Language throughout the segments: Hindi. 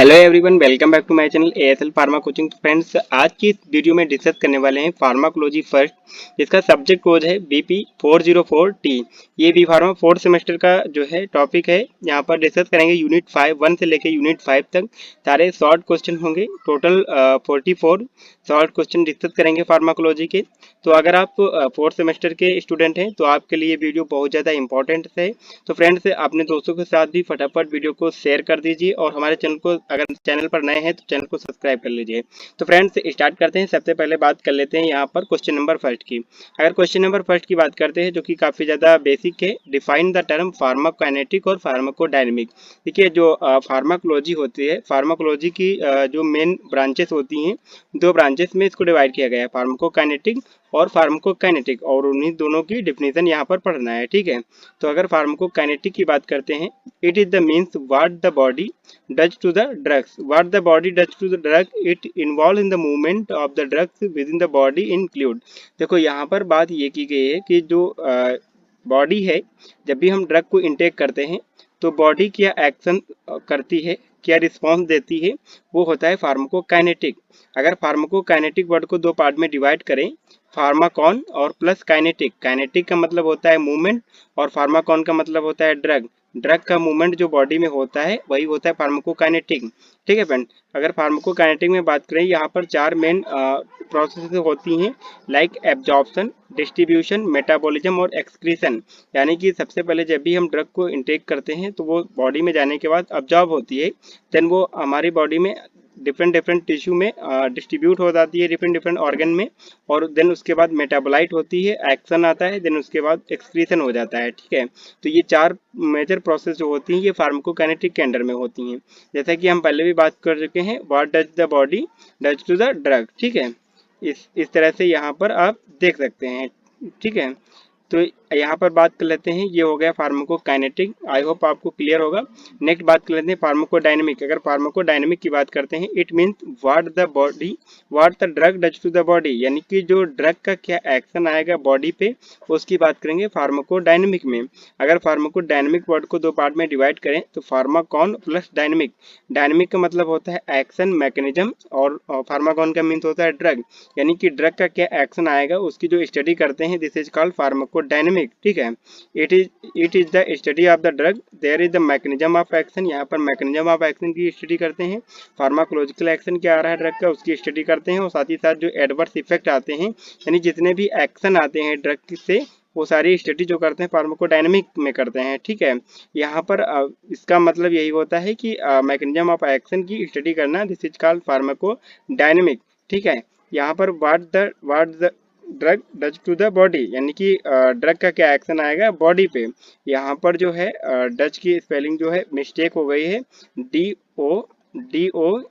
Hello everyone, welcome back to my channel ASL pharma coaching. Friends, आज की इस वीडियो में डिस्कस करने वाले हैं फार्माकोलॉजी फर्स्ट, जिसका सब्जेक्ट कोड है बीपी 404T। ये बी फार्मा फोर्थ सेमेस्टर का जो है टॉपिक है। यहाँ पर डिस्कस करेंगे यूनिट 1 से लेकर यूनिट 5 तक सारे शॉर्ट क्वेश्चन होंगे। टोटल 44 शॉर्ट क्वेश्चन डिस्कस करेंगे फार्माकोलॉजी के। तो अगर आप फोर्थ सेमेस्टर के स्टूडेंट हैं तो आपके लिए वीडियो बहुत ज़्यादा इंपॉर्टेंट है। तो फ्रेंड्स, अपने दोस्तों के साथ भी फटाफट वीडियो को शेयर कर दीजिए और हमारे चैनल को, अगर चैनल पर नए हैं तो चैनल को सब्सक्राइब कर लीजिए। तो फ्रेंड्स, स्टार्ट करते हैं। सबसे पहले बात कर लेते हैं यहाँ पर क्वेश्चन नंबर फर्स्ट की। अगर क्वेश्चन नंबर फर्स्ट की बात करते हैं, जो कि काफ़ी ज़्यादा बेसिक है, डिफाइन द टर्म फार्माकोकाइनेटिक और फार्माकोडायनेमिक। देखिए, जो फार्माकोलॉजी होती है, फार्माकोलॉजी की जो मेन ब्रांचेस होती हैं, दो ब्रांचेस में इसको डिवाइड किया गया है, फार्माकोकाइनेटिक और फार्माकोकाइनेटिक, और उन्हीं दोनों की डिफिनेशन यहाँ पर पढ़ना है। ठीक है, तो अगर फार्माकोकाइनेटिक की बात करते हैं, it is the means what the body does to the drugs. What the body does to the drug, it involve in the movement of the drugs within the body include। देखो, यहाँ पर बात ये की गई है कि जो बॉडी है, जब भी हम ड्रग को इनटेक करते हैं तो बॉडी क्या एक्शन करती है, क्या रिस्पॉन्स देती है, वो होता है फार्माकोकाइनेटिक। अगर फार्माकोकाइनेटिक वर्ड को दो पार्ट में डिवाइड करें, फार्माकॉन और प्लस काइनेटिक। काइनेटिक का मतलब होता है मूवमेंट और फार्माकॉन का मतलब होता है ड्रग। ड्रग का मूवमेंट जो बॉडी में होता है वही होता है फार्माकोकाइनेटिक। ठीक है फ्रेंड, अगर फार्माकोकाइनेटिक में बात करें, यहाँ पर चार मेन प्रोसेस होती हैं, लाइक एब्जॉर्प्शन, डिस्ट्रीब्यूशन, मेटाबॉलिज्म और एक्सक्रीशन। यानी कि सबसे पहले जब भी हम ड्रग को इनटेक करते हैं तो वो बॉडी में जाने के बाद अब्जॉर्ब होती है, देन वो हमारी बॉडी में डिफरेंट डिफरेंट टिश्यू में डिस्ट्रीब्यूट हो जाती है, डिफरेंट डिफरेंट ऑर्गन में, और देन उसके बाद मेटाबोलाइट होती है, एक्शन आता है, देन उसके बाद एक्सक्रीशन हो जाता है। ठीक है, तो ये चार मेजर प्रोसेस जो होती हैं ये फार्माकोकाइनेटिक के अंडर में होती हैं। जैसा कि हम पहले भी बात कर चुके हैं, what does the body does to the drug. ठीक है, इस तरह से यहाँ पर आप देख सकते हैं। ठीक है, तो यहाँ पर बात कर लेते हैं, ये हो गया फार्माकोकाइनेटिक। आई होप आपको क्लियर होगा। नेक्स्ट बात कर लेते हैं फार्माकोडायनेमिक। अगर फार्माकोडायनेमिक की बात करते हैं, it means what the drug does to the body, यानी कि जो ड्रग का क्या एक्शन आएगा बॉडी पे, उसकी बात करेंगे फार्माकोडायनेमिक में। अगर फार्माकोडायनेमिक वर्ड को दो पार्ट में डिवाइड करें तो फार्माकॉन प्लस डायनेमिक। डायनेमिक का मतलब होता है एक्शन मैकेनिज्म और फार्माकॉन का मीन्स होता है ड्रग, यानी कि ड्रग का क्या एक्शन आएगा उसकी जो स्टडी करते हैं, दिस इज कॉल्ड फार्माकोडायनेमिक। ठीक है, it is the study of the drug, there is the mechanism of action. यहाँ पर मैकेनिज्म ऑफ एक्शन की स्टडी करते हैं, फार्माकोलॉजिकल एक्शन क्या आ रहा है ड्रग का उसकी स्टडी करते हैं, और साथ ही साथ जो एडवर्स इफेक्ट आते हैं, यानी जितने भी एक्शन आते हैं ड्रग से, वो सारी स्टडी जो करते हैं फार्माकोडायनेमिक में करते हैं। ठीक है, यहाँ पर इसका मतलब यही होता है कि मैकेनिज्म ऑफ एक्शन की स्टडी करना, दिस इज कॉल्ड फार्माकोडायनेमिक। ठीक है, यहाँ पर what the drug does to the body, यानी कि ड्रग का क्या एक्शन आएगा बॉडी पे। यहाँ पर जो है डच की स्पेलिंग जो है मिस्टेक हो गई है, DOE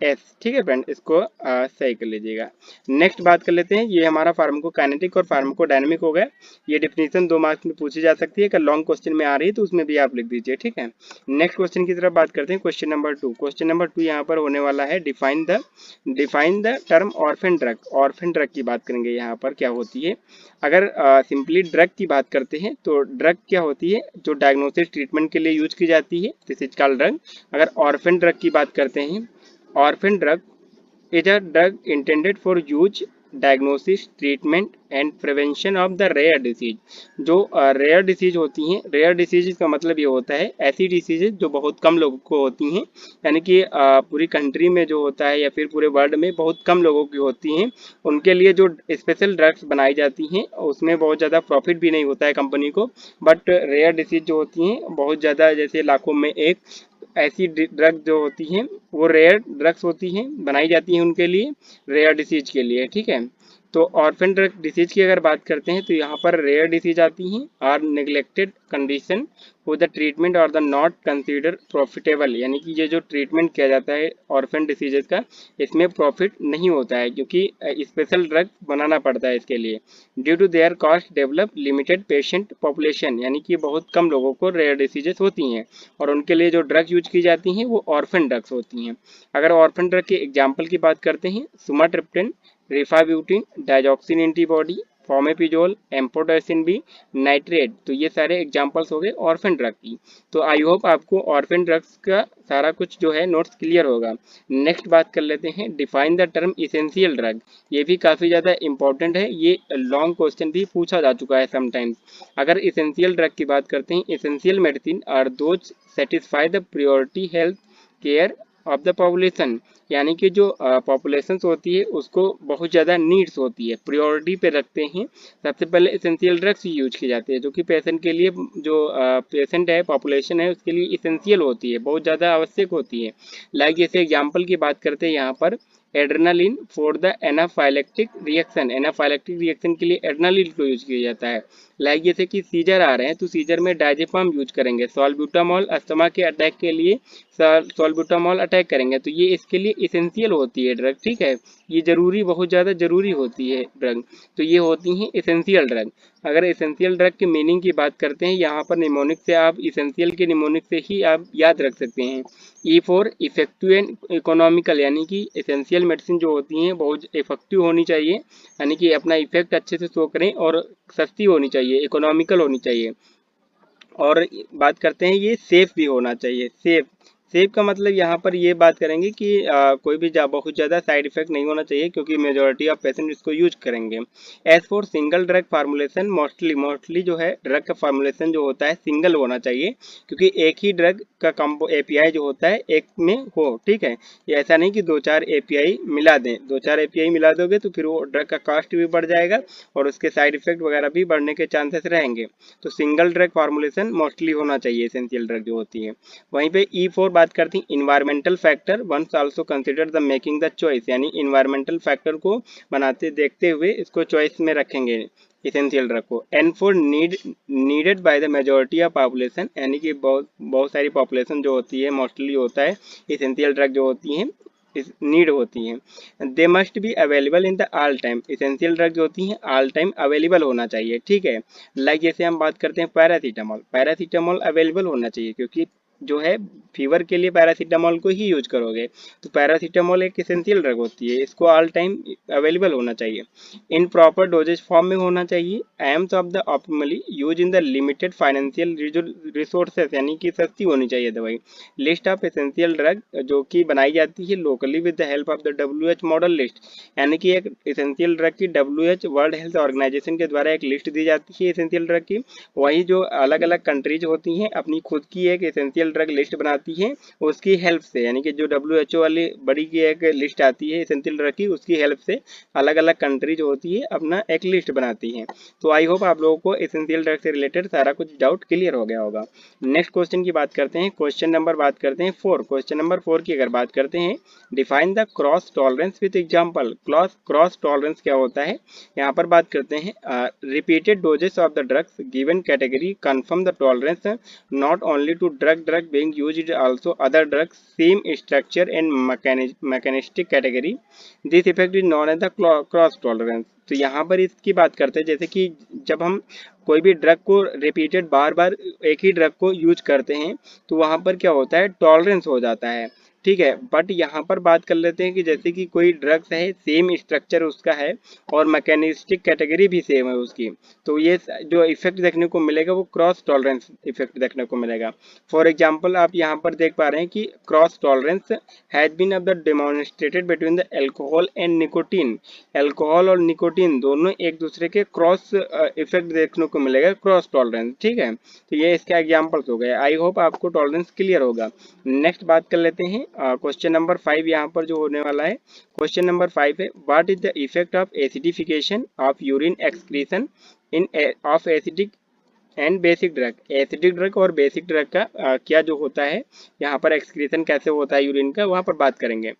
एस। ठीक है फ्रेंड, इसको सही कर लीजिएगा। नेक्स्ट बात कर लेते हैं, ये हमारा फार्माकोकाइनेटिक और फार्माकोडायनेमिक हो गया। ये डिफिनेशन 2 मार्क्स में पूछी जा सकती है, अगर लॉन्ग क्वेश्चन में आ रही है तो उसमें भी आप लिख दीजिए। ठीक है, नेक्स्ट क्वेश्चन की तरफ बात करते हैं, क्वेश्चन नंबर 2। क्वेश्चन नंबर 2 यहाँ पर होने वाला है, define the term orphan drug. Orphan drug की बात करेंगे, यहाँ पर क्या होती है। अगर सिंपली ड्रग की बात करते हैं तो ड्रग क्या होती है, जो डायग्नोसिस ट्रीटमेंट के लिए यूज की जाती है, दिस इज कॉल्ड ड्रग। अगर ऑर्फन ड्रग की बात करते हैं, orphan drug is a drug intended for use, diagnosis, treatment and prevention of the rare disease। जो रेयर डिसीज होती हैं, रेयर डिसीज का मतलब ये होता है ऐसी डिसीजेज जो बहुत कम लोगों को होती हैं, यानी कि पूरी कंट्री में जो होता है या फिर पूरे वर्ल्ड में बहुत कम लोगों की होती हैं, उनके लिए जो स्पेशल ड्रग्स बनाई जाती हैं उसमें बहुत ज़्यादा प्रॉफिट भी नहीं होता है कंपनी को। बट रेयर डिसीज जो होती हैं बहुत ज़्यादा, जैसे लाखों में एक ऐसी ड्रग जो होती हैं वो रेयर ड्रग्स होती हैं, बनाई जाती हैं उनके लिए, रेयर डिसीज के लिए। ठीक है, तो ऑर्फन ड्रग डिसीज की अगर बात करते हैं तो यहाँ पर रेयर डिसीज आती हैं, are neglected condition for the treatment और द नॉट कंसीडर प्रॉफिटेबल, यानी कि ये जो ट्रीटमेंट किया जाता है ऑर्फन डिसीजेज का, इसमें प्रॉफिट नहीं होता है क्योंकि स्पेशल ड्रग बनाना पड़ता है इसके लिए। Due to their cost develop limited patient population, यानी कि बहुत कम लोगों को रेयर डिसीजेस होती हैं और उनके लिए जो ड्रग यूज की जाती हैं वो ऑर्फन ड्रग्स होती हैं। अगर ऑर्फन ड्रग के एग्जाम्पल की बात करते हैं, sumatriptan, rifabutin, digoxin antibody, fomepizole, amphotericin B, nitrate. तो ये सारे एग्जांपल्स हो गए ऑर्फन ड्रग की। तो आई होप आपको ऑर्फन ड्रग्स का सारा कुछ जो है नोट्स क्लियर होगा। नेक्स्ट बात कर लेते हैं, define the term essential drug. ये भी काफ़ी ज़्यादा इंपॉर्टेंट है, ये लॉन्ग क्वेश्चन भी पूछा जा चुका है समटाइम्स। अगर इसेंशियल ड्रग की बात करते हैं, essential medicine are those satisfy the priority health care of the population, यानी कि जो पॉपुलेशन होती है उसको बहुत ज़्यादा नीड्स होती है, प्रायोरिटी पे रखते हैं, सबसे पहले इसेंशियल ड्रग्स यूज की जाती है, जो कि पेशेंट के लिए, जो पेशेंट है, पॉपुलेशन है, उसके लिए इसेंशियल होती है, बहुत ज़्यादा आवश्यक होती है। लाइक जैसे एग्जांपल की बात करते हैं यहाँ पर, adrenaline for the anaphylactic reaction, anaphylactic reaction के लिए एड्रेनालिन को यूज किया जाता है। लाइक जैसे कि सीजर आ रहे हैं तो सीजर में डायजेपाम यूज करेंगे, सॉल्ब्यूटामॉल अस्थमा के अटैक के लिए सॉल्ब्यूटामॉल अटैक करेंगे, तो ये इसके लिए इसेंशियल होती है ड्रग, ठीक है, ये जरूरी, बहुत ज़्यादा जरूरी होती है ड्रग, तो ये होती हैं इसेंशियल ड्रग। अगर इसेंशियल ड्रग के मीनिंग की बात करते हैं, यहाँ पर निमोनिक से आप इसेंशियल के निमोनिक से ही आप याद रख सकते हैं। E for effective and economical, यानी कि इसेंशियल मेडिसिन जो होती हैं बहुत इफेक्टिव होनी चाहिए, यानी कि अपना इफेक्ट अच्छे से शो करें, और सस्ती होनी चाहिए, इकोनॉमिकल होनी चाहिए। और बात करते हैं, ये सेफ भी होना चाहिए। सेफ, सेफ का मतलब यहाँ पर ये बात करेंगे कि कोई भी बहुत ज़्यादा साइड इफेक्ट नहीं होना चाहिए, क्योंकि मेजोरिटी ऑफ पेशेंट इसको यूज करेंगे। As for single drug formulation, mostly जो है ड्रग का फार्मूलेशन जो होता है सिंगल होना चाहिए, क्योंकि एक ही ड्रग का कम्बो एपीआई जो होता है एक में हो, ठीक है, ये ऐसा नहीं कि 2-4 एपीआई मिला दें, 2-4 एपीआई मिला दोगे तो फिर वो ड्रग का कॉस्ट भी बढ़ जाएगा और उसके साइड इफेक्ट वगैरह भी बढ़ने के चांसेस रहेंगे। तो सिंगल ड्रग फार्मूलेशन मोस्टली होना चाहिए एसेंशियल ड्रग जो होती है। वहीं पे ई फोर बात करती हैं, environmental factor once also consider the making the choice, यानी इन्वायरमेंटल फैक्टर को बनाते देखते हुए इसको चॉइस में रखेंगे इसेंशियल ड्रग को। And for needed by the majority of population, यानी कि बहुत सारी पॉपुलेशन जो होती है, मोस्टली होता है इसेंशियल ड्रग जो होती हैं नीड होती हैं। They must be available in the all time, essential drug जो होती हैं ऑल टाइम अवेलेबल होना चाहिए, ठीक है। लाइक जैसे हम बात करते हैं पैरासीटामोल, पैरासीटामोल अवेलेबल होना चाहिए, क्योंकि जो है फीवर के लिए पैरासीटामोल को ही यूज करोगे, तो पैरासीटामोल एक एसेंशियल ड्रग होती है, इसको ऑल टाइम अवेलेबल होना चाहिए, इन प्रॉपर डोजेज फॉर्म में होना चाहिए। AIIMS of the optimally use in the limited financial resources, यानी कि सस्ती होनी चाहिए दवाई। लिस्ट ऑफ एसेंशियल ड्रग जो कि बनाई जाती है locally with the help of the WHO model list, यानी कि एक एसेंशियल ड्रग की WHO वर्ल्ड हेल्थ ऑर्गेनाइजेशन के द्वारा एक लिस्ट दी जाती है एसेंशियल ड्रग की। वही जो अलग अलग कंट्रीज होती हैं अपनी खुद की एक एसेंशियल ड्रग लिस्ट बनाती है उसकी हेल्प से, यानी कि जो WHO वाली बड़ी की एक लिस्ट आती है एसेंशियल ड्रग की, उसकी हेल्प से अलग अलग कंट्री जो होती है अपना एक लिस्ट बनाती है। तो आई होप आप लोगों को एसेंशियल ड्रग से रिलेटेड सारा कुछ डाउट क्लियर हो गया होगा। नेक्स्ट क्वेश्चन की बात करते हैं, क्वेश्चन नंबर बात करते हैं 4। क्वेश्चन नंबर 4 की अगर बात करते हैं, define the cross tolerance with example. Cross tolerance क्या होता है, यहाँ पर बात करते हैं, repeated doses of the drugs given category confirm the tolerance not only to drug being used also other drugs same structure and mechanistic category, this effect is known as the cross tolerance। तो यहाँ पर इसकी बात करते हैं, जैसे कि जब हम कोई भी ड्रग को रिपीटेड बार बार एक ही ड्रग को यूज करते हैं तो वहाँ पर क्या होता है, टॉलरेंस हो जाता है, ठीक है। बट यहाँ पर बात कर लेते हैं कि जैसे कि कोई ड्रग्स है सेम स्ट्रक्चर उसका है और मैकेनिस्टिक कैटेगरी भी सेम है उसकी, तो ये जो इफेक्ट देखने को मिलेगा वो क्रॉस टॉलरेंस इफेक्ट देखने को मिलेगा। फॉर एग्जांपल आप यहाँ पर देख पा रहे हैं कि क्रॉस टॉलरेंस हैज बीन अब demonstrated between the alcohol and nicotine. Alcohol और निकोटीन दोनों एक दूसरे के क्रॉस इफेक्ट देखने को मिलेगा, क्रॉस टॉलरेंस, ठीक है। तो ये इसका एग्जाम्पल्स हो गए। आई होप आपको टॉलरेंस क्लियर होगा। नेक्स्ट बात कर लेते हैं क्वेश्चन नंबर 5 यहाँ पर जो होने वाला है। क्वेश्चन नंबर 5 है, what is the effect of acidification of urine excretion in of acidic and basic drug. Acidic drug और बेसिक ड्रग का क्या जो होता है, यहाँ पर एक्सक्रीशन कैसे होता है यूरिन का, वहाँ पर बात करेंगे।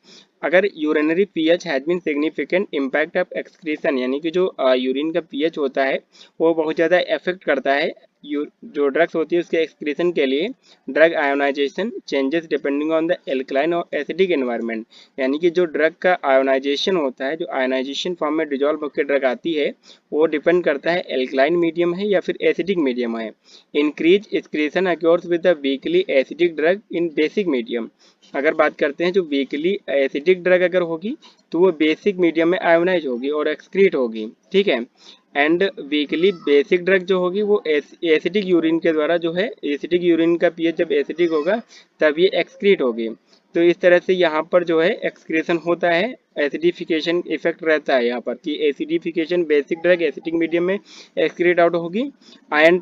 अगर urinary pH has been significant impact of excretion, यानी कि जो यूरिन का पीएच होता है वो बहुत ज़्यादा इफेक्ट करता है जो ड्रग्स होती है उसके एक्सक्रीशन के लिए। Drug ionization changes depending on the alkaline और एसिडिक एनवायरनमेंट, यानी कि जो ड्रग का आयोनाइजेशन होता है, जो आयोनाइजेशन फॉर्म में डिजॉल्व होकर ड्रग आती है वो डिपेंड करता है एल्कलाइन मीडियम है या फिर एसिडिक मीडियम है। Increase excretion occurs with the weakly acidic drug in basic medium. अगर बात करते हैं जो वीकली एसिडिक ड्रग अगर होगी तो वो बेसिक मीडियम में आयोनाइज होगी और एक्सक्रीट होगी, ठीक है। एंड वीकली बेसिक ड्रग जो होगी वो एसिडिक यूरिन के द्वारा जो है, एसिडिक यूरिन का पीएच जब एसिडिक होगा तब ये एक्सक्रीट होगी। तो इस तरह से यहाँ पर जो है एक्सक्रीशन होता है, एसिडिफिकेशन इफेक्ट रहता है यहाँ पर कि acidification basic drug acidic medium में एक्सक्रीट आउट होगी। आयन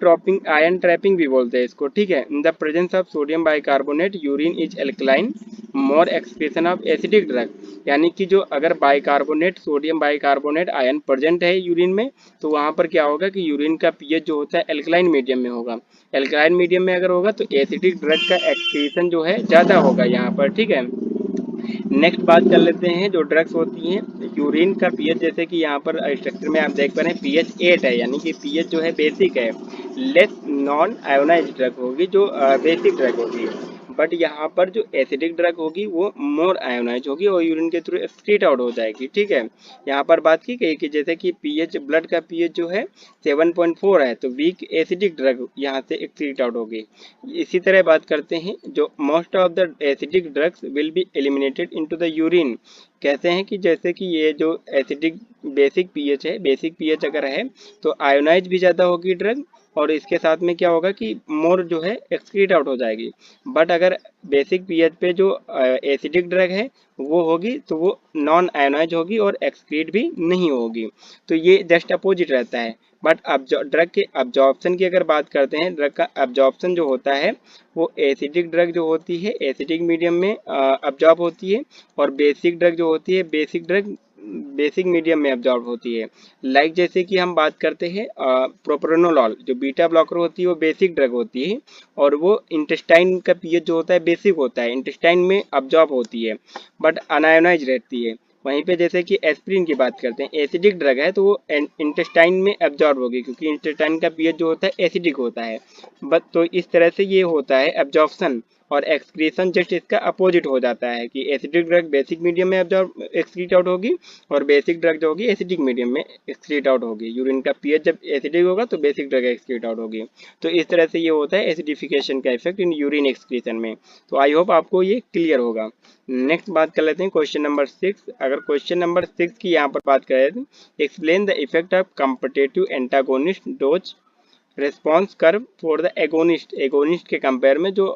ट्रैपिंग भी बोलते हैं इसको, ठीक है। In the presence of sodium bicarbonate urine is alkaline more excretion of acidic drug, यानी कि जो अगर bicarbonate sodium bicarbonate ion present है यूरिन में तो वहाँ पर क्या होगा कि यूरिन का पीएच जो होता है एल्कलाइन मीडियम में होगा। एल्कलाइन मीडियम में अगर होगा तो एसिडिक ड्रग का एक्सक्रीशन जो है ज़्यादा होगा यहाँ पर, ठीक है। नेक्स्ट बात कर लेते हैं जो ड्रग्स होती हैं यूरिन का पीएच, जैसे कि यहाँ पर स्ट्रक्चर में आप देख पा रहे हैं पीएच 8 है, यानी कि पीएच जो है बेसिक है। लेस नॉन आयोनाइज ड्रग होगी जो बेसिक ड्रग होगी, बट यहाँ पर जो एसिडिक ड्रग होगी वो मोर आयोनाइज होगी और यूरिन के थ्रू एक्सक्रीट आउट हो जाएगी, ठीक है। यहाँ पर बात की गई कि जैसे कि पीएच ब्लड का पीएच जो है 7.4 है तो वीक एसिडिक ड्रग यहाँ से एक्सक्रीट आउट होगी। इसी तरह बात करते हैं जो most of the acidic drugs will be eliminated into the urine. कहते हैं कि जैसे कि ये जो एसिडिक बेसिक पीएच है, बेसिक पीएच अगर है तो आयोनाइज भी ज़्यादा होगी ड्रग और इसके साथ में क्या होगा कि मोर जो है एक्सक्रीट आउट हो जाएगी। बट अगर बेसिक पीएच पे जो एसिडिक ड्रग है वो होगी तो वो नॉन आयोनाइज होगी और एक्सक्रीट भी नहीं होगी। तो ये जस्ट अपोजिट रहता है। बट अब ड्रग के अब्जॉर्प्शन की अगर बात करते हैं, ड्रग का अब्जॉर्प्शन जो होता है वो एसिडिक ड्रग जो होती है एसिडिक मीडियम में अब्जॉर्ब होती है और बेसिक ड्रग जो होती है बेसिक ड्रग बेसिक मीडियम में अब्जॉर्ब होती है। लाइक जैसे कि हम बात करते हैं प्रोप्रानोलॉल जो बीटा ब्लॉकर होती है वो बेसिक ड्रग होती है और वो इंटेस्टाइन का पीएच जो होता है बेसिक होता है, इंटेस्टाइन में अब्जॉर्ब होती है बट अनायोनाइज रहती है। वहीं पे जैसे कि एस्पिरिन की बात करते हैं, एसिडिक ड्रग है तो वो इंटेस्टाइन में एब्जॉर्ब होगी क्योंकि इंटेस्टाइन का पीएच जो होता है एसिडिक होता है। बट तो इस तरह से ये होता है एब्जॉर्प्शन और एक्सक्रीशन जस्ट इसका अपोजिट हो जाता है कि एसिडिक ड्रग बेसिक मीडियम में एब्जॉर्ब एक्सक्रीट आउट होगी और बेसिक ड्रग जो होगी एसिडिक मीडियम में एक्सक्रीट आउट होगी। यूरिन का पीएच जब एसिडिक होगा तो बेसिक ड्रग एक्सक्रीट आउट होगी। तो इस तरह से ये होता है एसिडिफिकेशन का इफेक्ट इन यूरिन एक्सक्रीशन में। तो आई होप आपको ये क्लियर होगा। नेक्स्ट बात कर लेते हैं क्वेश्चन नंबर 6। अगर क्वेश्चन नंबर 6 की यहाँ पर बात करें, explain the effect of competitive antagonist dose response curve for the agonist. Agonist के कंपेयर में जो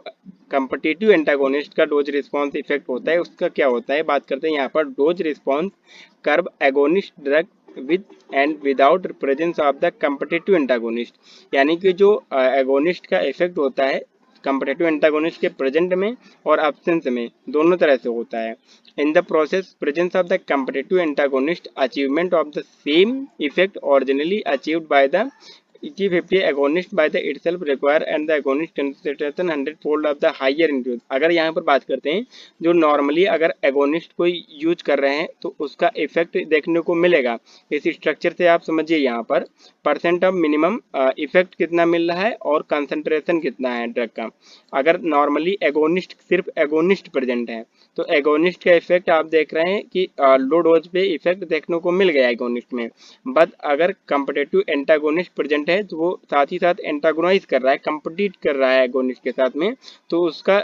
कॉम्पिटिटिव एंटागोनिस्ट का डोज रिस्पॉन्स इफेक्ट होता है उसका क्या होता है, बात करते हैं यहाँ पर dose response curve agonist drug with and without presence of the competitive antagonist. यानी कि जो एगोनिस्ट का इफेक्ट होता है कॉम्पिटिटिव एंटागोनिस्ट के प्रेजेंट में और एब्सेंस में दोनों तरह से होता है। In the process presence of the competitive antagonist achievement of the same effect originally achieved by the G50 agonist by the itself require and the agonist concentration 100-fold of the higher increase। अगर यहाँ पर बात करते हैं जो नॉर्मली अगर एगोनिस्ट को यूज कर रहे हैं तो उसका इफेक्ट देखने को मिलेगा। इस स्ट्रक्चर से आप समझिए यहाँ पर परसेंट ऑफ मिनिमम इफेक्ट कितना मिल रहा है और कंसंट्रेशन कितना है ड्रग का। अगर नॉर्मली एगोनिस्ट सिर्फ एगोनिस्ट प्रेजेंट है तो एगोनिस्ट का इफेक्ट आप देख रहे हैं कि लो डोज पे इफेक्ट देखने को मिल गया एगोनिस्ट में। बट अगर कॉम्पिटिटिव एंटागोनिस्ट प्रेजेंट है तो वो साथ ही साथ एंटागोनाइज कर रहा है, कंपीट कर रहा है एगोनिस्ट के साथ में, तो उसका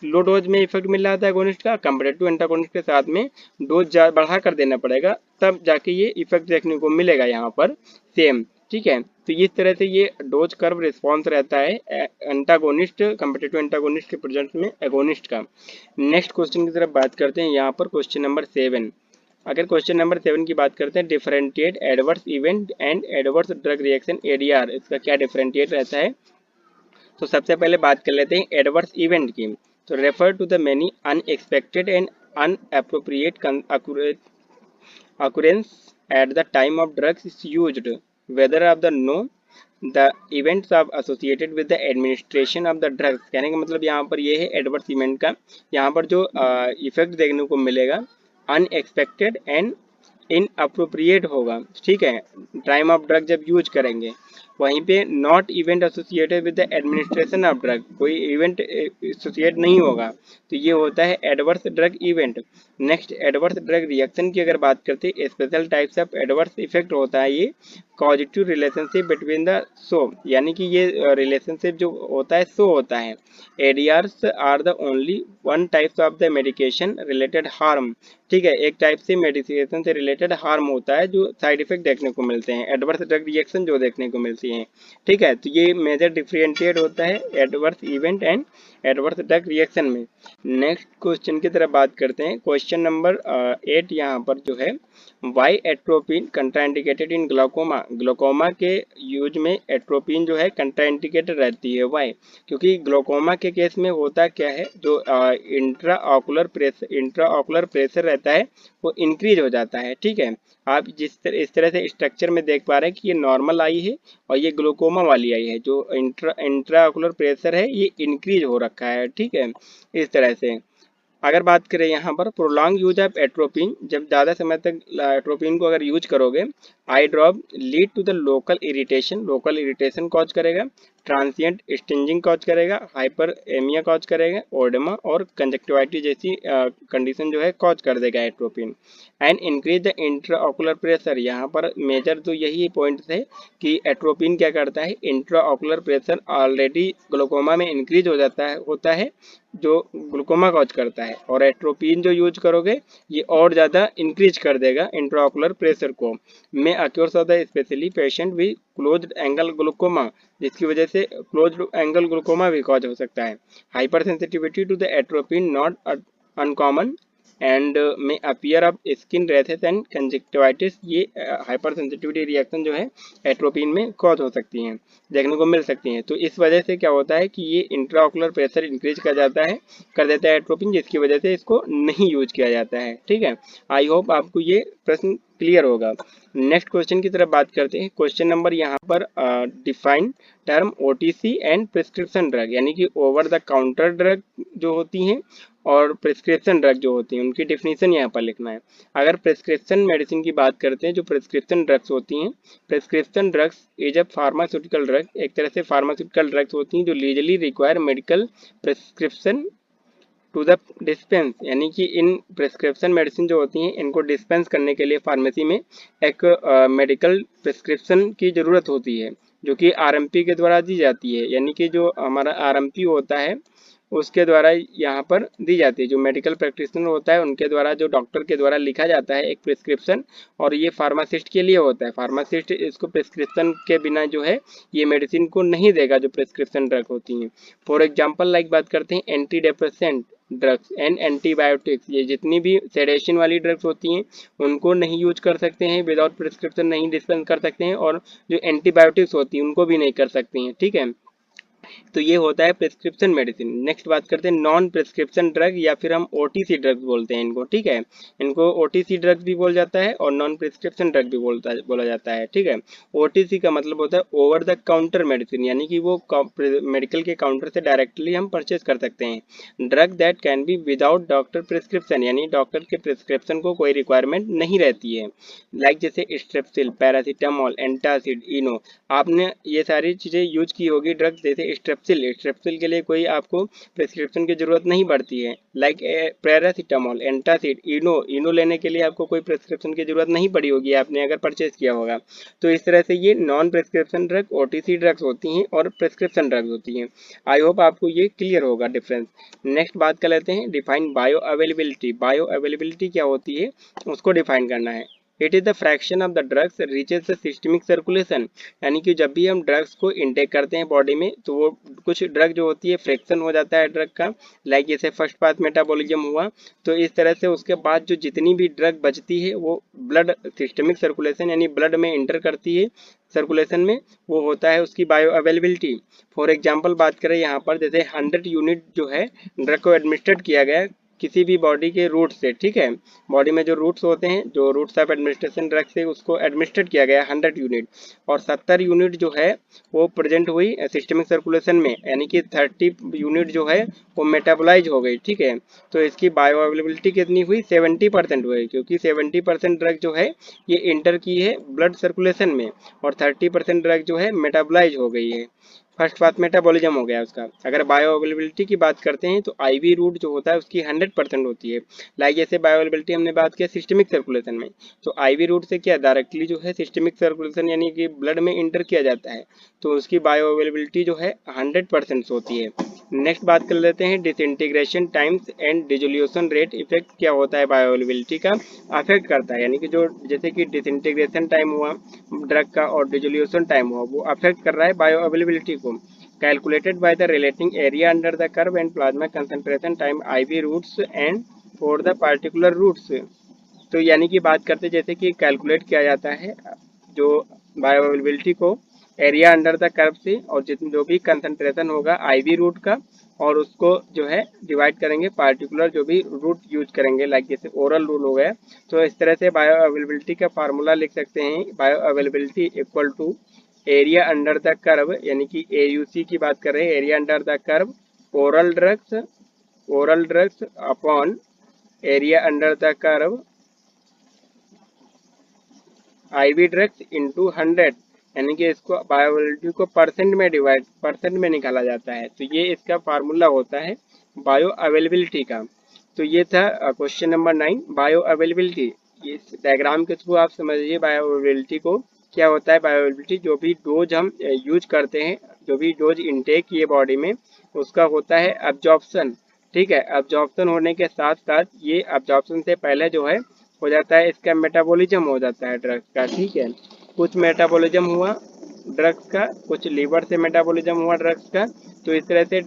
लो डोज में इफेक्ट मिल रहा था एगोनिस्ट का, कंपैरेटिव एंटागोनिस्ट के साथ में डोज बढ़ा कर देना पड़ेगा तब जाके ये इफेक्ट देखने को मिलेगा यहाँ पर सेम, ठीक है। तो इस तरह से ये डोज कर्व रिस्पॉन्स रहता है एंटागोनिस्ट कंपैरेटिव एंटागोनिस्ट के प्रेजेंस में एगोनिस्ट का। नेक्स्ट क्वेश्चन की तरफ बात करते हैं यहाँ पर क्वेश्चन नंबर 7। अगर क्वेश्चन नंबर 7 की बात करते हैं differentiate adverse event and adverse drug reaction ADR, इसका क्या डिफरेंशिएट रहता है। तो सबसे पहले बात कर लेते हैं एडवर्स इवेंट की। तो refer to the many unexpected and inappropriate occurrence at the time of drugs is used, whether of the no the events of associated with the administration of the drugs। कहने का मतलब यहाँ पर ये है एडवर्स इवेंट का, यहाँ पर जो इफेक्ट देखने को मिलेगा अनएक्सपेक्टेड एंड इनअप्रोप्रिएट होगा, ठीक है, टाइम ऑफ ड्रग जब यूज करेंगे। वहीं पे not event associated with the administration of drug, कोई इवेंट एसोसिएट नहीं होगा, तो ये होता है adverse drug event. Next adverse drug reaction की अगर बात करते हैं, special types of adverse effect होता है ये positive relationship between the so, यानी कि ये रिलेशनशिप जो होता है सो होता है। ADRs are the only one types of the medication related harm, ठीक है, एक टाइप से मेडिकेशन से रिलेटेड हार्म होता है जो साइड इफेक्ट देखने को मिलते हैं, एडवर्स ड्रग रिएक्शन जो देखने को मिलती हैं, ठीक है। तो ये मेजर डिफरेंशिएट होता है adverse event and adverse drug reaction में। नेक्स्ट क्वेश्चन की तरफ बात करते हैं, क्वेश्चन नंबर 8 यहाँ पर जो है, वाई एट्रोपिन कंट्राइंडिकेटेड इन ग्लाकोमा, ग्लाकोमा के यूज में एट्रोपिन जो है कंट्राइंडिकेटेड रहती है, वाई, क्योंकि ग्लाकोमा के केस में होता क्या है, जो इंट्राऑकुलर प्रेशर रहता है वो इंक्रीज हो जाता है, ठीक है। आप इस तरह से स्ट्रक्चर में देख पा रहे हैं कि ये नॉर्मल आई है और ये ग्लूकोमा वाली आई है, जो इंट्राऑकुलर प्रेशर है ये इंक्रीज हो रखा है, ठीक है, इस तरह से। अगर बात करें यहाँ पर प्रोलॉन्ग यूज ऑफ एट्रोपिन, जब ज़्यादा समय तक एट्रोपिन को अगर यूज करोगे, eye drop lead to the local irritation cause करेगा, ट्रांसिएंट स्टिंजिंग कॉज करेगा, हाइपर एमिया कॉज करेगा, ओडेमा और कंजक्टिवाइटिस जैसी कंडीशन जो है कॉज कर देगा atropine. And increase the intraocular pressure, यहाँ पर मेजर तो यही पॉइंट है कि एट्रोपिन क्या करता है, इंट्राऑकुलर प्रेशर ऑलरेडी ग्लूकोमा में इंक्रीज हो जाता है, होता है, जो ग्लूकोमा कॉज करता है, और एट्रोपिन जो यूज करोगे ये और ज़्यादा इंक्रीज कर देगा इंट्राऑकुलर प्रेशर को। May occurs of the specially patient with closed angle glaucoma, जिसकी वजह से क्लोज्ड एंगल ग्लूकोमा भी कॉज हो सकता है। Hypersensitivity to the atropine not uncommon and may appear of skin rashes and conjunctivitis, ये हाइपर सेंसिटिविटी रिएक्शन जो है एट्रोपिन में कॉज हो सकती हैं, देखने को मिल सकती हैं। तो इस वजह से क्या होता है कि ये इंट्राऑकुलर प्रेशर इंक्रीज कर देता है एट्रोपिन, जिसकी वजह से इसको नहीं यूज किया जाता है, ठीक है। आई होप आपको ये प्रश्न क्लियर होगा। नेक्स्ट क्वेश्चन की तरफ बात करते हैं, क्वेश्चन नंबर यहाँ पर define term OTC and prescription drug, यानी कि ओवर द काउंटर ड्रग जो होती हैं और प्रिस्क्रिप्शन ड्रग जो होती हैं उनकी डेफिनेशन यहाँ पर लिखना है। अगर प्रिस्क्रिप्शन मेडिसिन की बात करते हैं, जो प्रिस्क्रिप्शन ड्रग्स होती हैं, prescription drugs is a pharmaceutical drug, एक तरह से फार्मास्यूटिकल ड्रग्स होती हैं जो legally require medical prescription to the dispense, यानी कि इन प्रिस्क्रिप्शन मेडिसिन जो होती हैं इनको डिस्पेंस करने के लिए फार्मेसी में एक मेडिकल प्रिस्क्रिप्शन की ज़रूरत होती है, जो कि आरएमपी के द्वारा दी जाती है, यानी कि जो हमारा आरएमपी होता है उसके द्वारा यहाँ पर दी जाती है, जो मेडिकल प्रैक्टिशनर होता है उनके द्वारा, जो डॉक्टर के द्वारा लिखा जाता है एक प्रिस्क्रिप्शन, और ये फार्मासिस्ट के लिए होता है। फार्मासिस्ट इसको प्रिस्क्रिप्शन के बिना जो है ये मेडिसिन को नहीं देगा, जो प्रिस्क्रिप्शन ड्रग होती हैं। फॉर एग्जाम्पल लाइक बात करते हैं anti depressant drugs and antibiotics, ये जितनी भी सेडेशन वाली ड्रग्स होती हैं उनको नहीं यूज कर सकते हैं, विदाउट प्रिस्क्रिप्शन नहीं डिस्पेंस कर सकते हैं, और जो एंटीबायोटिक्स होती हैं उनको भी नहीं कर सकते हैं, ठीक है। तो ये होता है प्रिस्क्रिप्शन मेडिसिन। नेक्स्ट बात करते हैं नॉन प्रिस्क्रिप्शन ड्रग, या फिर हम ओटीसी ड्रग्स बोलते हैं इनको, ठीक है। इनको ओटीसी ड्रग्स भी बोला जाता है और नॉन प्रिस्क्रिप्शन ड्रग भी बोला जाता है, ठीक है। ओटीसी का मतलब होता है ओवर द काउंटर मेडिसिन, यानी कि वो मेडिकल के काउंटर से डायरेक्टली हम परचेज कर सकते हैं। Drug that can be without doctor prescription, यानी डॉक्टर के प्रिस्क्रिप्शन को कोई रिक्वायरमेंट नहीं रहती है, लाइक जैसे स्ट्रेप्सिल, पैरासीटामोल, एंटासिड, इनो, आपने ये सारी चीज़ें यूज की होगी ड्रग्स, जैसे स्ट्रेप्सिल के लिए कोई आपको प्रिस्क्रिप्शन की जरूरत नहीं पड़ती है, लाइक पैरासीटामोल, एंटासिड, इनो लेने के लिए आपको कोई प्रिस्क्रिप्शन की जरूरत नहीं पड़ी होगी आपने अगर परचेज किया होगा। तो इस तरह से ये non prescription drug OTC drugs होती हैं और प्रिस्क्रिप्शन ड्रग्स होती हैं। आई होप आपको ये क्लियर होगा डिफरेंस। नेक्स्ट बात कर लेते हैं define bio availability. Bio availability क्या होती है उसको डिफाइन करना है। It is the fraction of the drugs reaches the systemic circulation, यानी कि जब भी हम ड्रग्स को इंटेक करते हैं बॉडी में तो वो कुछ ड्रग जो होती है फ्रैक्शन हो जाता है ड्रग का, लाइक जैसे फर्स्ट पास मेटाबॉलिज्म हुआ, तो इस तरह से उसके बाद जो जितनी भी ड्रग बचती है वो ब्लड सिस्टमिक सर्कुलेशन यानी ब्लड में इंटर करती है सर्कुलेशन में, वो होता है उसकी बायो अवेलेबिलिटी। फॉर एग्जाम्पल बात करें यहाँ पर, जैसे 100 यूनिट जो है ड्रग को एडमिनिस्ट्रेट किया गया किसी भी बॉडी के रूट से, ठीक है। बॉडी में जो रूट्स होते हैं, जो रूट्स ऑफ एडमिनिस्ट्रेशन ड्रग से उसको एडमिनिस्ट्रेट किया गया 100 यूनिट, और 70 यूनिट जो है वो प्रेजेंट हुई सिस्टमिक सर्कुलेशन में, यानी कि 30 यूनिट जो है वो मेटाबोलाइज हो गई, ठीक है। तो इसकी बायो अवेलेबिलिटी कितनी हुई, 70% हुई, क्योंकि 70% ड्रग जो है ये इंटर की है ब्लड सर्कुलेशन में, और 30% ड्रग जो है मेटाबोलाइज हो गई है। फर्स्ट बात मेटाबॉलिज्म हो गया उसका। अगर बायो अवेलेबिलिटी की बात करते हैं तो आईवी रूट जो होता है उसकी 100% होती है। लाइक जैसे बायो अवेलेबिलिटी हमने बात किया सिस्टमिक सर्कुलेशन में, तो आईवी रूट से क्या डायरेक्टली जो है सिस्टमिक सर्कुलेशन यानी कि ब्लड में इंटर किया जाता है, तो उसकी बायो अवेलेबिलिटी जो है 100% होती है। नेक्स्ट बात कर लेते हैं disintegration times and dissolution rate effect क्या होता है बायो अवेलेबिलिटी का अफेक्ट करता है, यानी कि जो जैसे कि डिसइंटीग्रेशन टाइम हुआ ड्रग का और डिसोल्यूशन टाइम हुआ वो अफेक्ट कर रहा है बायो अवेलेबिलिटी को। Calculated by the relating area under the curve and plasma concentration time IV routes and for the particular routes. तो यानी कि बात करते जैसे कि कैलकुलेट किया जाता है जो बायो अवेलेबिलिटी को एरिया अंडर द कर्व से, और जितने जो भी कंसंट्रेशन होगा आईवी रूट का, और उसको जो है डिवाइड करेंगे पार्टिकुलर जो भी रूट यूज करेंगे, लाइक जैसे ओरल रूल हो गया। तो इस तरह से बायो अवेलेबिलिटी का फार्मूला लिख सकते हैं, bioavailability equal to area under the curve, यानी कि एयूसी की बात कर रहे हैं, area under the curve oral drugs upon area under the curve IV drugs into 100, यानी कि इसको बायोअवेलेबिलिटी को परसेंट में निकाला जाता है। तो ये इसका फार्मूला होता है बायो अवेलेबिलिटी का। तो ये था क्वेश्चन नंबर 9 बायो अवेलेबिलिटी। इस डायग्राम के थ्रू आप समझिए बायो अवेलेबिलिटी को क्या होता है। बायो अवेलेबिलिटी जो भी डोज हम यूज करते हैं, जो भी डोज इनटेक किए बॉडी में, उसका होता है अब्जॉर्प्शन, ठीक है। अब्जॉर्प्शन होने के साथ साथ ये अब्जॉर्प्शन से पहले जो है हो जाता है इसका मेटाबॉलिज्म हो जाता है ड्रग्स का, ठीक है। कुछ मेटाबॉलिज्म हुआ ड्रग्स का, कुछ लीवर से मेटाबॉलिज्म हुआ ड्रग्स का। तो इस तरह से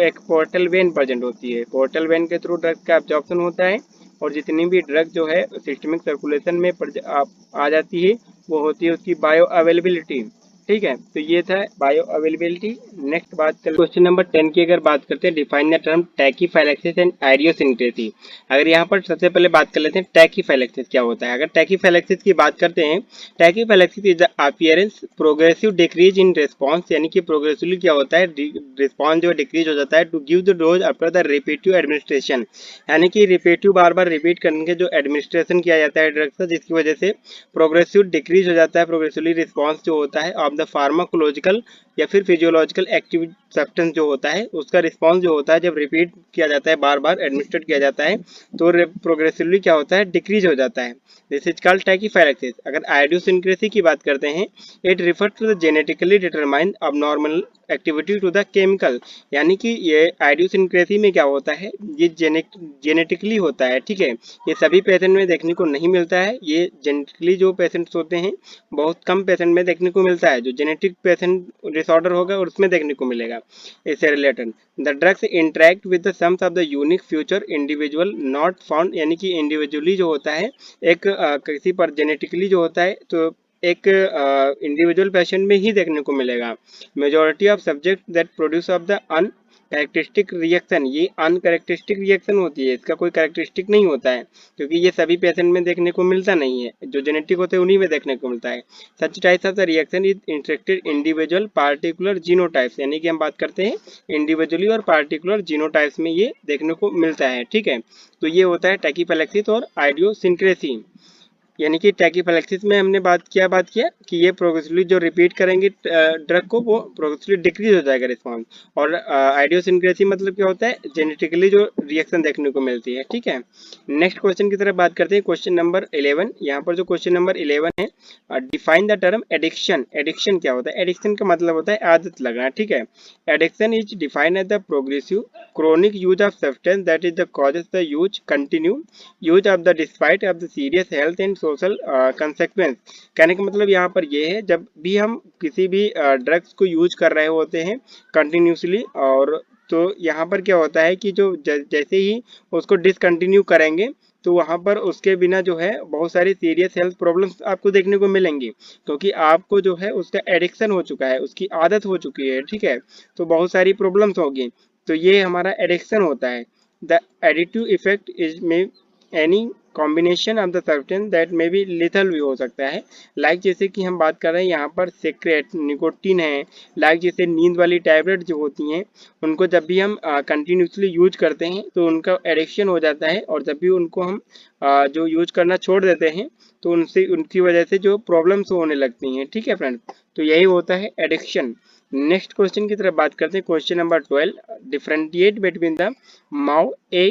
एक पोर्टल वेन प्रेजेंट होती है, पोर्टल वेन के थ्रू ड्रग्स का अब्जॉर्प्शन होता है, और जितनी भी ड्रग जो है सिस्टमिक सर्कुलेशन में आ जाती है वो होती है उसकी बायो अवेलेबिलिटी, ठीक है। तो ये था बायो अवेलेबिलिटी। नेक्स्ट बात कर क्वेश्चन नंबर 10 की अगर बात करते हैं define the term tachyphylaxis and idiosyncrasy. अगर यहाँ पर सबसे पहले बात कर लेते हैं टैकीफाइलैक्सिस क्या होता है। अगर टैकीफाइलैक्सिस की बात करते हैं, टैकीफाइलैक्सिस is the appearance progressive decrease in response, यानी कि प्रोग्रेसिवली क्या होता है रिस्पॉन्स जो डिक्रीज हो जाता है to give the dose after the repetitive administration, यानी कि रिपीटिव बार बार रिपीट करने के जो एडमिनिस्ट्रेशन किया जाता है ड्रग्स का, जिसकी वजह से प्रोग्रेसिव डिक्रीज हो जाता है, प्रोग्रेसिवली रिस्पॉन्स जो होता है ऑफ द फार्माकोलॉजिकल या फिर फिजियोलॉजिकल एक्टिव सब्सटेंस जो होता है उसका रिस्पॉन्स जो होता है जब रिपीट किया जाता है, बार बार एडमिनिस्ट्रेट किया जाता है, तो प्रोग्रेसिवली क्या होता है डिक्रीज हो जाता है। This is called tachyphylaxis. अगर आइडियोसिंक्रेसी की बात करते हैं, it refer to the genetically determined abnormal activity to the chemical, यानी कि ये आइडियोसिंक्रेसी में क्या होता है ये जेनेटिकली होता है, ठीक है। ये सभी पेशेंट में देखने को नहीं मिलता है, ये जेनेटिकली जो पेशेंट्स होते हैं बहुत कम पेशेंट में देखने को मिलता है, जो जेनेटिक पेशेंट डिसऑर्डर होगा और उसमें देखने को मिलेगा। इससे related the drugs interact with the sums of the unique future individual not found, यानी कि इंडिविजुअली जो होता है एक किसी पर जेनेटिकली जो होता है तो एक इंडिविजुअल पेशेंट में ही देखने को मिलेगा। Majority of subject that produce of the uncharacteristic reaction, ये अनकैरेक्टरिस्टिक रिएक्शन होती है, इसका कोई कैरेक्टरिस्टिक नहीं होता है, क्योंकि ये सभी पेशेंट में देखने को मिलता नहीं है, जो जेनेटिक होते हैं उन्हीं में देखने को मिलता है। Such types of the reaction is instructed individual particular genotypes, यानी कि हम बात करते हैं इंडिविजुअली और पार्टिकुलर जीनोटाइप्स में ये देखने को मिलता है, ठीक है। तो ये होता है टैकीफाइलैक्सिस और आइडियोसिंक्रेसी। यानी कि टैकीफाइलैक्सिस में हमने बात किया कि ये प्रोग्रेसिवली जो रिपीट करेंगे ड्रग को वो प्रोग्रेसिवली डिक्रीज हो जाएगा रिस्पॉन्स, और आइडियोसिंक्रेसी मतलब क्या होता है जेनेटिकली जो रिएक्शन देखने को मिलती है, ठीक है। नेक्स्ट क्वेश्चन की तरफ बात करते हैं, क्वेश्चन नंबर 11। यहाँ पर जो क्वेश्चन नंबर 11 है, define the term addiction. Addiction क्या होता है, एडिक्शन का मतलब होता है आदत लगना, ठीक है। Addiction is defined as the progressive chronic use of substance that is the causes the continue use of the despite of the serious health and social consequence। कहने का मतलब यहाँ पर ये है जब भी हम किसी भी ड्रग्स को यूज कर रहे होते हैं कंटिन्यूसली, और तो यहाँ पर क्या होता है कि जो जैसे ही उसको डिसकंटिन्यू करेंगे तो वहाँ पर उसके बिना जो है बहुत सारी सीरियस हेल्थ प्रॉब्लम्स आपको देखने को मिलेंगी, क्योंकि आपको जो है उसका एडिक्शन हो चुका है, उसकी आदत हो चुकी है, ठीक है। तो बहुत सारी प्रॉब्लम्स होगी, तो ये हमारा एडिक्शन होता है। The additive effect is may any combination of the substance that may be lethal भी हो सकता है। लाइक जैसे कि हम बात कर रहे हैं यहाँ पर सिगरेट, निकोटीन है। लाइक जैसे नींद वाली टैबलेट जो होती हैं उनको जब भी हम कंटिन्यूसली यूज करते हैं तो उनका एडिक्शन हो जाता है, और जब भी उनको हम जो यूज करना छोड़ देते हैं तो उनसे उनकी वजह से जो प्रॉब्लम्स होने लगती हैं। ठीक है फ्रेंड्स, तो यही होता है एडिक्शन। नेक्स्ट क्वेश्चन की तरफ बात करते हैं। Question number 12, differentiate between the MAO A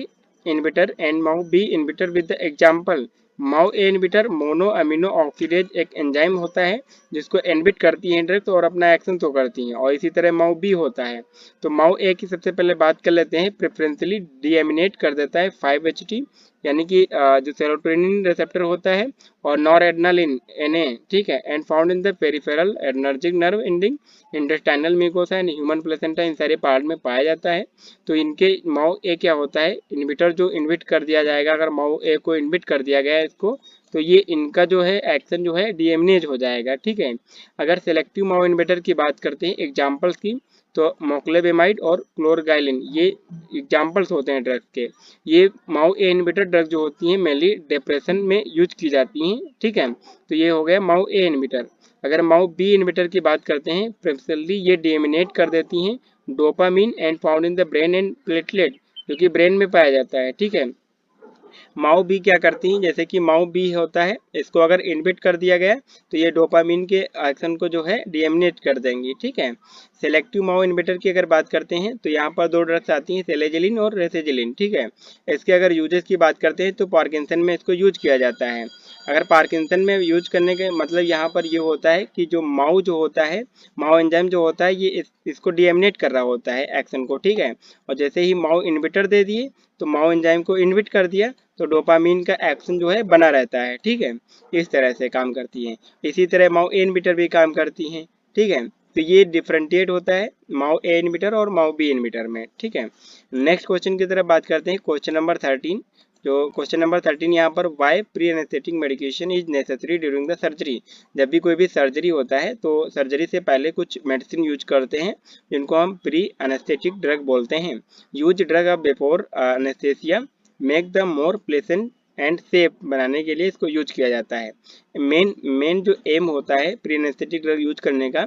inhibitor and MAO B inhibitor with the example. MAO A inhibitor mono amino oxidase एक एंजाइम होता है जिसको इनहिबिट करती है ड्रग्स और अपना एक्शन तो करती हैं, और इसी तरह माओ बी होता है। तो माओ ए की सबसे पहले बात कर लेते हैं। प्रेफरेंशियली डीएमिनेट कर देता है 5-HT, यानी कि जो सेरोटोनिन रिसेप्टर होता है, और नॉर एड्रेनालिन Na, ठीक है, and found in the peripheral adrenergic nerve ending, intestinal mucosa and human placenta, इन सारे पार्ट में पाया जाता है। तो इनके माओ ए क्या होता है, इनहिबिटर जो इनहिबिट कर दिया जाएगा, अगर माओ ए को इनहिबिट कर दिया गया है इसको, तो ये इनका जो है एक्शन जो है डीएमिनेज हो जाएगा। ठीक है। अगर सेलेक्टिव माओ इनहिबिटर की बात करते हैं एग्जाम्पल्स की, तो मोक्लेबेमाइड और क्लोरगाइलिन ये एग्जाम्पल्स होते हैं ड्रग्स के। ये माओ ए इनहिबिटर ड्रग जो होती हैं मेनली डिप्रेशन में यूज की जाती हैं। ठीक है, तो ये हो गया माओ ए इनहिबिटर। अगर माओ बी इनहिबिटर की बात करते हैं, प्रेफरेंशियली ये डीएमिनेट कर देती हैं dopamine and found in the brain and platelet, जो कि ब्रेन में पाया जाता है। ठीक है। माओ बी क्या करती हैं, जैसे कि माओ बी होता है, इसको अगर इनहिबिट कर दिया गया तो ये डोपामीन के एक्शन को जो है डीएमिनेट कर देंगी। ठीक है। सेलेक्टिव माओ इनहिबिटर की अगर बात करते हैं तो यहाँ पर दो ड्रग्स आती हैं, सेलेजिलिन और रेसेजिलिन। ठीक है। इसके अगर यूजेस की बात करते हैं तो पार्किंसन में इसको यूज किया जाता है। अगर पार्किंसन में यूज करने के मतलब यहाँ पर ये होता है कि जो माओ जो होता है, माओ एंजाइम जो होता है, ये इसको डीएमिनेट कर रहा होता है एक्शन को। ठीक है। और जैसे ही माओ इनहिबिटर दे दिए तो माओ एंजाइम को इनहिबिट कर दिया, तो डोपामीन का एक्शन जो है बना रहता है। ठीक है, इस तरह से काम करती है। इसी तरह माओ ए इनहिबिटर भी काम करती हैं। ठीक है, तो ये डिफरेंशिएट होता है माओ ए इनहिबिटर और माओ बी इनहिबिटर में। ठीक है। नेक्स्ट क्वेश्चन की तरफ बात करते हैं। क्वेश्चन नंबर 13, जो क्वेश्चन नंबर 13 यहाँ पर, why pre anaesthetic medication is necessary during the surgery. जब भी कोई भी सर्जरी होता है तो सर्जरी से पहले कुछ मेडिसिन यूज करते हैं जिनको हम प्री एनेस्थेटिक ड्रग बोलते हैं। Use drug of before anaesthesia make the more pleasant and safe बनाने के लिए इसको यूज किया जाता है। मेन जो एम होता है प्री एनेस्थेटिक ड्रग यूज करने का,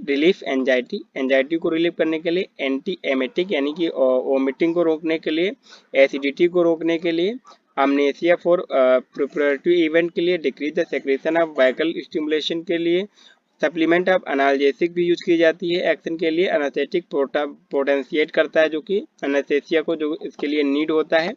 रिलीफ एंजाइटी, एंजाइटी को रिलीव करने के लिए, एंटी एमेटिक यानी कि वोमिटिंग को रोकने के लिए, एसिडिटी को रोकने के लिए, अमनेसिया फॉर प्रिपरेटरी इवेंट के लिए, decrease the secretion of vehicle stimulation के लिए, सप्लीमेंट ऑफ एनाल्जेसिक भी यूज की जाती है एक्शन के लिए, एनेस्थेटिक पोटेंशिएट करता है जो कि एनेस्थेसिया को जो इसके लिए नीड होता है।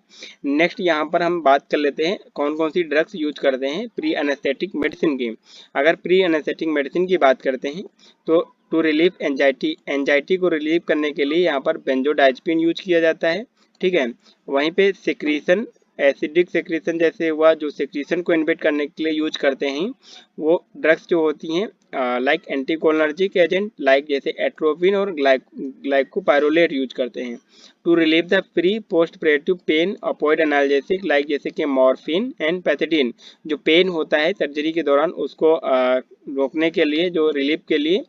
नेक्स्ट यहाँ पर हम बात कर लेते हैं कौन कौन सी ड्रग्स यूज करते हैं प्री एनेस्थेटिक मेडिसिन की। अगर प्री एनेस्थेटिक मेडिसिन की बात करते हैं तो टू रिलीव एंजाइटी, एंजाइटी को रिलीव करने के लिए यहाँ पर बेंजोडाइज़पिन यूज किया जाता है। ठीक है। वहीं पे सेक्रीशन, एसिडिक सेक्रीशन जैसे हुआ, जो सेक्रीशन को इनहिबिट करने के लिए यूज करते हैं वो ड्रग्स जो होती हैं लाइक एंटीकोलिनर्जिक एजेंट, लाइक जैसे एट्रोपिन और ग्लाइकोपाइरोलेट यूज करते हैं। To relieve the pre postoperative pain opioid analgesic, like जैसे कि मॉर्फिन एंड पैथेडिन, जो पेन होता है सर्जरी के दौरान उसको रोकने के लिए, जो रिलीफ के लिए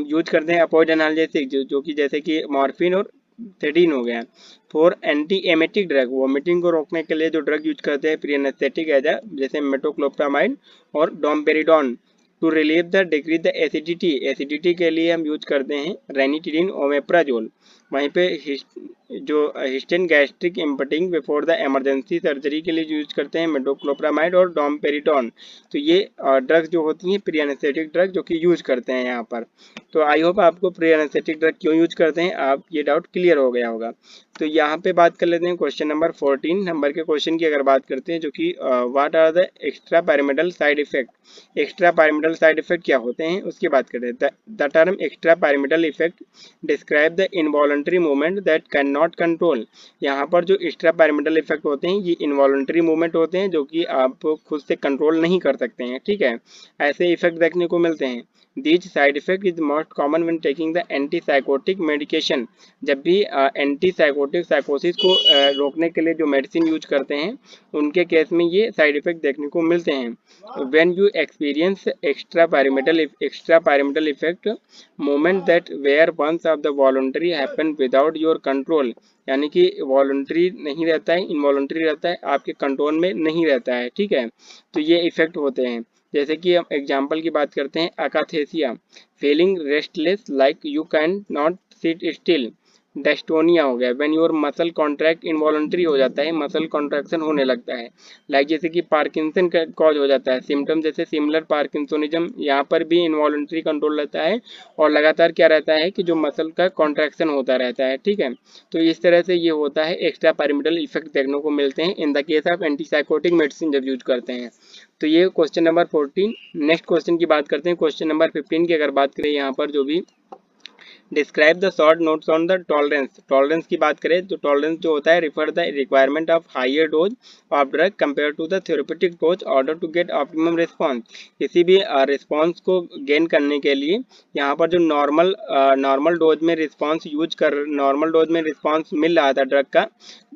यूज करते हैं अपॉइड एनाल्जेसिक, जो कि जैसे कि मॉर्फिन और थेडिन हो गया। For anti emetic drug, vomiting को रोकने के लिए जो ड्रग यूज करते हैं प्री एनेस्थेटिक एजा, जैसे मेटोक्लोप्रामाइड और domperidone. To relieve the decrease the acidity, acidity के लिए हम यूज करते हैं रेनिटिडिन, ओमेप्राजोल। वहीं पे जो hasten gastric emptying before the emergency surgery के लिए यूज करते हैं मेटोक्लोप्रामाइड और डोम्पेरिडोन। तो ये ड्रग्स जो होती हैं प्री एनेस्थेटिक ड्रग जो कि यूज करते हैं यहाँ पर। तो आई होप आपको प्री एनेस्थेटिक ड्रग क्यों यूज करते हैं आप ये डाउट क्लियर हो गया होगा। तो यहाँ पे बात कर लेते हैं क्वेश्चन नंबर 14 नंबर के क्वेश्चन की अगर बात करते हैं, जो कि what are the extrapyramidal side effect. Extrapyramidal side effect क्या होते हैं उसकी बात करते हैं। The term extrapyramidal effect describe the involuntary movement that can not control. यहाँ पर जो एक्स्ट्रा पैरामिडल इफेक्ट होते हैं ये इनवॉलंटरी मूवमेंट होते हैं जो कि आप खुद से कंट्रोल नहीं कर सकते हैं। ठीक है, ऐसे इफेक्ट देखने को मिलते हैं। This side effect is most common when taking the antipsychotic medication. जब भी एंटीसाइकोटिक साइकोसिस को रोकने के लिए जो मेडिसिन यूज करते हैं उनके केस में ये साइड इफेक्ट देखने को मिलते हैं। When you experience extrapyramidal effect moment that were ones of the voluntary happen without your control, यानी कि वॉलंटरी नहीं रहता है, इनवॉलंटरी रहता है, आपके कंट्रोल में नहीं रहता है। ठीक है, तो ये इफेक्ट होते हैं। जैसे कि हम एग्जाम्पल की बात करते हैं, akathisia, feeling restless like you can not sit still. Dystonia हो गया, when your muscle contract involuntary हो जाता है, मसल कॉन्ट्रैक्शन होने लगता है। लाइक जैसे कि पार्किंसन का कॉज हो जाता है, सिम्टम जैसे सिमिलर पार्किंसोनिज्म, यहाँ पर भी इनवॉलंटरी कंट्रोल रहता है और लगातार क्या रहता है कि जो मसल का कॉन्ट्रैक्शन होता रहता है। ठीक है, तो इस तरह से ये होता है, एक्स्ट्रा पैरामिटल इफेक्ट देखने को मिलते हैं in the case of antipsychotic medicine जब यूज करते हैं। तो ये क्वेश्चन नंबर 14। नेक्स्ट क्वेश्चन की बात करते हैं, क्वेश्चन नंबर 15 की अगर बात करें यहाँ पर जो भी describe the short notes on the tolerance. Tolerance की बात करें तो टॉलरेंस जो होता है refer the requirement of higher dose of drug compare to the therapeutic dose order to get optimum response. किसी भी रिस्पांस को गेन करने के लिए यहाँ पर जो नॉर्मल डोज में रिस्पांस मिल रहा था ड्रग का,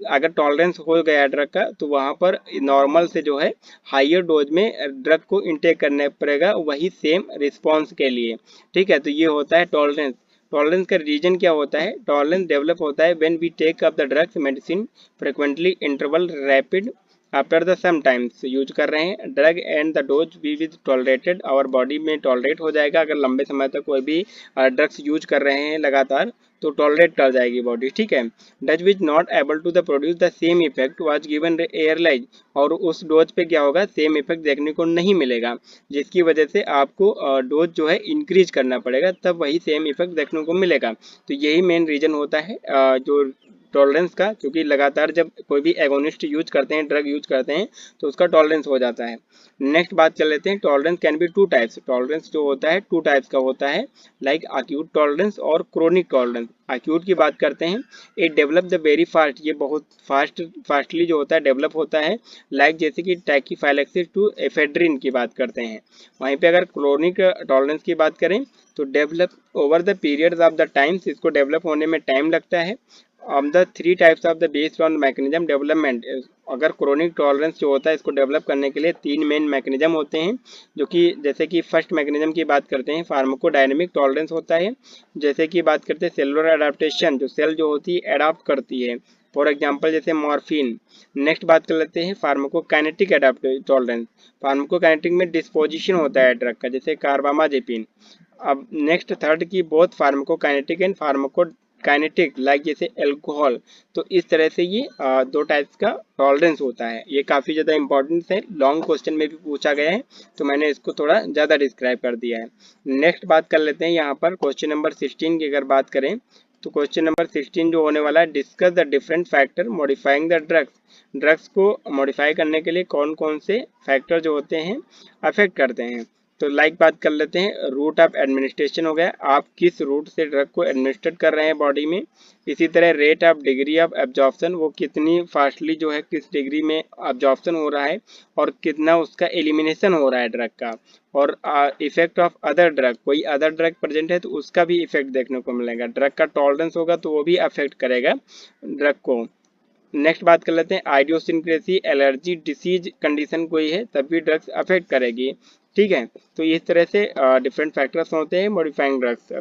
अगर टॉलरेंस हो गया ड्रग का तो वहाँ पर नॉर्मल से जो है हायर डोज में ड्रग को इंटेक करना पड़ेगा वही सेम रिस्पांस के लिए। ठीक है, तो ये होता है टॉलरेंस। टॉलरेंस का रीजन क्या होता है? टॉलरेंस डेवलप होता है when we take up the drugs medicine frequently interval rapid after the some times use कर रहे हैं drug and the dose we was tolerated, our body में टॉलरेट हो जाएगा। अगर लंबे समय तक कोई भी ड्रग्स यूज कर रहे हैं लगातार तो टॉलरेट कर जाएगी बॉडी। ठीक है, does which not able to the produce the same effect was given earlier, और उस डोज पे क्या होगा, सेम इफेक्ट देखने को नहीं मिलेगा, जिसकी वजह से आपको डोज जो है इंक्रीज करना पड़ेगा, तब वही सेम इफेक्ट देखने को मिलेगा। तो यही मेन रीजन होता है जो टॉलरेंस का, क्योंकि लगातार जब कोई भी एगोनिस्ट यूज करते हैं, ड्रग यूज करते हैं तो उसका टॉलरेंस हो जाता है। नेक्स्ट बात कर लेते हैं, tolerance can be two types. Tolerance जो होता है टू टाइप्स का होता है, लाइक अक्यूट टॉलरेंस और क्रोनिक टॉलरेंस। अक्यूट की बात करते हैं, it develop the very fast, ये बहुत फास्टली जो होता है डेवलप होता है, लाइक जैसे कि टैकीफाइलेक्सिस टू एफेड्रिन की बात करते हैं। वहीं पे अगर क्रोनिक टॉलरेंस की बात करें तो develop over the periods of the times, इसको डेवलप होने में टाइम लगता है। Of the three types of the based on mechanism development, अगर क्रोनिक टॉलरेंस जो होता है इसको डेवलप करने के लिए तीन मेन मैकेनिज्म होते हैं, जो कि जैसे कि फर्स्ट मैकेनिज्म की बात करते हैं फार्माकोडायनेमिक टॉलरेंस होता है, जैसे कि बात करते हैं सेलुलर एडाप्टेशन, जो सेल जो होती है एडाप्ट करती है, फॉर एग्जांपल जैसे मॉर्फिन। नेक्स्ट बात कर लेते हैं फार्माकोकाइनेटिक टॉलरेंस, फार्माकोकाइनेटिक में डिस्पोजिशन होता है ड्रग का, जैसे कार्बामाजेपिन। अब नेक्स्ट थर्ड की both pharmacokinetic and pharmacokinetic like जैसे अल्कोहल। तो इस तरह से ये दो टाइप्स का टॉलरेंस होता है। ये काफ़ी ज़्यादा इंपॉर्टेंट है, लॉन्ग क्वेश्चन में भी पूछा गया है तो मैंने इसको थोड़ा ज़्यादा डिस्क्राइब कर दिया है। नेक्स्ट बात कर लेते हैं यहाँ पर क्वेश्चन नंबर 16 की अगर बात करें तो क्वेश्चन नंबर 16 जो होने वाला है, discuss the different factor modifying the drugs. Drugs को मॉडिफाई करने के लिए कौन कौन से फैक्टर जो होते हैं अफेक्ट करते हैं। तो लाइक बात कर लेते हैं, रूट ऑफ एडमिनिस्ट्रेशन हो गया, आप किस रूट से ड्रग को एडमिनिस्ट्रेट कर रहे हैं बॉडी में। इसी तरह rate of degree of absorption, वो कितनी फास्टली जो है किस डिग्री में एब्जॉर्प्शन हो रहा है और कितना उसका एलिमिनेशन हो रहा है ड्रग का। और इफेक्ट ऑफ अदर ड्रग, कोई अदर ड्रग प्रेजेंट है तो उसका भी इफेक्ट देखने को मिलेगा। ड्रग का टॉलरेंस होगा तो वो भी अफेक्ट करेगा ड्रग को। नेक्स्ट बात कर लेते हैं, आइडियोसिनक्रेसी, एलर्जी, डिसीज कंडीशन कोई है तब भी ड्रग्स अफेक्ट करेगी। ठीक है, तो इस तरह से डिफरेंट फैक्टर्स होते हैं मॉडिफाइंग ड्रग्स।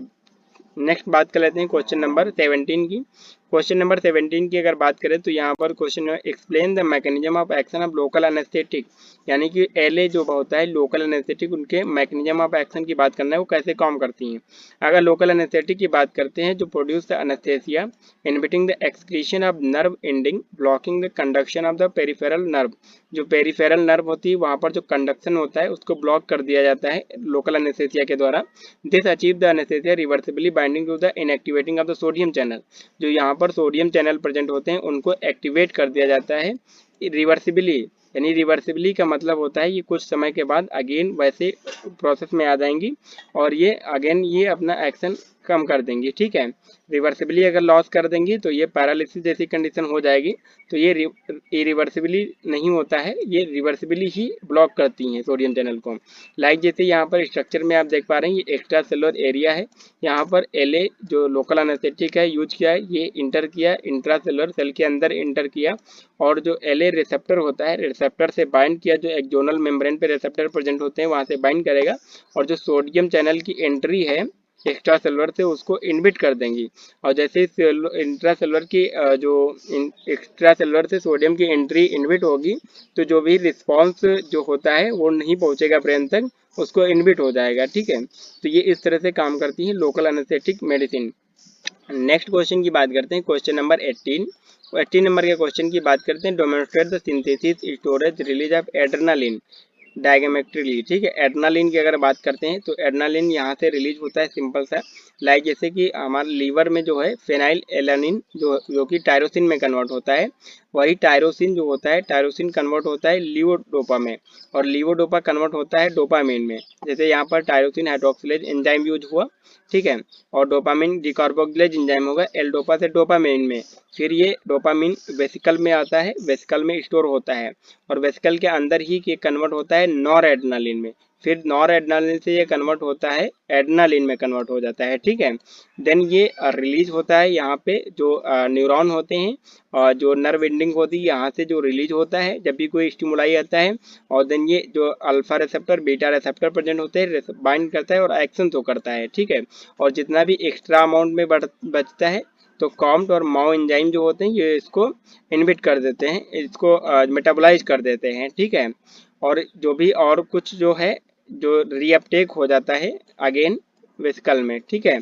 नेक्स्ट बात कर लेते हैं क्वेश्चन नंबर 17 की। क्वेश्चन नंबर 17 की अगर बात करें तो यहाँ पर क्वेश्चन है, explain the mechanism of action of local anaesthetic, यानी कि एलए जो होता है लोकल एनेस्थेटिक, उनके मैकेनिज्म ऑफ एक्शन की बात करना है, वो कैसे काम करती हैं। अगर लोकल एनेस्थेटिक की बात करते हैं, जो produce the anaesthesia inhibiting the excretion of nerve ending, blocking the conduction of the peripheral nerve, जो पेरिफेरल नर्व होती है वहाँ पर जो कंडक्शन होता है उसको ब्लॉक कर दिया जाता है लोकल एनेस्थेसिया के द्वारा। This achieve the anaesthesia reversibly binding to the inactivating of the sodium channel, जो यहाँ पर सोडियम चैनल प्रेजेंट होते हैं उनको एक्टिवेट कर दिया जाता है रिवर्सिबली। यानी रिवर्सिबली का मतलब होता है ये कुछ समय के बाद अगेन वैसे प्रोसेस में आ जाएंगी और ये अगेन ये अपना एक्शन कम कर देंगी, ठीक है। रिवर्सिबली अगर लॉस कर देंगी तो ये पैरालिसिस जैसी कंडीशन हो जाएगी। तो ये इरिवर्सिबली नहीं होता है, ये रिवर्सिबली ही ब्लॉक करती हैं सोडियम चैनल को। लाइक जैसे यहाँ पर स्ट्रक्चर में आप देख पा रहे हैं, ये एक्स्ट्रा सेलुलर एरिया है। यहाँ पर LA जो लोकल एनेस्थेटिक है यूज किया है, ये इंटर किया, इंट्रा सेलुलर सेल के अंदर इंटर किया, और जो LA रिसेप्टर होता है, रिसेप्टर से बाइंड किया, जो एक्सोनल मेम्ब्रेन पे रिसेप्टर प्रेजेंट होते हैं वहाँ से बाइंड करेगा, और जो सोडियम चैनल की एंट्री है एक्स्ट्रा सेलुलर से उसको इनबिट कर देंगी। और जैसे इंट्रा सेलुलर की जो एक्स्ट्रा सेलुलर से सोडियम की एंट्री इनबिट होगी, तो जो भी रिस्पॉन्स जो होता है वो नहीं पहुंचेगा ब्रेन तक, उसको इनबिट हो जाएगा, ठीक है। तो ये इस तरह से काम करती है local anaesthetic medicine. Next question की बात करते हैं, क्वेश्चन नंबर 18 नंबर के क्वेश्चन की बात करते हैं। Demonstrate the synthesis storage release of adrenaline diagrammatically, ठीक है। एड्रेनालिन की अगर बात करते हैं तो एड्रेनालिन यहाँ से रिलीज होता है सिंपल सा, लाइक जैसे कि हमारे लीवर में जो है फेनाइल एलानिन जो कि टायरोसिन में कन्वर्ट होता है, वही टायरोसिन जो होता है, टायरोसिन कन्वर्ट होता है लीवोडोपा में, और लीवोडोपा कन्वर्ट होता है डोपामिन में। जैसे यहाँ पर टायरोसिन हाइड्रोक्सिलेज एंजाइम यूज हुआ, ठीक है, और डोपामिन डिकार्बोक्सिलेज एंजाइम होगा एल डोपा से डोपामिन में। फिर ये डोपामिन वेसिकल में आता है, वेसिकल में स्टोर होता है, और वेसिकल के अंदर ही ये कन्वर्ट होता है नॉर एड्रेनालिन में। फिर नॉर एड्रेनालिन से ये कन्वर्ट होता है एड्रेनालिन में कन्वर्ट हो जाता है, ठीक है। देन ये रिलीज होता है यहाँ पे जो न्यूरॉन होते हैं, और जो नर्व एंडिंग होती है यहाँ से जो रिलीज होता है जब भी कोई स्टिमुलाई आता है, और देन ये जो alpha receptor beta receptor present होते हैं बाइंड करता है और एक्शन तो करता है, ठीक है। और जितना भी एक्स्ट्रा अमाउंट में बचता है तो कॉम्ट और माओ एंजाइम जो होते हैं ये इसको इनहिबिट कर देते हैं, इसको मेटाबोलाइज कर देते हैं, ठीक है। और जो भी और कुछ जो है जो रीअपटेक हो जाता है अगेन वेसिकल में, ठीक है।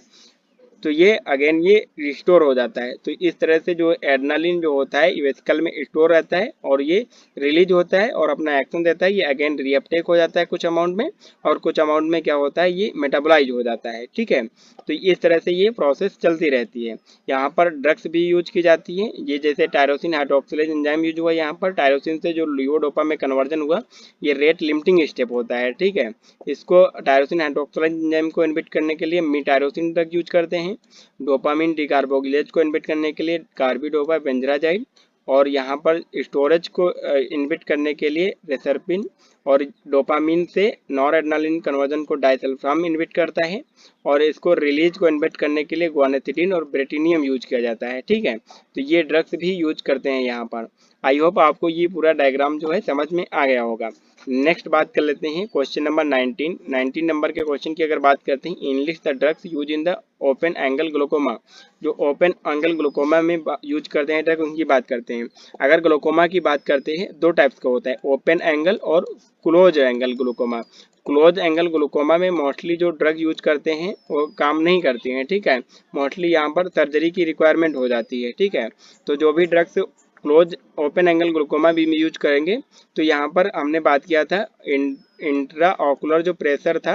तो ये अगेन ये रिस्टोर हो जाता है। तो इस तरह से जो एड्रेनालिन जो होता है वेसिकल में स्टोर रहता है, और ये रिलीज होता है और अपना एक्शन देता है, ये अगेन रीअपटेक हो जाता है कुछ अमाउंट में, और कुछ अमाउंट में क्या होता है ये मेटाबोलाइज हो जाता है, ठीक है। तो इस तरह से ये प्रोसेस चलती रहती है। यहाँ पर ड्रग्स भी यूज की जाती है, ये जैसे टायरोसिन हाइड्रोक्सिलेज एंजाइम यूज हुआ, यहाँ पर टायरोसिन से जो लीवोडोपा में कन्वर्जन हुआ, ये रेट लिमिटिंग स्टेप होता है, ठीक है। इसको टायरोसिन हाइड्रोक्सिलेज एंजाइम को इनहिबिट करने के लिए मीटायरोसिन ड्रग यूज करते हैं। डोपामिन डिकार्बोक्सिलेज को इनहिबिट करने के लिए कार्बिडोपा बेंजराजाइड, और यहाँ पर स्टोरेज को इनहिबिट करने के लिए रेसरपिन, और डोपामिन से नॉरएड्रेनालिन कन्वर्जन को डाइसल्फाम इनहिबिट करता है, और इसको रिलीज को इनहिबिट करने के लिए ग्वानिथिडीन और ब्रेटिनियम यूज किया जाता है, ठीक है। तो ये ड्रग्स भी यूज करते हैं यहाँ पर। आई होप आपको ये पूरा डायग्राम जो है समझ में आ गया होगा। नेक्स्ट बात कर लेते हैं क्वेश्चन नंबर 19 नंबर के क्वेश्चन की अगर बात करते हैं, enlist the drugs use in the open angle glaucoma. जो ओपन एंगल ग्लूकोमा में यूज करते हैं ड्रग, उनकी बात करते हैं। अगर ग्लूकोमा की बात करते हैं, दो टाइप्स का होता है, ओपन एंगल और close angle glaucoma. Close angle glaucoma में मोस्टली जो ड्रग यूज करते हैं वो काम नहीं करती हैं, ठीक है। मोस्टली यहाँ पर सर्जरी की रिक्वायरमेंट हो जाती है, ठीक है। तो जो भी drugs close open angle glaucoma भी यूज करेंगे, तो यहाँ पर हमने बात किया था इंट्रा ऑकुलर जो प्रेशर था,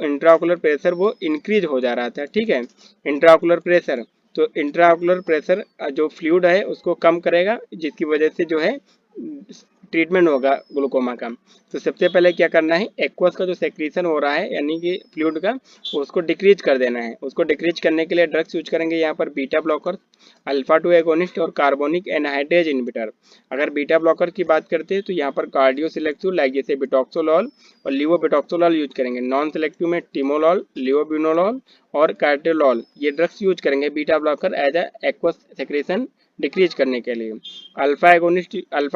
इंट्रा ऑकुलर प्रेशर वो इंक्रीज हो जा रहा था, ठीक है। इंट्रा ऑकुलर प्रेशर, तो इंट्रा ऑकुलर प्रेशर जो फ्लूइड है उसको कम करेगा, जिसकी वजह से जो है ट्रीटमेंट होगा ग्लूकोमा का। तो सबसे पहले क्या करना है, एक्वस का जो सेक्रीशन हो रहा है यानी कि फ्लूइड का, उसको डिक्रीज कर देना है। उसको डिक्रीज करने के लिए ड्रग्स यूज करेंगे यहाँ पर बीटा ब्लॉकर, अल्फा 2 एगोनिस्ट और कार्बोनिक एनहाइड्रेज इनहिबिटर। अगर बीटा ब्लॉकर की बात करते हैं तो यहाँ पर कार्डियो सिलेक्टिव लाइक जैसे बिटॉक्सोलॉल और लिवोबिटॉक्सोलॉल यूज करेंगे। नॉन सिलेक्टिव में टिमोलॉल, लिवोबिनोलॉल और कार्टियोलॉल, ये ड्रग्स यूज करेंगे beta blocker as a aqueous secretion decrease करने के लिए। अल्फा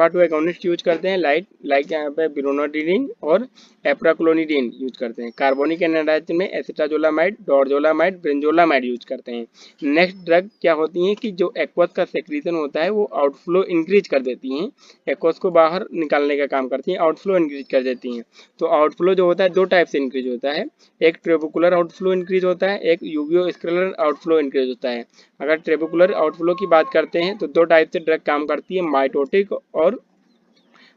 2 एगोनिस्ट यूज करते हैं लाइक यहाँ पे ब्रोनोडिनिन और एप्राक्लोनिडिन यूज करते हैं। कार्बोनिक एनहाइड्रेज में एसिटाजोलामाइड, डोरजोलामाइड, ब्रेंजोलामाइड यूज करते हैं। नेक्स्ट ड्रग क्या होती हैं कि जो एक्वस का सेक्रीशन होता है वो आउटफ्लो इंक्रीज कर देती हैं, एक्वस को बाहर निकालने का काम करती हैं, आउटफ्लो इंक्रीज कर देती हैं। तो आउटफ्लो जो होता है दो टाइप से इंक्रीज होता है, एक ट्रेबुकुलर आउटफ्लो इंक्रीज होता है, एक यूवियो स्केलर आउटफ्लो इंक्रीज होता है। अगर ट्रेबुकुलर आउटफ्लो की बात करते हैं तो दो टाइप से ड्रग काम करती है, माइटोटिक और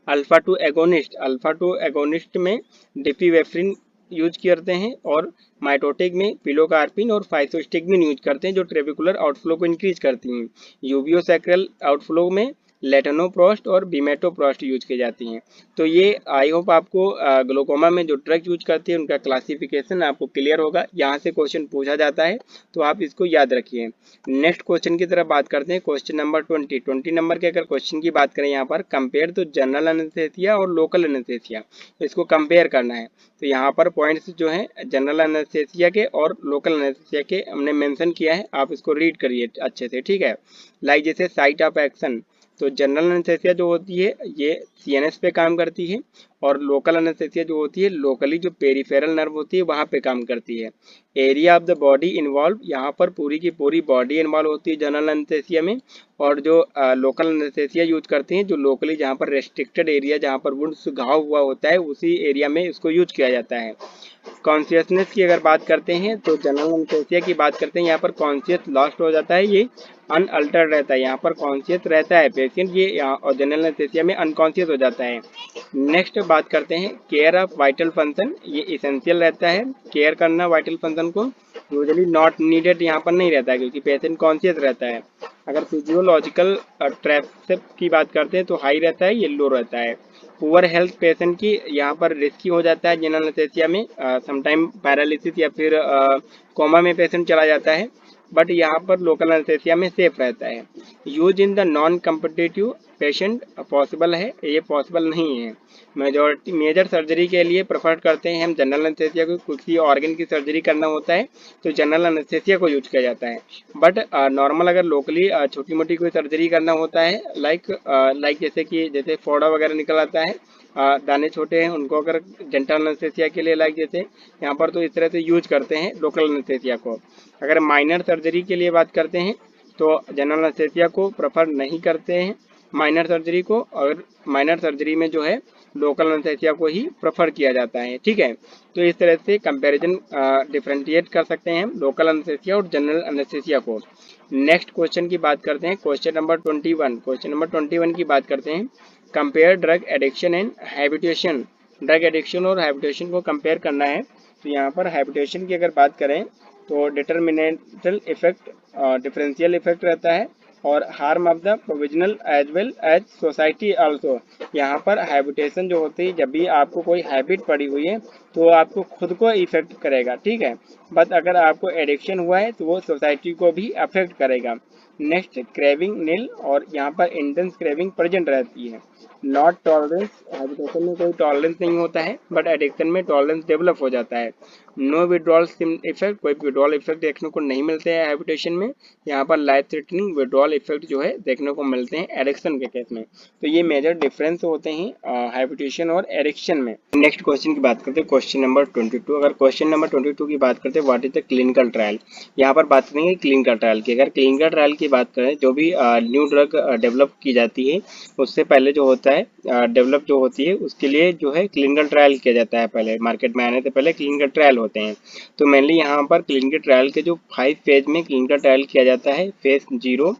अल्फा 2 एगोनिस्ट। अल्फा 2 एगोनिस्ट में डिपिवेफ्रिन यूज करते हैं, और माइटोटिक में पिलोकार्पिन और फाइसोस्टिग्मिन यूज करते हैं, जो ट्रेबिकुलर आउटफ्लो को इंक्रीज करती हैं। यूवियोसैक्रल आउटफ्लो में लेटोनोप्रोस्ट और बीमेटोप्रोस्ट यूज की जाती हैं। तो ये आई होप आपको ग्लोकोमा में जो ड्रग यूज करती है उनका क्लासिफिकेशन आपको क्लियर होगा। यहाँ से क्वेश्चन पूछा जाता है तो आप इसको याद रखिए। नेक्स्ट क्वेश्चन की तरफ बात करते हैं, क्वेश्चन नंबर 20 नंबर के अगर क्वेश्चन की बात करें यहाँ पर कंपेयर तो जनरल एनेस्थेसिया और लोकल एनेस्थेसिया, इसको कंपेयर करना है। तो यहाँ पर पॉइंट्स जो हैं जनरल एनेस्थेसिया के और लोकल एनेस्थेसिया के हमने मेंशन किया है, आप इसको रीड करिए अच्छे से, ठीक है। लाइक जैसे साइट ऑफ एक्शन, तो जनरल एनेस्थेसिया जो होती है ये सीएनएस पे काम करती है और लोकल एनेस्थेसिया जो होती है लोकली जो पेरिफेरल नर्व होती है वहाँ पे काम करती है। Area of the body involve, यहाँ पर पूरी की पूरी बॉडी इन्वॉल्व होती है जनरल एनेस्थेसिया में। और जो लोकल एनेस्थेसिया यूज करते हैं जो लोकली जहाँ पर रेस्ट्रिक्टेड एरिया जहाँ पर वुंड्स घाव हुआ होता है उसी एरिया में इसको यूज किया जाता है। कॉन्शियसनेस की अगर बात करते हैं तो जनरल एनेस्थेसिया की बात करते हैं, यहाँ पर कॉन्शियस लॉस्ट हो जाता है, ये अनअल्टर्ड रहता है। यहाँ पर कॉन्शियस रहता है पेशेंट ये यहाँ, और जनरल एनेस्थेसिया में अनकॉन्शियस हो जाता है। नेक्स्ट बात करते हैं केयर ऑफ वाइटल फंक्शन, ये इसेंशियल रहता है केयर करना वाइटल फंक्शन को, यूजुअली नॉट नीडेड यहाँ पर नहीं रहता है क्योंकि पेशेंट कॉन्शियस रहता है। अगर फिजियोलॉजिकल ट्रैप की बात करते हैं तो हाई रहता है, ये लो रहता है। पुअर हेल्थ पेशेंट की यहाँ पर रिस्की हो जाता है जनरल एनेस्थेसिया में, समटाइम पैरालिसिस या फिर कोमा में पेशेंट चला जाता है, बट यहाँ पर लोकल एनेस्थेसिया में सेफ रहता है। Use in the non competitive patient possible है, ये पॉसिबल नहीं है। मेजॉरिटी मेजर सर्जरी के लिए प्रेफर करते हैं हम जनरल एनेस्थेसिया को, किसी ऑर्गन की सर्जरी करना होता है तो जनरल एनेस्थेसिया को यूज किया जाता है। बट नॉर्मल अगर लोकली छोटी मोटी कोई सर्जरी करना होता है लाइक जैसे फोड़ा वगैरह निकल आता है, दाने छोटे हैं उनको अगर जनरल एनेस्थेसिया के लिए लाइक जैसे यहाँ पर तो इस तरह से यूज करते हैं लोकल एनेस्थेसिया को। अगर माइनर सर्जरी के लिए बात करते हैं तो जनरल एनेस्थेसिया को प्रेफर नहीं करते हैं माइनर सर्जरी को, और माइनर सर्जरी में जो है लोकल एनेस्थेसिया को ही प्रेफर किया जाता है, ठीक है। तो इस तरह से कंपैरिजन डिफरेंशिएट कर सकते हैं हम लोकल एनेस्थेसिया और जनरल एनेस्थेसिया को। नेक्स्ट क्वेश्चन की बात करते हैं, क्वेश्चन नंबर 21 की बात करते हैं compare drug addiction and habitation. Drug addiction और हैबिटेशन को कंपेयर करना है। तो यहाँ पर हैबिटेशन की अगर बात करें तो डिटर्मिनेंटल इफेक्ट डिफरेंशियल इफेक्ट रहता है और harm of the provisional as well as society also. यहाँ पर हैबिटेशन जो होती है जब भी आपको कोई हैबिट पड़ी हुई है तो आपको खुद को इफेक्ट करेगा, ठीक है, बट अगर आपको एडिक्शन हुआ है तो वो सोसाइटी को भी अफेक्ट करेगा। नेक्स्ट क्रेविंग नील, और यहाँ पर इंटेंस क्रेविंग प्रेजेंट रहती है। नॉट टॉलरेंस, हैबिटेशन में कोई टॉलरेंस नहीं होता है बट एडिक्शन में टॉलरेंस डेवलप हो जाता है। नो विड्रॉल इफेक्ट, कोई विड्रॉल इफेक्ट देखने को नहीं मिलते हैं हैबिटेशन में। यहाँ पर लाइफ थ्रेटनिंग विड्रॉल इफेक्ट जो है देखने को मिलते हैं एडिक्शन के केस में। तो ये मेजर डिफरेंस होते हैं हैबिटेशन और एडिक्शन में। नेक्स्ट क्वेश्चन की बात करते हैं, क्वेश्चन नंबर 22। अगर क्वेश्चन नंबर 22 की बात करते हैं what is the clinical trial, यहाँ पर बात करेंगे क्लिनिकल ट्रायल की। अगर क्लिनिकल ट्रायल की बात करें जो भी न्यू ड्रग डेवलप की जाती है उससे पहले जो होता है डेवलप जो होती है उसके लिए जो है क्लिनिकल ट्रायल किया जाता है। पहले मार्केट में आने से पहले क्लिनिकल ट्रायल होते हैं। तो मेनली यहाँ पर क्लिनिकल ट्रायल के जो 5 फेज में क्लिनिकल ट्रायल किया जाता है, फेज 0,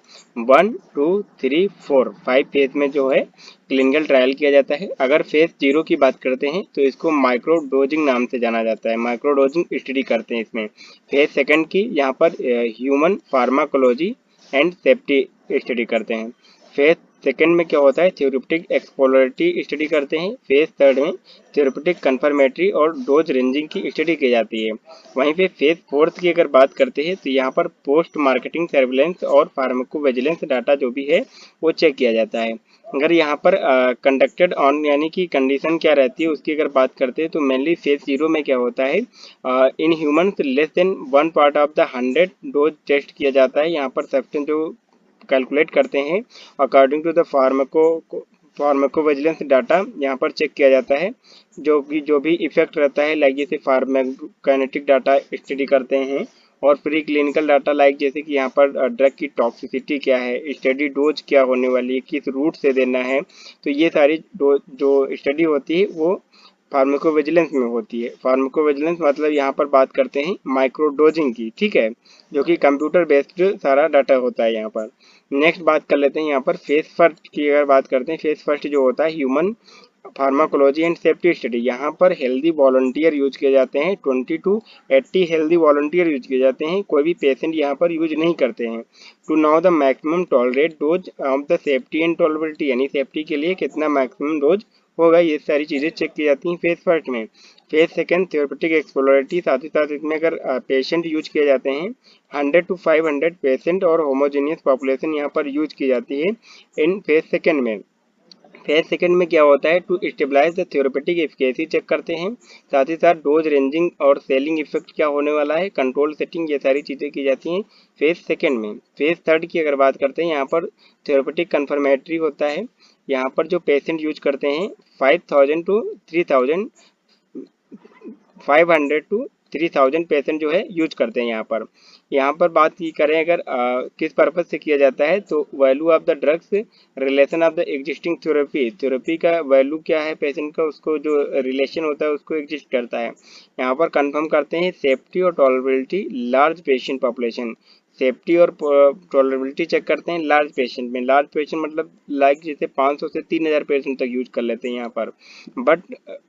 1, 2, 3, 4, 5 फेज में जो है क्लिनिकल ट्रायल किया जाता है। अगर फेज 0 की बात करते हैं तो इसको माइक्रो डोजिंग नाम से जाना जाता है, माइक्रो डोजिंग स्टडी करते हैं इसमें। फेज 2 की यहाँ पर human pharmacology and safety study करते हैं। फेज 2 में क्या होता है थ्योरेटिक एक्सप्लोरेटरी स्टडी करते हैं। फेज 3 में थ्योरेटिक कन्फर्मेटरी और डोज रेंजिंग की स्टडी की जाती है। वहीं पे फेज 4 की अगर बात करते हैं तो यहाँ पर पोस्ट मार्केटिंग सर्विलेंस और फार्माकोविजिलेंस डाटा जो भी है वो चेक किया जाता है। अगर यहाँ पर कंडक्टेड ऑन यानी कि कंडीशन क्या रहती है उसकी अगर बात करते हैं तो मेनली फेज 0 में क्या होता है in humans less than 1 part of the 100 dose test किया जाता है। यहाँ पर सब्सटेंस जो कैलकुलेट करते हैं according to the pharmacovigilance data यहाँ पर चेक किया जाता है। जो भी इफेक्ट रहता है लाइक जैसे फार्माकोकाइनेटिक डाटा स्टडी करते हैं और प्री क्लिनिकल डाटा लाइक जैसे कि यहाँ पर ड्रग की टॉक्सिसिटी क्या है, स्टडी डोज क्या होने वाली है, किस रूट से देना है। तो ये सारी जो स्टडी होती है वो फार्माकोविजिलेंस में होती है। फार्माकोविजिलेंस मतलब यहाँ पर बात करते हैं माइक्रो डोजिंग की, ठीक है, जो कि कंप्यूटर बेस्ड सारा डाटा होता है यहाँ पर। नेक्स्ट बात कर लेते हैं यहाँ पर फेज फर्स्ट की अगर बात करते हैं, फेज फर्स्ट जो होता है human pharmacology and safety study, यहाँ पर हेल्दी वॉलंटियर यूज किए जाते हैं, 20 to 80 हेल्दी वॉलंटियर यूज किए जाते हैं, कोई भी पेशेंट यहाँ पर यूज नहीं करते हैं। To know the maximum tolerate dose of the safety and tolerability, यानी सेफ्टी के लिए कितना मैक्सिमम डोज होगा, ये सारी चीज़ें चेक की जाती हैं फेज फर्स्ट में। फेज सेकेंड थ्योरेटिक एक्सप्लोरेटरी, साथ ही साथ इसमें अगर पेशेंट यूज किए जाते हैं 100 to 500 पेशेंट और होमोजेनियस पॉपुलेशन यहाँ पर यूज की जाती है इन फेज सेकेंड में। फेज सेकंड में क्या होता है, to stabilise the theoretic efficacy check करते हैं, साथ ही साथ डोज रेंजिंग और सेलिंग इफेक्ट क्या होने वाला है, कंट्रोल सेटिंग, ये सारी चीज़ें की जाती हैं फेज सेकंड में। फेज थर्ड की अगर बात करते हैं, यहाँ पर थ्योरेटिक कन्फर्मेटरी होता है, यहाँ पर जो पेशेंट यूज करते हैं 5,000 to 3,000 500 to 3,000 पेशेंट जो है यूज करते हैं यहाँ पर बात की करें अगर किस पर्पज से किया जाता है, तो value of the drugs, relation of the existing therapy का वैल्यू क्या है पेशेंट का, उसको जो रिलेशन होता है उसको एग्जिस्ट करता है। यहाँ पर कंफर्म करते हैं सेफ्टी और tolerability large patient population, safety और टॉलरेबिलिटी चेक करते हैं लार्ज पेशेंट में। लार्ज पेशेंट मतलब लाइक जैसे 500 से 3,000 पेशेंट तक यूज कर लेते हैं यहाँ पर। बट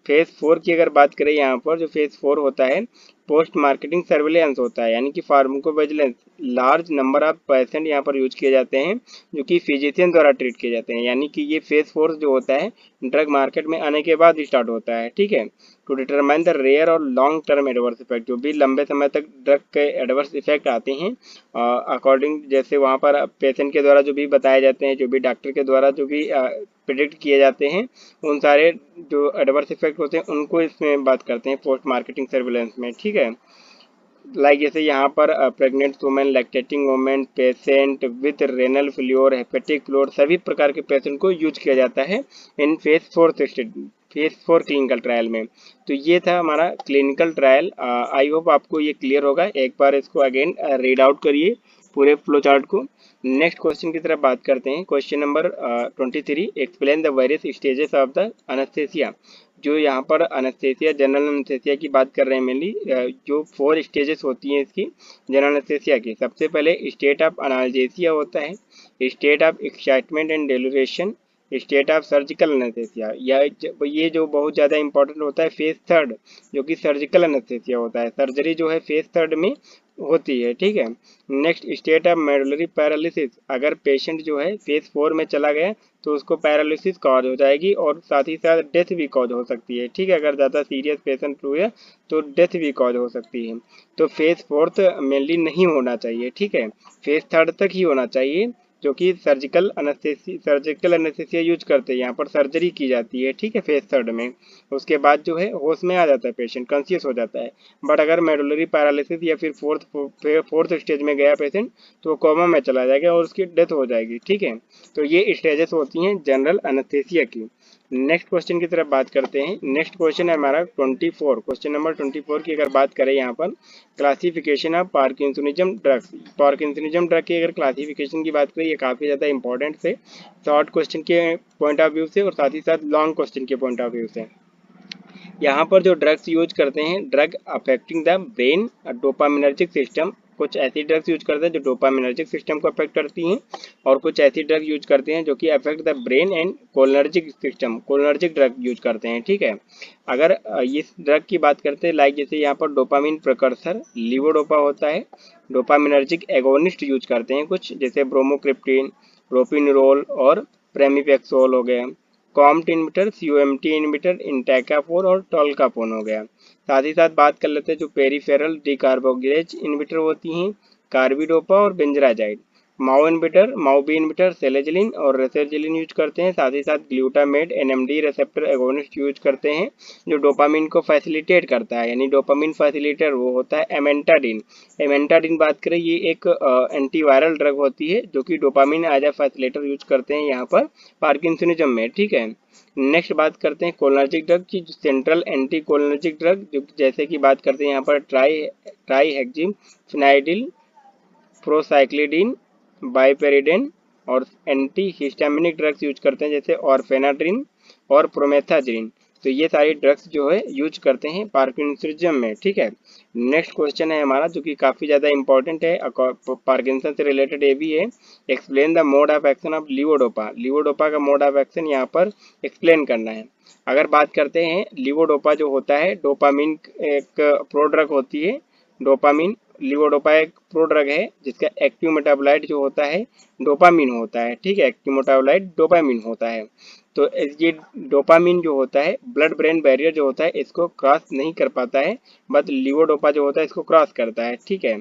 फेज 4 की अगर बात करें, यहाँ पर जो फेज 4 होता है पोस्ट मार्केटिंग सर्विलेंस होता है, यानी कि pharmacovigilance, large number of patient यहाँ पर यूज किए जाते हैं जो कि फिजिशियन द्वारा ट्रीट किए जाते हैं, यानी कि ये फेज 4 जो होता है ड्रग मार्केट में आने के बाद स्टार्ट होता है, ठीक है। टू डिटरमाइन द रेयर और लॉन्ग टर्म एडवर्स इफेक्ट, जो भी लंबे समय तक ड्रग के एडवर्स इफेक्ट आते हैं अकॉर्डिंग, जैसे वहाँ पर पेशेंट के द्वारा जो भी बताए जाते हैं, जो भी डॉक्टर के द्वारा जो भी प्रिडिक्ट किए जाते हैं, उन सारे जो एडवर्स इफेक्ट होते हैं उनको इसमें बात करते हैं पोस्ट मार्केटिंग सर्विलेंस में, ठीक है। लाइक जैसे यहाँ पर pregnant women, lactating women, patient with renal floor, hepatic floor, सभी प्रकार के पेशेंट को यूज किया जाता है इन फेज 4 क्लिनिकल ट्रायल में। तो ये था हमारा क्लिनिकल ट्रायल। आई होप आपको ये क्लियर होगा। एक बार इसको अगेन रीड आउट करिए पूरे फ्लो चार्ट को। नेक्स्ट क्वेश्चन की तरफ बात करते हैं। Question number 23, explain the various stages of the anaesthesia. जो यहाँ पर अनेस्थेसिया, जनरल अनेस्थेसिया की बात कर रहे हैं मेनली, जो 4 स्टेजेस होती हैं इसकी जनरल अनेस्थेसिया की। सबसे पहले स्टेट ऑफ अनाल्जेसिया होता है, state of excitement and delirium, state of surgical anaesthesia, ये जो बहुत ज़्यादा इंपॉर्टेंट होता है फेज थर्ड, जो कि सर्जिकल अनेस्थेसिया होता है। सर्जरी जो है फेज थर्ड में होती है, ठीक है। Next state of medullary paralysis, अगर पेशेंट जो है फेज 4 में चला गया तो उसको पैरालिसिस कॉज हो जाएगी और साथ ही साथ डेथ भी कॉज हो सकती है, ठीक है। अगर ज़्यादा सीरियस पेशेंट हुआ तो डेथ भी कॉज हो सकती है। तो फेज 4 मेनली नहीं होना चाहिए, ठीक है, फेज थर्ड तक ही होना चाहिए, जो कि सर्जिकल एनेस्थेसिया यूज करते हैं, यहाँ पर सर्जरी की जाती है, ठीक है, फेज थर्ड में। उसके बाद जो है होश में आ जाता है पेशेंट, कॉन्शियस हो जाता है। बट अगर मेडुलरी पैरालिसिस या फिर फोर्थ स्टेज में गया पेशेंट तो वो कोमा में चला जाएगा और उसकी डेथ हो जाएगी, ठीक है। तो ये स्टेजेस होती हैं जनरल एनेस्थेसिया की। नेक्स्ट क्वेश्चन की तरफ बात करते हैं। नेक्स्ट क्वेश्चन है हमारा 24, क्वेश्चन नंबर 24 की अगर बात करें यहाँ पर, classification of parkinsonism drugs. Parkinsonism drug की अगर क्लासिफिकेशन की बात करें, ये काफ़ी ज़्यादा इंपॉर्टेंट है शॉर्ट क्वेश्चन के पॉइंट ऑफ व्यू से और साथ ही साथ लॉन्ग क्वेश्चन के पॉइंट ऑफ व्यू से। यहाँ पर जो ड्रग्स यूज करते हैं, drug affecting the brain dopaminergic system, कुछ ऐसी ड्रग्स यूज करते हैं जो डोपामिनर्जिक सिस्टम को अफेक्ट करती हैं, और कुछ ऐसी ड्रग यूज करते हैं जो कि affect the brain and cholinergic system, cholinergic drug use करते हैं, ठीक है। अगर इस ड्रग की बात करते हैं, लाइक जैसे यहाँ पर डोपामिन प्रकर्सर लीवोडोपा होता है, डोपामिनर्जिक एगोनिस्ट यूज करते हैं कुछ, जैसे ब्रोमोक्रिप्टिन, प्रोपिनरोल और प्रेमिपेक्सोल हो गया, कॉम्ट इनहिबिटर, COMT इनहिबिटर, इंटैकाफोर और टॉल्काफोन हो गया। साथ ही साथ बात कर लेते हैं जो पेरिफेरल डिकार्बोक्सिलेज इनहिबिटर होती हैं, कार्बिडोपा और बेंजराजाइड, माओ इनहिबिटर, माओ बी इनहिबिटर, सेलेजिलिन और रेसेजिलिन यूज करते हैं। साथ ही साथ glutamate NMD receptor agonist use करते हैं जो डोपामिन को फैसिलिटेट करता है, यानी डोपामिन फैसिलिटेटर वो होता है एमेंटाडिन। एमेंटाडिन बात करें, ये एक एंटीवायरल ड्रग होती है जो कि dopamine as a facilitator use करते हैं यहाँ पर पार्किंसोनिज्म में, ठीक है। नेक्स्ट बात करते हैं कोलिनर्जिक ड्रग की, सेंट्रल एंटी कोलिनर्जिक ड्रग, जो जैसे कि बात करते हैं यहाँ पर ट्राईहेक्सिम फिनाइडिल, प्रोसाइक्लिडिन, बाइपेरिडेन और एंटी हिस्टामिनिक ड्रग्स यूज करते हैं जैसे ऑर्फेनाड्रिन और प्रोमेथाजिन। तो ये सारी ड्रग्स जो है यूज करते हैं पार्किंसनिज्म में, ठीक है। नेक्स्ट क्वेश्चन है हमारा जो कि काफ़ी ज़्यादा इंपॉर्टेंट है, पार्किंसन से रिलेटेड ये भी है। Explain the mode of action of levodopa. Levodopa का मोड ऑफ एक्शन यहाँ पर एक्सप्लेन करना है। अगर बात करते हैं लीवोडोपा जो होता है, डोपामिन एक प्रोड्रग होती है। डोपामिन, लीवोडोपा एक प्रोड्रग है जिसका एक्टिव मेटाबोलाइट जो होता है डोपामिन होता है, ठीक है। एक्टिव मेटाबोलाइट डोपामिन होता है। तो ये डोपामिन जो होता है ब्लड ब्रेन बैरियर जो होता है इसको क्रॉस नहीं कर पाता है, बट लीवोडोपा जो होता है इसको क्रॉस करता है, ठीक है।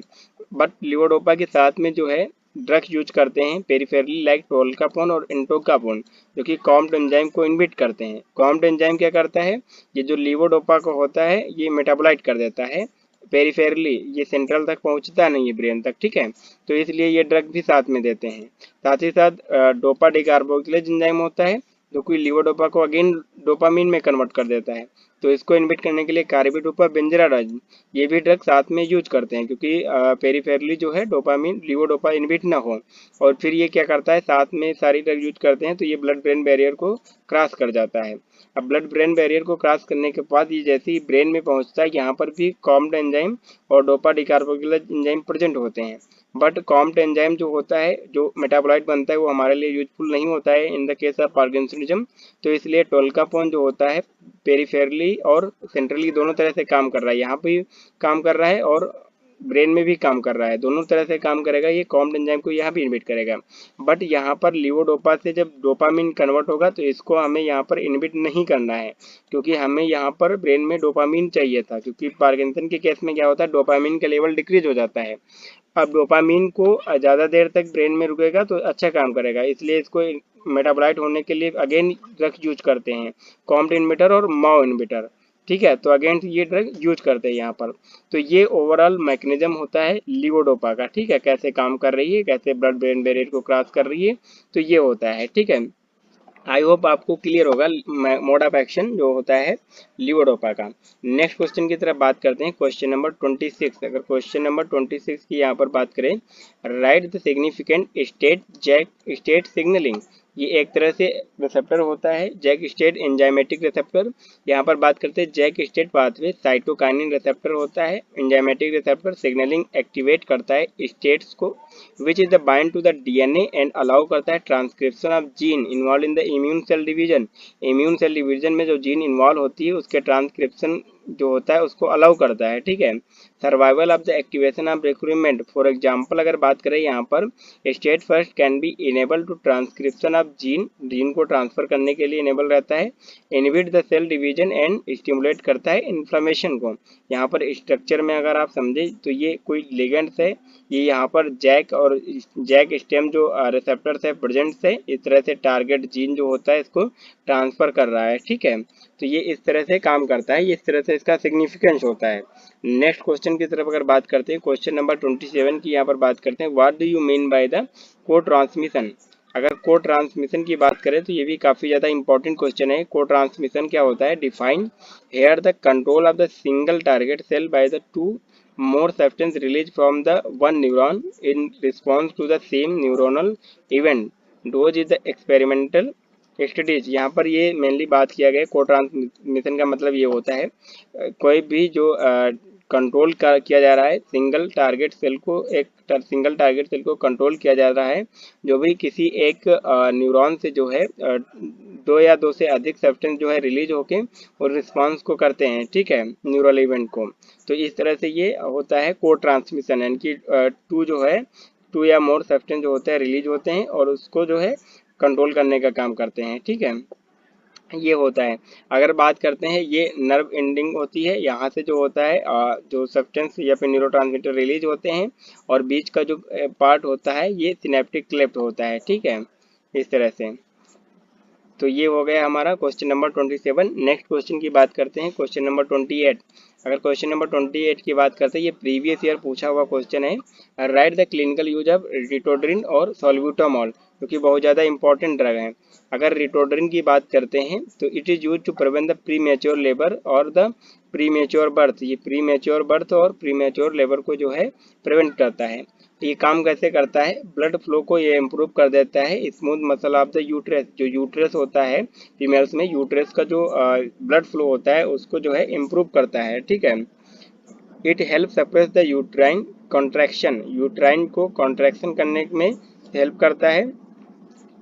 बट लीवोडोपा के साथ में जो है ड्रग्स यूज करते हैं पेरिफेरली लाइक टोल्कापोन और इंटोकापोन, जो कि कॉम्ट एंजाइम को इनहिबिट करते हैं। कॉम्ट एंजाइम क्या करता है, ये जो लीवोडोपा को होता है ये मेटाबोलाइट कर देता है पेरिफेरली, ये सेंट्रल तक पहुंचता नहीं है ब्रेन तक, ठीक है। तो इसलिए ये ड्रग भी साथ में देते हैं। साथ ही साथ डोपा डिकार्बोक्सिलेज एंजाइम होता है जो कि लीवोडोपा को अगेन डोपामिन में कन्वर्ट कर देता है। तो इसको इनहिबिट करने के लिए कार्बिडोपा बेंजराडाइन ये भी ड्रग साथ में यूज करते हैं, क्योंकि पेरिफेरली जो है डोपामिन लीवोडोपा इनहिबिट ना हो। और फिर ये क्या करता है, साथ में सारी ड्रग यूज करते हैं तो ये ब्लड ब्रेन बैरियर को क्रॉस कर जाता है। अब ब्लड ब्रेन बैरियर को क्रॉस करने के बाद ये जैसे ही ब्रेन में पहुंचता है यहाँ पर भी कॉम्ट एंजाइम और डोपा डिकार्बोक्सिलेज एंजाइम प्रेजेंट होते हैं। बट कॉम्ट एंजाइम जो होता है जो मेटाबोलाइट बनता है वो हमारे लिए यूजफुल नहीं होता है in the case of parkinsonism. तो इसलिए टोल्कापोन जो होता है पेरिफेरली और सेंट्रली दोनों तरह से काम कर रहा है, यहाँ पे काम कर रहा है और ब्रेन में भी काम कर रहा है, दोनों तरह से काम करेगा। ये कॉम्ट एंजाइम को यहाँ भी इनहिबिट करेगा। बट यहाँ पर लीवोडोपा से जब डोपामिन कन्वर्ट होगा तो इसको हमें यहाँ पर इनहिबिट नहीं करना है, क्योंकि हमें यहाँ पर ब्रेन में डोपामिन चाहिए था। क्योंकि पार्किंसन के केस में क्या होता है, डोपामिन का लेवल डिक्रीज हो जाता है। अब डोपामिन को ज़्यादा देर तक ब्रेन में रुकेगा तो अच्छा काम करेगा, इसलिए इसको मेटाबोलाइट होने के लिए अगेन ड्रग यूज करते हैं, कॉम्ट इनहिबिटर और माओ इनहिबिटर, ठीक है। तो अगेन ये ड्रग यूज करते हैं यहाँ पर। तो ये ओवरऑल मैकेनिज्म होता है लीवोडोपा का, ठीक है, कैसे काम कर रही है, कैसे ब्लड ब्रेन बैरियर को क्रॉस कर रही है, तो ये होता है, ठीक है। आई होप आपको क्लियर होगा मोड ऑफ एक्शन जो होता है लीवोडोपा का। नेक्स्ट क्वेश्चन की तरफ बात करते हैं, क्वेश्चन नंबर 26। अगर क्वेश्चन नंबर 26 की यहाँ पर बात करें, right the significant state signalling. ये एक तरह से रिसेप्टर होता है, जैक स्टेट एंजाइमेटिक रिसेप्टर। यहाँ पर बात करते हैं JAK STAT pathway, cytokinin receptor होता है। एंजाइमेटिक रिसेप्टर सिग्नलिंग एक्टिवेट करता है स्टेट्स को, which is the bind to the DNA and allow करता है transcription of gene involve in the immune cell division. Immune cell division में जो जीन इन्वॉल्व होती है उसके ट्रांसक्रिप्शन जो होता है उसको अलाउ करता है, ठीक है। Survival of the activation of recruitment, for example अगर बात करें यहाँ पर STAT first can be enable to transcription of gene को ट्रांसफर करने के लिए इनेबल रहता है। Inhibit the cell division and stimulate करता है इन्फ्लेमेशन को। यहाँ पर स्ट्रक्चर में अगर आप समझे तो ये कोई लिगेंड्स है, ये यहाँ पर जैक और जैक स्टेम जो रिसेप्टर्स है प्रेजेंट्स है, इस तरह से टारगेट जीन जो होता है इसको ट्रांसफर कर रहा है, ठीक है। तो ये इस तरह से काम करता है, इस तरह से इसका सिग्निफिकेंस होता है। नेक्स्ट क्वेश्चन की तरफ अगर बात करते हैं, क्वेश्चन नंबर 27 की यहाँ पर बात करते हैं, what do you mean by the को ट्रांसमिशन। अगर को ट्रांसमिशन की बात करें तो ये भी काफ़ी ज़्यादा इंपॉर्टेंट क्वेश्चन है। को ट्रांसमिशन क्या होता है, define here the control of the single target cell by the two more substance released from the one neuron in response to the same neuronal event. Dose is the experimental studies. यहाँ पर ये मेनली बात किया गया को ट्रांसमिशन का मतलब ये होता है कोई भी जो कंट्रोल किया जा रहा है सिंगल टारगेट सेल को, एक सिंगल टारगेट सेल को कंट्रोल किया जा रहा है जो भी किसी एक न्यूरॉन से जो है दो या दो से अधिक सब्सटेंस जो है रिलीज होके और रिस्पांस को करते हैं, ठीक है, न्यूरल इवेंट को। तो इस तरह से ये होता है को ट्रांसमिशन, यानी कि टू या मोर सब्सटेंस जो होते हैं रिलीज होते हैं और उसको जो है कंट्रोल करने का काम करते हैं, ठीक है, ये होता है। अगर बात करते हैं ये नर्व एंडिंग होती है, यहाँ से जो होता है जो सब्सटेंस या फिर न्यूरोट्रांसमीटर रिलीज होते हैं और बीच का जो पार्ट होता है ये सिनेप्टिक क्लेफ्ट होता है, ठीक है, इस तरह से। तो ये हो गया हमारा क्वेश्चन नंबर 27। नेक्स्ट क्वेश्चन की बात करते हैं, क्वेश्चन नंबर 28। अगर क्वेश्चन नंबर 28 की बात करते हैं, ये प्रीवियस ईयर पूछा हुआ क्वेश्चन है, write the clinical use of ritodrine और सॉल्ब्यूटामॉल, क्योंकि बहुत ज़्यादा इंपॉर्टेंट ड्रग है। अगर रिटोड्रिन की बात करते हैं तो it is use to prevent the premature labour और द प्री मेच्योर बर्थ। ये प्री मेच्योर बर्थ और प्री मेच्योर लेबर को जो है प्रिवेंट करता है। ये काम कैसे करता है, ब्लड फ्लो को ये इम्प्रूव कर देता है। Smooth muscle of the uterus, जो यूट्रस होता है फीमेल्स में, यूट्रस का जो ब्लड फ्लो होता है उसको जो है इम्प्रूव करता है, ठीक है। It help suppress the uterine contraction, uterine को कॉन्ट्रैक्शन करने में हेल्प करता है,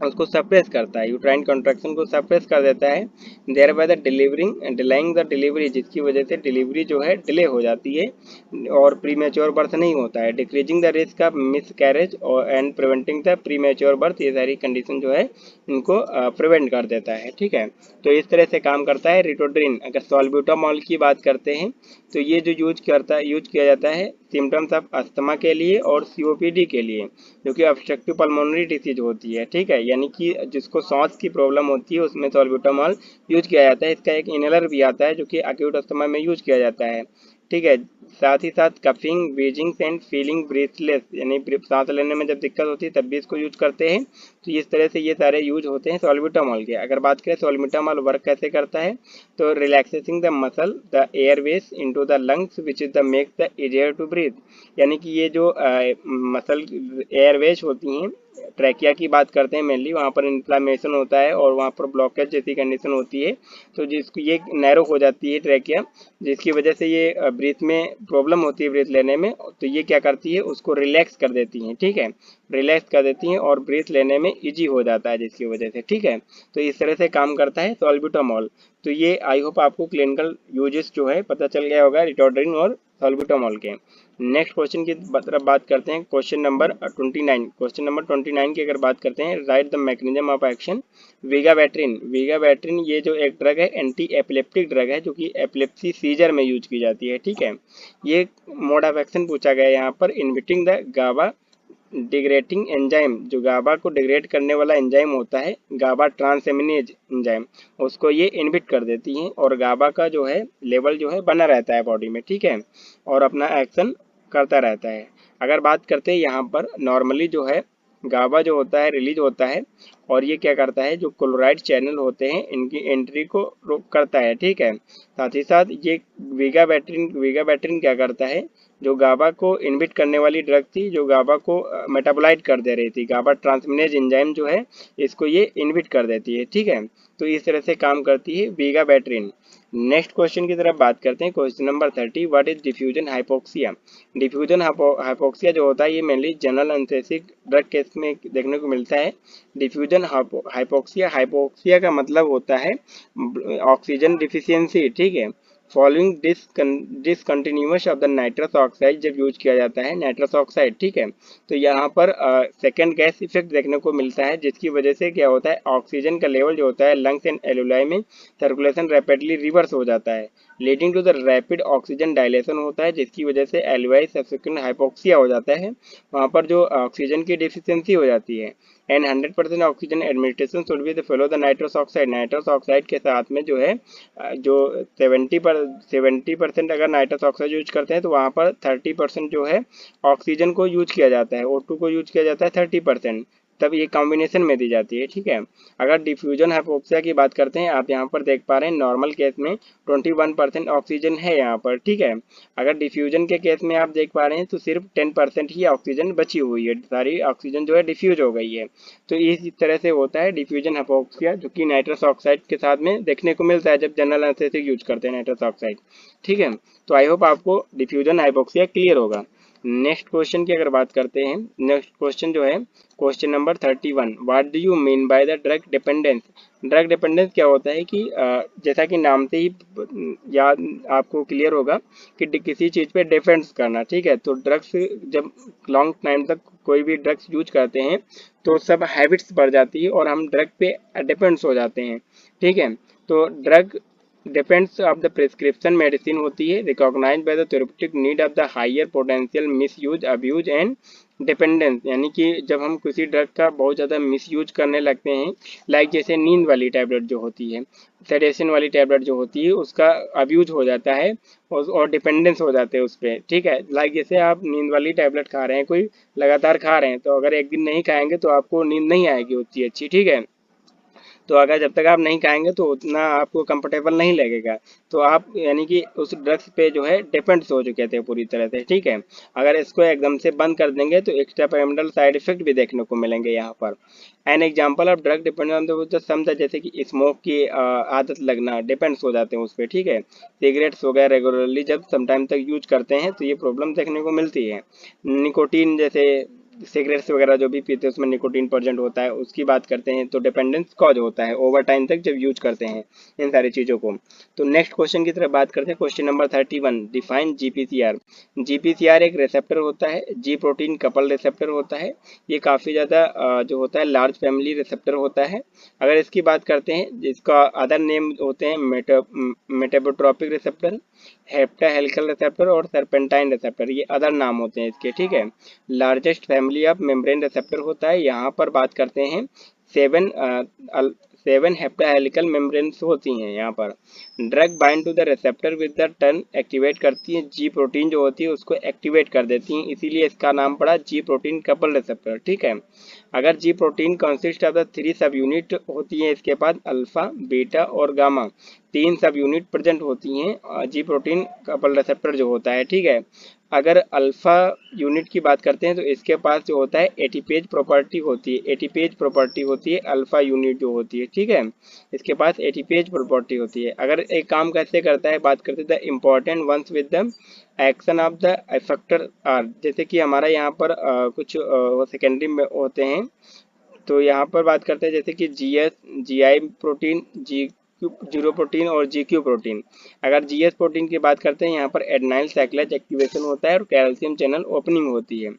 उसको सप्रेस करता है, यूट्राइन कॉन्ट्रैक्शन को सप्रेस कर देता है। Thereby the delivering delaying the delivery, जिसकी वजह से डिलीवरी जो है डिले हो जाती है और प्रीमेच्योर बर्थ नहीं होता है। Decreasing the risk of miscarriage और and preventing the premature birth, ये सारी कंडीशन जो है इनको प्रिवेंट कर देता है, ठीक है। तो इस तरह से काम करता है रिटोड्रिन। अगर सॉल्ब्यूटामॉल की बात करते हैं तो ये जो यूज किया जाता है सिम्टम्स ऑफ अस्थमा के लिए और सीओपीडी के लिए, जो कि ऑब्स्ट्रक्टिव पल्मोनरी डिसीज होती है, ठीक है। यानी कि जिसको सांस की प्रॉब्लम होती है उसमें सॉल्ब्यूटामॉल यूज किया जाता है। इसका एक इनहेलर भी आता है जो कि अक्यूट अस्थमा में यूज किया जाता है, ठीक है। साथ ही साथ coughing, wheezing and feeling breathless, यानी सांस लेने में जब दिक्कत होती है तब भी इसको यूज करते हैं। तो इस तरह से ये सारे यूज होते हैं सॉल्ब्यूटामॉल के। अगर बात करें सॉल्ब्यूटामॉल वर्क कैसे करता है, तो relaxing the muscle the airways into the lungs which is the makes the easier to breathe, यानी कि ये जो मसल एयरवेज होती हैं, ट्रैकिया की बात करते हैं मेनली, वहाँ पर इन्फ्लामेशन होता है और वहाँ पर ब्लॉकेज जैसी कंडीशन होती है, तो जिसको ये नैरो हो जाती है ट्रैकिया, जिसकी वजह से ये ब्रीथ में प्रॉब्लम होती है ब्रीथ लेने में, तो ये क्या करती है उसको रिलैक्स कर देती हैं, ठीक है। रिलैक्स कर देती हैं और ब्रीथ लेने में इजी हो जाता है जिसकी वजह से, ठीक है। तो इस तरह से काम करता है सॉल्ब्यूटामॉल। तो ये आई होप आपको क्लिनिकल यूजेस जो है पता चल गया होगा रिटोड्रिन और सॉल्ब्यूटामॉल के। नेक्स्ट क्वेश्चन की तरफ बात करते हैं, क्वेश्चन नंबर 29। क्वेश्चन नंबर 29 की अगर बात करते हैं, write the mechanism of action vigabatrin. Vigabatrin ये जो एक ड्रग है एंटी एपिलेप्टिक ड्रग है जो कि एपिलेप्सी सीजर में यूज की जाती है, ठीक है। ये मोड ऑफ एक्शन पूछा गया है यहाँ पर, inhibiting the GABA degrading enzyme, जो गाबा को डिग्रेड करने वाला एंजाइम होता है गाबा ट्रांसएमिनेज एंजाइम, उसको ये इनहिबिट कर देती हैं और गाबा का जो है लेवल जो है बना रहता है बॉडी में, ठीक है, और अपना एक्शन करता रहता है। अगर बात करते हैं यहाँ पर नॉर्मली जो है गाबा जो होता है रिलीज होता है और ये क्या करता है, जो क्लोराइड चैनल होते हैं इनकी एंट्री को रोक करता है, ठीक है। साथ ही साथ ये विगाबैट्रिन क्या करता है, जो गाबा को इनहिबिट करने वाली ड्रग थी, जो गाबा को मेटाबोलाइट कर दे रही थी, गाबा ट्रांसमिनेज एंजाइम जो है इसको ये इनहिबिट कर देती है, ठीक है। तो इस तरह से काम करती है विगाबैट्रिन। नेक्स्ट क्वेश्चन की तरफ बात करते हैं, question number 30, what is diffusion hypoxia. Diffusion hypoxia जो होता है ये मेनली जनरल एनेस्थेसिक ड्रग केस में देखने को मिलता है। डिफ्यूजन हाइपोक्सिया, हाइपोक्सिया का मतलब होता है ऑक्सीजन डिफिशियंसी, ठीक है। Following discontinuous of the nitrous oxide, जब यूज किया जाता है नाइट्रस ऑक्साइड, ठीक है, तो यहाँ पर सेकेंड गैस इफेक्ट देखने को मिलता है, जिसकी वजह से क्या होता है ऑक्सीजन का लेवल जो होता है लंग्स एंड एलुलाई में सर्कुलेशन रैपिडली रिवर्स हो जाता है, leading to the rapid oxygen dilation होता है, जिसकी वजह से एलुआई सब्सिक्वेंट हाइपोक्सिया हो जाता है, वहाँ पर जो ऑक्सीजन की डिफिशियंसी हो जाती है। And 100% oxygen administration should be follow the nitrous oxide, nitrous oxide के साथ में जो है जो 70% अगर नाइट्रस ऑक्साइड यूज करते हैं तो वहाँ पर 30% जो है ऑक्सीजन को यूज किया जाता है, O2 को यूज किया जाता है 30%, तब ये कॉम्बिनेशन में दी जाती है, ठीक है। अगर डिफ्यूजन हाइपोक्सिया की बात करते हैं, आप यहाँ पर देख पा रहे हैं नॉर्मल केस में 21% ऑक्सीजन है यहाँ पर, ठीक है। अगर डिफ्यूजन के केस में आप देख पा रहे हैं तो सिर्फ 10% ही ऑक्सीजन बची हुई है, सारी ऑक्सीजन जो है डिफ्यूज हो गई है। तो इस तरह से होता है डिफ्यूजन हाइपोक्सिया, जो कि नाइट्रस ऑक्साइड के साथ में देखने को मिलता है जब जनरल एनेस्थेसिक यूज करते हैं नाइट्रस ऑक्साइड, ठीक है। तो आई होप आपको डिफ्यूजन हाइपोक्सिया क्लियर होगा। नेक्स्ट क्वेश्चन की अगर बात करते हैं, नेक्स्ट क्वेश्चन जो है question number 31, what do you mean by the drug dependence. Drug dependence क्या होता है कि जैसा कि नाम से ही याद आपको क्लियर होगा कि किसी चीज़ पे डिपेंड्स करना, ठीक है। तो ड्रग्स जब लॉन्ग टाइम तक कोई भी ड्रग्स यूज करते हैं तो सब हैबिट्स बढ़ जाती है और हम ड्रग पे डिपेंड्स हो जाते हैं, ठीक है। तो drug depends of the prescription medicine होती है, recognised by the therapeutic need of the higher potential misuse abuse and dependence, यानी कि जब हम किसी ड्रग का बहुत ज़्यादा मिसयूज करने लगते हैं, लाइक जैसे नींद वाली टैबलेट जो होती है, सेडेशन वाली टैबलेट जो होती है, उसका अब्यूज हो जाता है और डिपेंडेंस हो जाते हैं उस पर, ठीक है। लाइक जैसे आप नींद वाली टैबलेट खा रहे हैं, कोई लगातार खा रहे हैं, तो अगर एक दिन नहीं खाएंगे तो आपको नींद नहीं आएगी उतनी अच्छी, ठीक है। तो अगर जब तक आप नहीं खाएंगे तो उतना आपको कंफर्टेबल नहीं लगेगा। तो आप यानी कि उस ड्रग्स पे जो है डिपेंड्स हो चुके थे पूरी तरह से, ठीक है। अगर इसको एकदम से बंद कर देंगे तो एक्स्ट्रा पैरामिडल साइड इफेक्ट भी देखने को मिलेंगे यहाँ पर। An example of drug dependence on the समझा, जैसे कि स्मोक की आदत लगना, डिपेंड्स हो जाते हैं उस पर, ठीक है। सिगरेट्स हो गया, रेगुलरली जब समटाइम तक यूज करते हैं तो ये प्रॉब्लम देखने को मिलती है। निकोटीन, जैसे सिगरेट्स वगैरह जो भी पीते हैं उसमें निकोटीन प्रेजेंट होता है, उसकी बात करते हैं तो डिपेंडेंस कॉज होता है ओवर टाइम तक जब यूज करते हैं इन सारी चीज़ों को। तो नेक्स्ट क्वेश्चन की तरफ बात करते हैं। Question number 31, define GPCR. GPCR एक रिसेप्टर होता है, जी प्रोटीन कपल रिसेप्टर होता है। ये काफ़ी ज़्यादा जो होता है लार्ज फैमिली रिसेप्टर होता है। अगर इसकी बात करते हैं, जिसका अदर नेम होते हैं मेटाबोट्रोपिक रिसेप्टर, हेप्टा हेलिकल रिसेप्टर और सर्पेंटाइन रिसेप्टर, ये अदर नाम होते हैं इसके, ठीक है। Largest family of membrane receptor होता है। यहाँ पर बात करते हैं 7 हेप्टा हेलिकल मेम्ब्रेन्स होती हैं यहाँ पर। Drug bind to the receptor with the turn, activate करती है, जी प्रोटीन जो होती है उसको एक्टिवेट कर देती हैं, इसीलिए इसका नाम पड़ा जी प्रोटीन कपल रिसेप्टर, ठीक है। अगर जी प्रोटीन कंसिस्ट ऑफ द 3 सब यूनिट होती है इसके पास, अल्फा, बीटा और गामा, 3 सब यूनिट प्रेजेंट होती हैं जी प्रोटीन कपल रिसेप्टर जो होता है, ठीक है। अगर अल्फा यूनिट की बात करते हैं तो इसके पास जो होता है एटीपेज प्रॉपर्टी होती है, एटीपेज प्रॉपर्टी होती है अल्फा यूनिट जो होती है, ठीक है। इसके पास एटीपेज प्रॉपर्टी होती है। अगर एक काम कैसे करता है, बात करते हैं the important ones with the action of the effector are, जैसे कि हमारा यहाँ पर कुछ सेकेंडरी में होते हैं। तो यहाँ पर बात करते हैं जैसे कि जीआई प्रोटीन, जीरो प्रोटीन और जीक्यू प्रोटीन। अगर जीएस प्रोटीन की बात करते हैं यहाँ पर एडेनाइल साइक्लेज एक्टिवेशन होता है और कैल्शियम चैनल ओपनिंग होती है।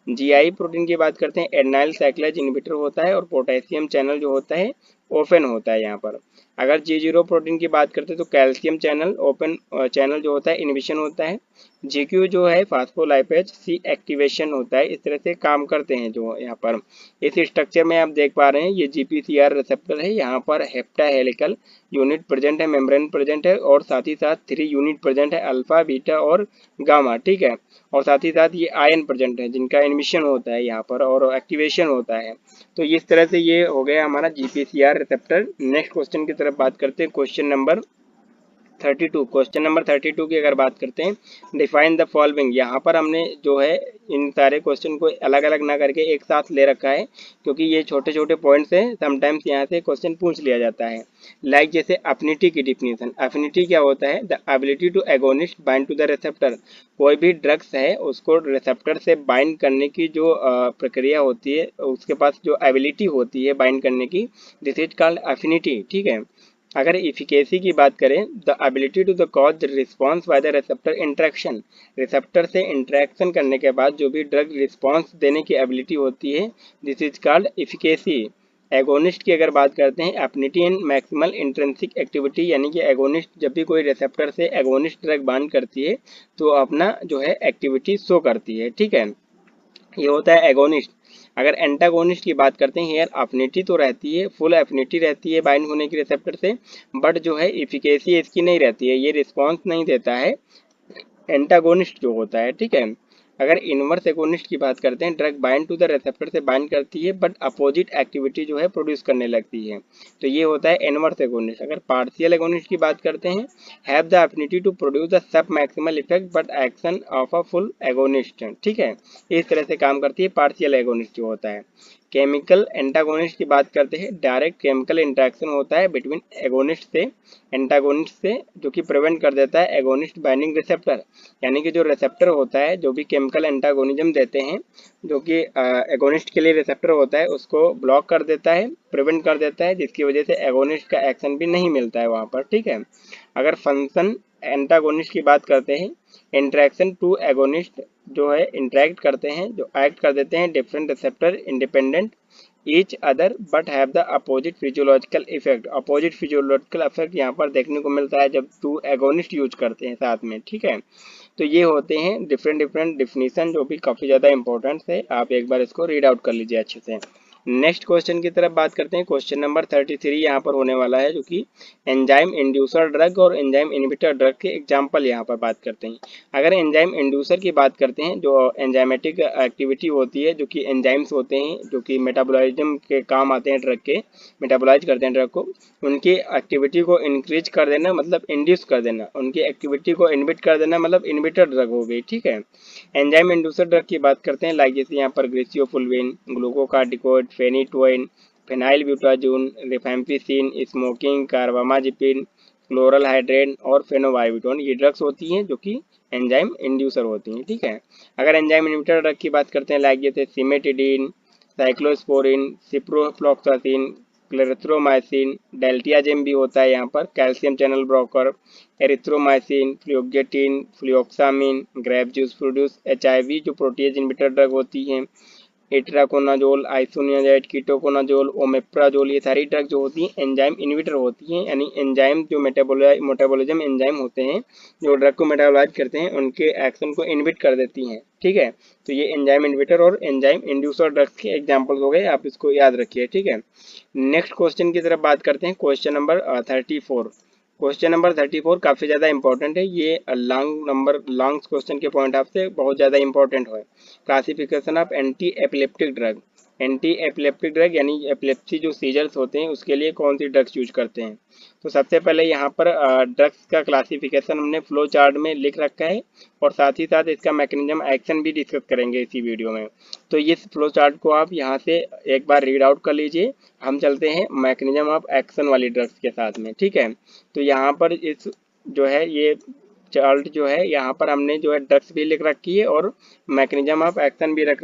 जीआई प्रोटीन की बात करते हैं, एडेनाइल साइक्लेज इनहिबिटर होता है और पोटेशियम चैनल जो होता है ओपन होता है यहाँ पर। अगर जी0 प्रोटीन की बात करते हैं तो कैल्शियम चैनल ओपन चैनल जो होता है इनहिबिशन होता है। जीक्यू जो है फास्फोलाइपेज सी एक्टिवेशन होता है। इस तरह से काम करते हैं जो यहाँ पर इस स्ट्रक्चर में आप देख पा रहे हैं, ये जीपीसीआर रिसेप्टर है। यहाँ पर हेप्टा हेलिकल यूनिट प्रेजेंट है, मेम्ब्रेन प्रेजेंट है और साथ ही साथ 3 यूनिट प्रेजेंट है, अल्फा, बीटा और गामा, ठीक है। और साथ ही साथ ये आयन प्रेजेंट है जिनका इनहिबिशन होता है यहाँ पर और एक्टिवेशन होता है। तो इस तरह से ये हो गया हमारा जीपीसीआर रिसेप्टर। नेक्स्ट क्वेश्चन की तरफ बात करते हैं। क्वेश्चन नंबर 32, क्वेश्चन नंबर 32 की अगर बात करते हैं, डिफाइन द फॉलोइंग। यहाँ पर हमने जो है इन सारे क्वेश्चन को अलग अलग ना करके एक साथ ले रखा है, क्योंकि ये छोटे छोटे पॉइंट्स हैं, समटाइम्स यहाँ से क्वेश्चन पूछ लिया जाता है। लाइक जैसे अफिनिटी की डिफिनीशन, अफिनिटी क्या होता है, the ability to agonist bind to the receptor. कोई भी ड्रग्स है उसको रिसेप्टर से बाइंड करने की जो प्रक्रिया होती है, उसके पास जो एबिलिटी होती है बाइंड करने की, दिस इज कॉल्ड अफिनिटी, ठीक है। अगर इफिकेसी की बात करें, the ability to the cause response by the receptor interaction, receptor से इंट्रैक्शन करने के बाद जो भी ड्रग रिस्पॉन्स देने की एबिलिटी होती है, this is called efficacy. Agonist की अगर बात करते हैं, affinity and maximal intrinsic activity, यानी कि एगोनिस्ट जब भी कोई रिसेप्टर से एगोनिस्ट ड्रग बाइंड करती है तो अपना जो है एक्टिविटी शो करती है, ठीक है। ये होता है एगोनिस्ट। अगर एंटागोनिस्ट की बात करते हैं, हेयर एफिनिटी तो रहती है, फुल एफिनिटी रहती है बाइंड होने की रिसेप्टर से, बट जो है इफिकेसी इसकी नहीं रहती है, ये रिस्पॉन्स नहीं देता है एंटागोनिस्ट जो होता है, ठीक है। अगर इनवर्स एगोनिस्ट की बात करते हैं, drug bind to the receptor से बाइंड करती है बट अपोजिट एक्टिविटी जो है प्रोड्यूस करने लगती है, तो ये होता है इनवर्स एगोनिस्ट। अगर पार्शियल एगोनिस्ट की बात करते हैं, have the affinity to produce the submaximal effect but action of a full agonist, ठीक है। इस तरह से काम करती है पार्शियल एगोनिस्ट जो होता है। केमिकल एंटागोनिस्ट की बात करते हैं, डायरेक्ट केमिकल इंटरेक्शन होता है बिटवीन एगोनिस्ट से एंटागोनिस्ट से, जो कि प्रिवेंट कर देता है एगोनिस्ट बाइंडिंग रिसेप्टर, यानी कि जो रिसेप्टर होता है जो भी केमिकल एंटागोनिज्म देते हैं, जो कि एगोनिस्ट के लिए रिसेप्टर होता है, उसको ब्लॉक कर देता है, प्रिवेंट कर देता है, जिसकी वजह से एगोनिस्ट का एक्शन भी नहीं मिलता है वहाँ पर, ठीक है। अगर फंक्शन एंटागोनिस्ट की बात करते हैं, इंटरेक्शन टू एगोनिस्ट जो है इंटरेक्ट करते हैं, जो एक्ट कर देते हैं different receptor independent each other but have the opposite physiological effect. Opposite physiological effect यहाँ पर देखने को मिलता है जब 2 एगोनिस्ट यूज करते हैं साथ में, ठीक है। तो ये होते हैं डिफरेंट डिफरेंट डिफिनीशन जो भी काफ़ी ज़्यादा इंपॉर्टेंट है, आप एक बार इसको रीड आउट कर लीजिए अच्छे से। नेक्स्ट क्वेश्चन की तरफ बात करते हैं। क्वेश्चन नंबर 33 यहाँ पर होने वाला है, जो कि एंजाइम इंड्यूसर ड्रग और एंजाइम इनहिबिटर ड्रग के एग्जाम्पल यहाँ पर बात करते हैं। अगर एंजाइम इंड्यूसर की बात करते हैं, जो एंजाइमेटिक एक्टिविटी होती है, जो कि एंजाइम्स होते हैं जो कि मेटाबॉलिज्म के काम आते हैं, ड्रग के मेटाबोलाइज करते हैं ड्रग को, उनकी एक्टिविटी को इंक्रीज कर देना मतलब इंड्यूस कर देना, उनकी एक्टिविटी को इनहिबिट कर देना मतलब इनहिबिटर ड्रग हो गई। ठीक है। एंजाइम इंड्यूसर ड्रग की बात करते हैं, लाइक जैसे यहाँ पर griseofulvin, glucocorticoid, phenytoin, phenylbutazone, rifampicin, smoking, carbamazepine, chloral hydrate और फेनोबाइबिटोन, ये ड्रग्स होती हैं जो कि एंजाइम इंड्यूसर होती हैं। ठीक है। अगर एंजाइम इनहिबिटर ड्रग की बात करते हैं, लाइक जैसे cimetidine, cyclosporin, ciprofloxacin, clarithromycin, diltiazem भी होता है यहाँ पर, calcium channel blocker, erythromycin, fluoxetine, fluvoxamine, grape juice produce, HIV जो प्रोटीज इनहिबिटर ड्रग होती हैं, इट्राकोनाजोल, आइसोनियाजाइड, कीटोकोनाजोल, ओमेप्राजोल, ये सारी ड्रग जो होती हैं एंजाइम इनहिबिटर होती हैं, यानी एंजाइम जो मेटाबॉलिज्म एंजाइम होते हैं जो ड्रग को मेटाबोलाइज करते हैं, उनके एक्शन को इनहिबिट कर देती हैं। ठीक है। तो ये एंजाइम इनहिबिटर और एंजाइम इंड्यूसर ड्रग्स के एग्जाम्पल्स हो गए, आप इसको याद रखिए। ठीक है। नेक्स्ट क्वेश्चन की तरफ बात करते हैं। Question number 34। क्वेश्चन नंबर 34 काफ़ी ज़्यादा इंपॉर्टेंट है, ये लॉन्ग क्वेश्चन के पॉइंट ऑफ से बहुत ज़्यादा इंपॉर्टेंट है। Classification of anti epileptic drug, anti epileptic drug यानी एपिलेप्सी जो सीजर्स होते हैं उसके लिए कौन सी ड्रग्स यूज करते हैं। तो सबसे पहले यहाँ पर ड्रग्स का क्लासिफिकेशन हमने फ्लो चार्ट में लिख रखा है, और साथ ही साथ इसका मैकेनिज्म एक्शन भी डिस्कस करेंगे इसी वीडियो में। तो इस फ्लो चार्ट को आप यहाँ से एक बार रीड आउट कर लीजिए। हम चलते हैं मैकेनिज्म ऑफ एक्शन वाली ड्रग्स के साथ में। ठीक है। तो यहाँ पर इस जो है ये चार्ट जो है, यहाँ पर हमने जो है ड्रग्स भी लिख रखी है और मैकेनिज्म ऑफ एक्शन भी लिख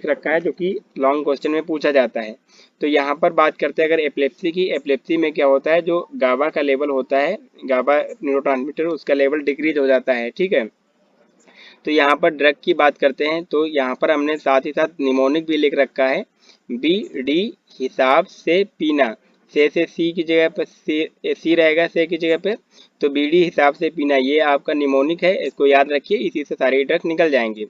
रखा है, जो कि लॉन्ग क्वेश्चन में पूछा जाता है। तो यहाँ पर बात करते हैं अगर एपिलेप्सी की, एपिलेप्सी में क्या होता है, जो गाबा का लेवल होता है, गाबा न्यूरोट्रांसमीटर, उसका लेवल डिक्रीज हो जाता है। ठीक है। तो यहाँ पर ड्रग की बात करते हैं, तो यहाँ पर हमने साथ ही साथ निमोनिक भी लिख रखा है, BD हिसाब से पीना, से सी की जगह पर सी रहेगा, से की जगह पे, तो BD हिसाब से पीना, ये आपका निमोनिक है, इसको याद रखिए, इसी से सारे ड्रग निकल जाएंगे।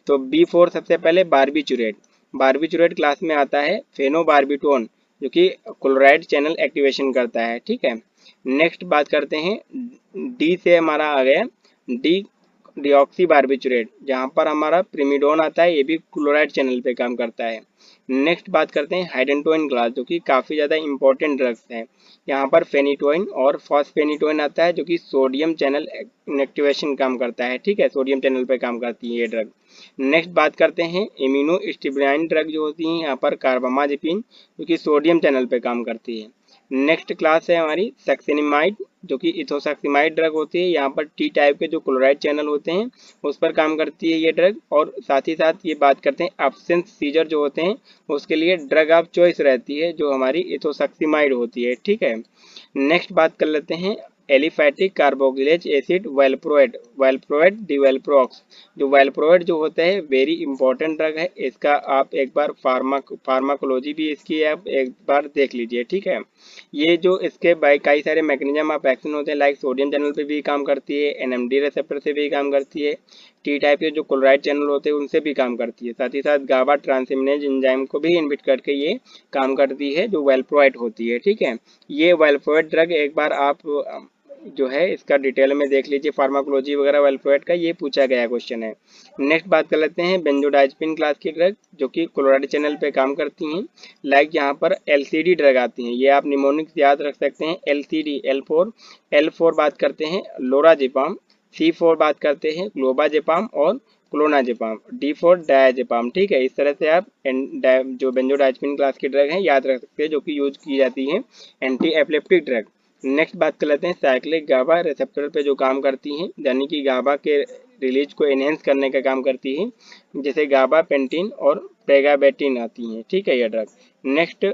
तो B4 सबसे पहले बारबिचुरेट, बारबिचुरेट क्लास में आता है फेनोबार्बिटोन, जो कि क्लोराइड चैनल एक्टिवेशन करता है। ठीक है। नेक्स्ट बात करते हैं, D से हमारा आ गया डी डिऑक्सी बारबिचुरेट, जहाँ पर हमारा प्रिमिडोन आता है, ये भी क्लोराइड चैनल पे काम करता है। नेक्स्ट बात करते हैं हाइडेंटोइन क्लास, जो कि काफ़ी ज़्यादा इंपॉर्टेंट ड्रग्स हैं। यहाँ पर फेनिटोइन और फॉस्फेनिटोइन आता है, जो कि सोडियम चैनल एक्टिवेशन काम करता है। ठीक है। सोडियम चैनल पे काम करती है ये ड्रग। नेक्स्ट बात करते हैं इम्यूनो स्टिमुलाइन ड्रग जो होती हैं, यहाँ पर कार्बामाजिपिन, जो कि सोडियम चैनल पे काम करती है। नेक्स्ट क्लास है हमारी सक्सिनिमाइड, जो कि इथोसक्सिमाइड ड्रग होती है, यहाँ पर T टाइप के जो क्लोराइड चैनल होते हैं उस पर काम करती है ये ड्रग। और साथ ही साथ ये बात करते हैं एब्सेंस सीजर जो होते हैं उसके लिए ड्रग ऑफ चॉइस रहती है, जो हमारी इथोसक्सिमाइड होती है। ठीक है। नेक्स्ट बात कर लेते हैं aliphatic carboxylic acid valproate, valproate divalproex, जो वेल्प्रोएट जो होता है वेरी इंपॉर्टेंट ड्रग है, इसका आप एक बार फार्माकोलॉजी भी इसकी आप एक बार देख लीजिए। ठीक है। ये जो इसके कई सारे मैकेनिज्म ऑफ एक्शन होते हैं, लाइक सोडियम चैनल पे भी काम करती है, NMD रिसेप्टर से भी काम करती है, T टाइप के जो क्लोराइड चैनल होते हैं उनसे भी काम करती है, साथ ही साथ गाबा ट्रांसमिनेज एंजाइम को भी इनहिबिट करके ये काम करती है, जो वेल्प्रोएट होती है। ठीक है। ये वेल्प्रोएट ड्रग एक बार आप जो है इसका डिटेल में देख लीजिए, फार्माकोलॉजी वगैरह वेल्प्रोएट का ये पूछा गया क्वेश्चन है। नेक्स्ट बात कर लेते हैं बेंजोडाइज़ेपिन क्लास की ड्रग, जो कि क्लोराइड चैनल पे काम करती हैं, लाइक यहाँ पर LCD ड्रग आती हैं, ये आप निमोनिक याद रख सकते हैं, LCD, L4 बात करते हैं लोराजेपाम, C4 बात करते हैं ग्लोबाजेपाम और क्लोनाजेपाम, D4 डायाजेपाम। ठीक है। इस तरह से आप जो बेंजोडाइज़ेपिन क्लास की ड्रग हैं याद रख सकते हैं, जो कि यूज की जाती है एंटी एपिलेप्टिक ड्रग। नेक्स्ट बात कर लेते हैं साइक्लिक गाबा रिसेप्टर पे जो काम करती हैं, यानी कि गाबा के रिलीज को एनहेंस करने का काम करती है, जैसे गाबा पेंटिन और पेगाबेटिन आती हैं। ठीक है ये ड्रग। नेक्स्ट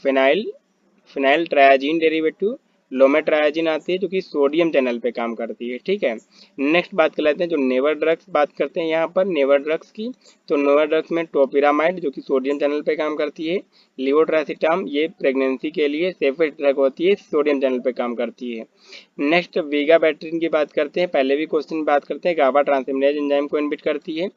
फिनाइल ट्रायाजीन डेरिवेटिव लोमेट्रायाजीन आती है, जो कि सोडियम चैनल पे काम करती है। ठीक है। नेक्स्ट बात कर लेते हैं जो नेवर ड्रग्स बात करते हैं यहाँ पर नेवर ड्रग्स की, तो नेवर ड्रग्स में टोपिरामाइड, जो कि सोडियम चैनल पे काम करती है, लिवोट्रासिटाम, ये प्रेगनेंसी के लिए सेफेस्ट ड्रग होती है, सोडियम चैनल पे काम करती है। नेक्स्ट वीगाबैट्रिन की बात करते हैं, पहले भी क्वेश्चन में बात करते हैं, गाबा ट्रांसमिनेज एंजाइम को इनहिबिट करती है,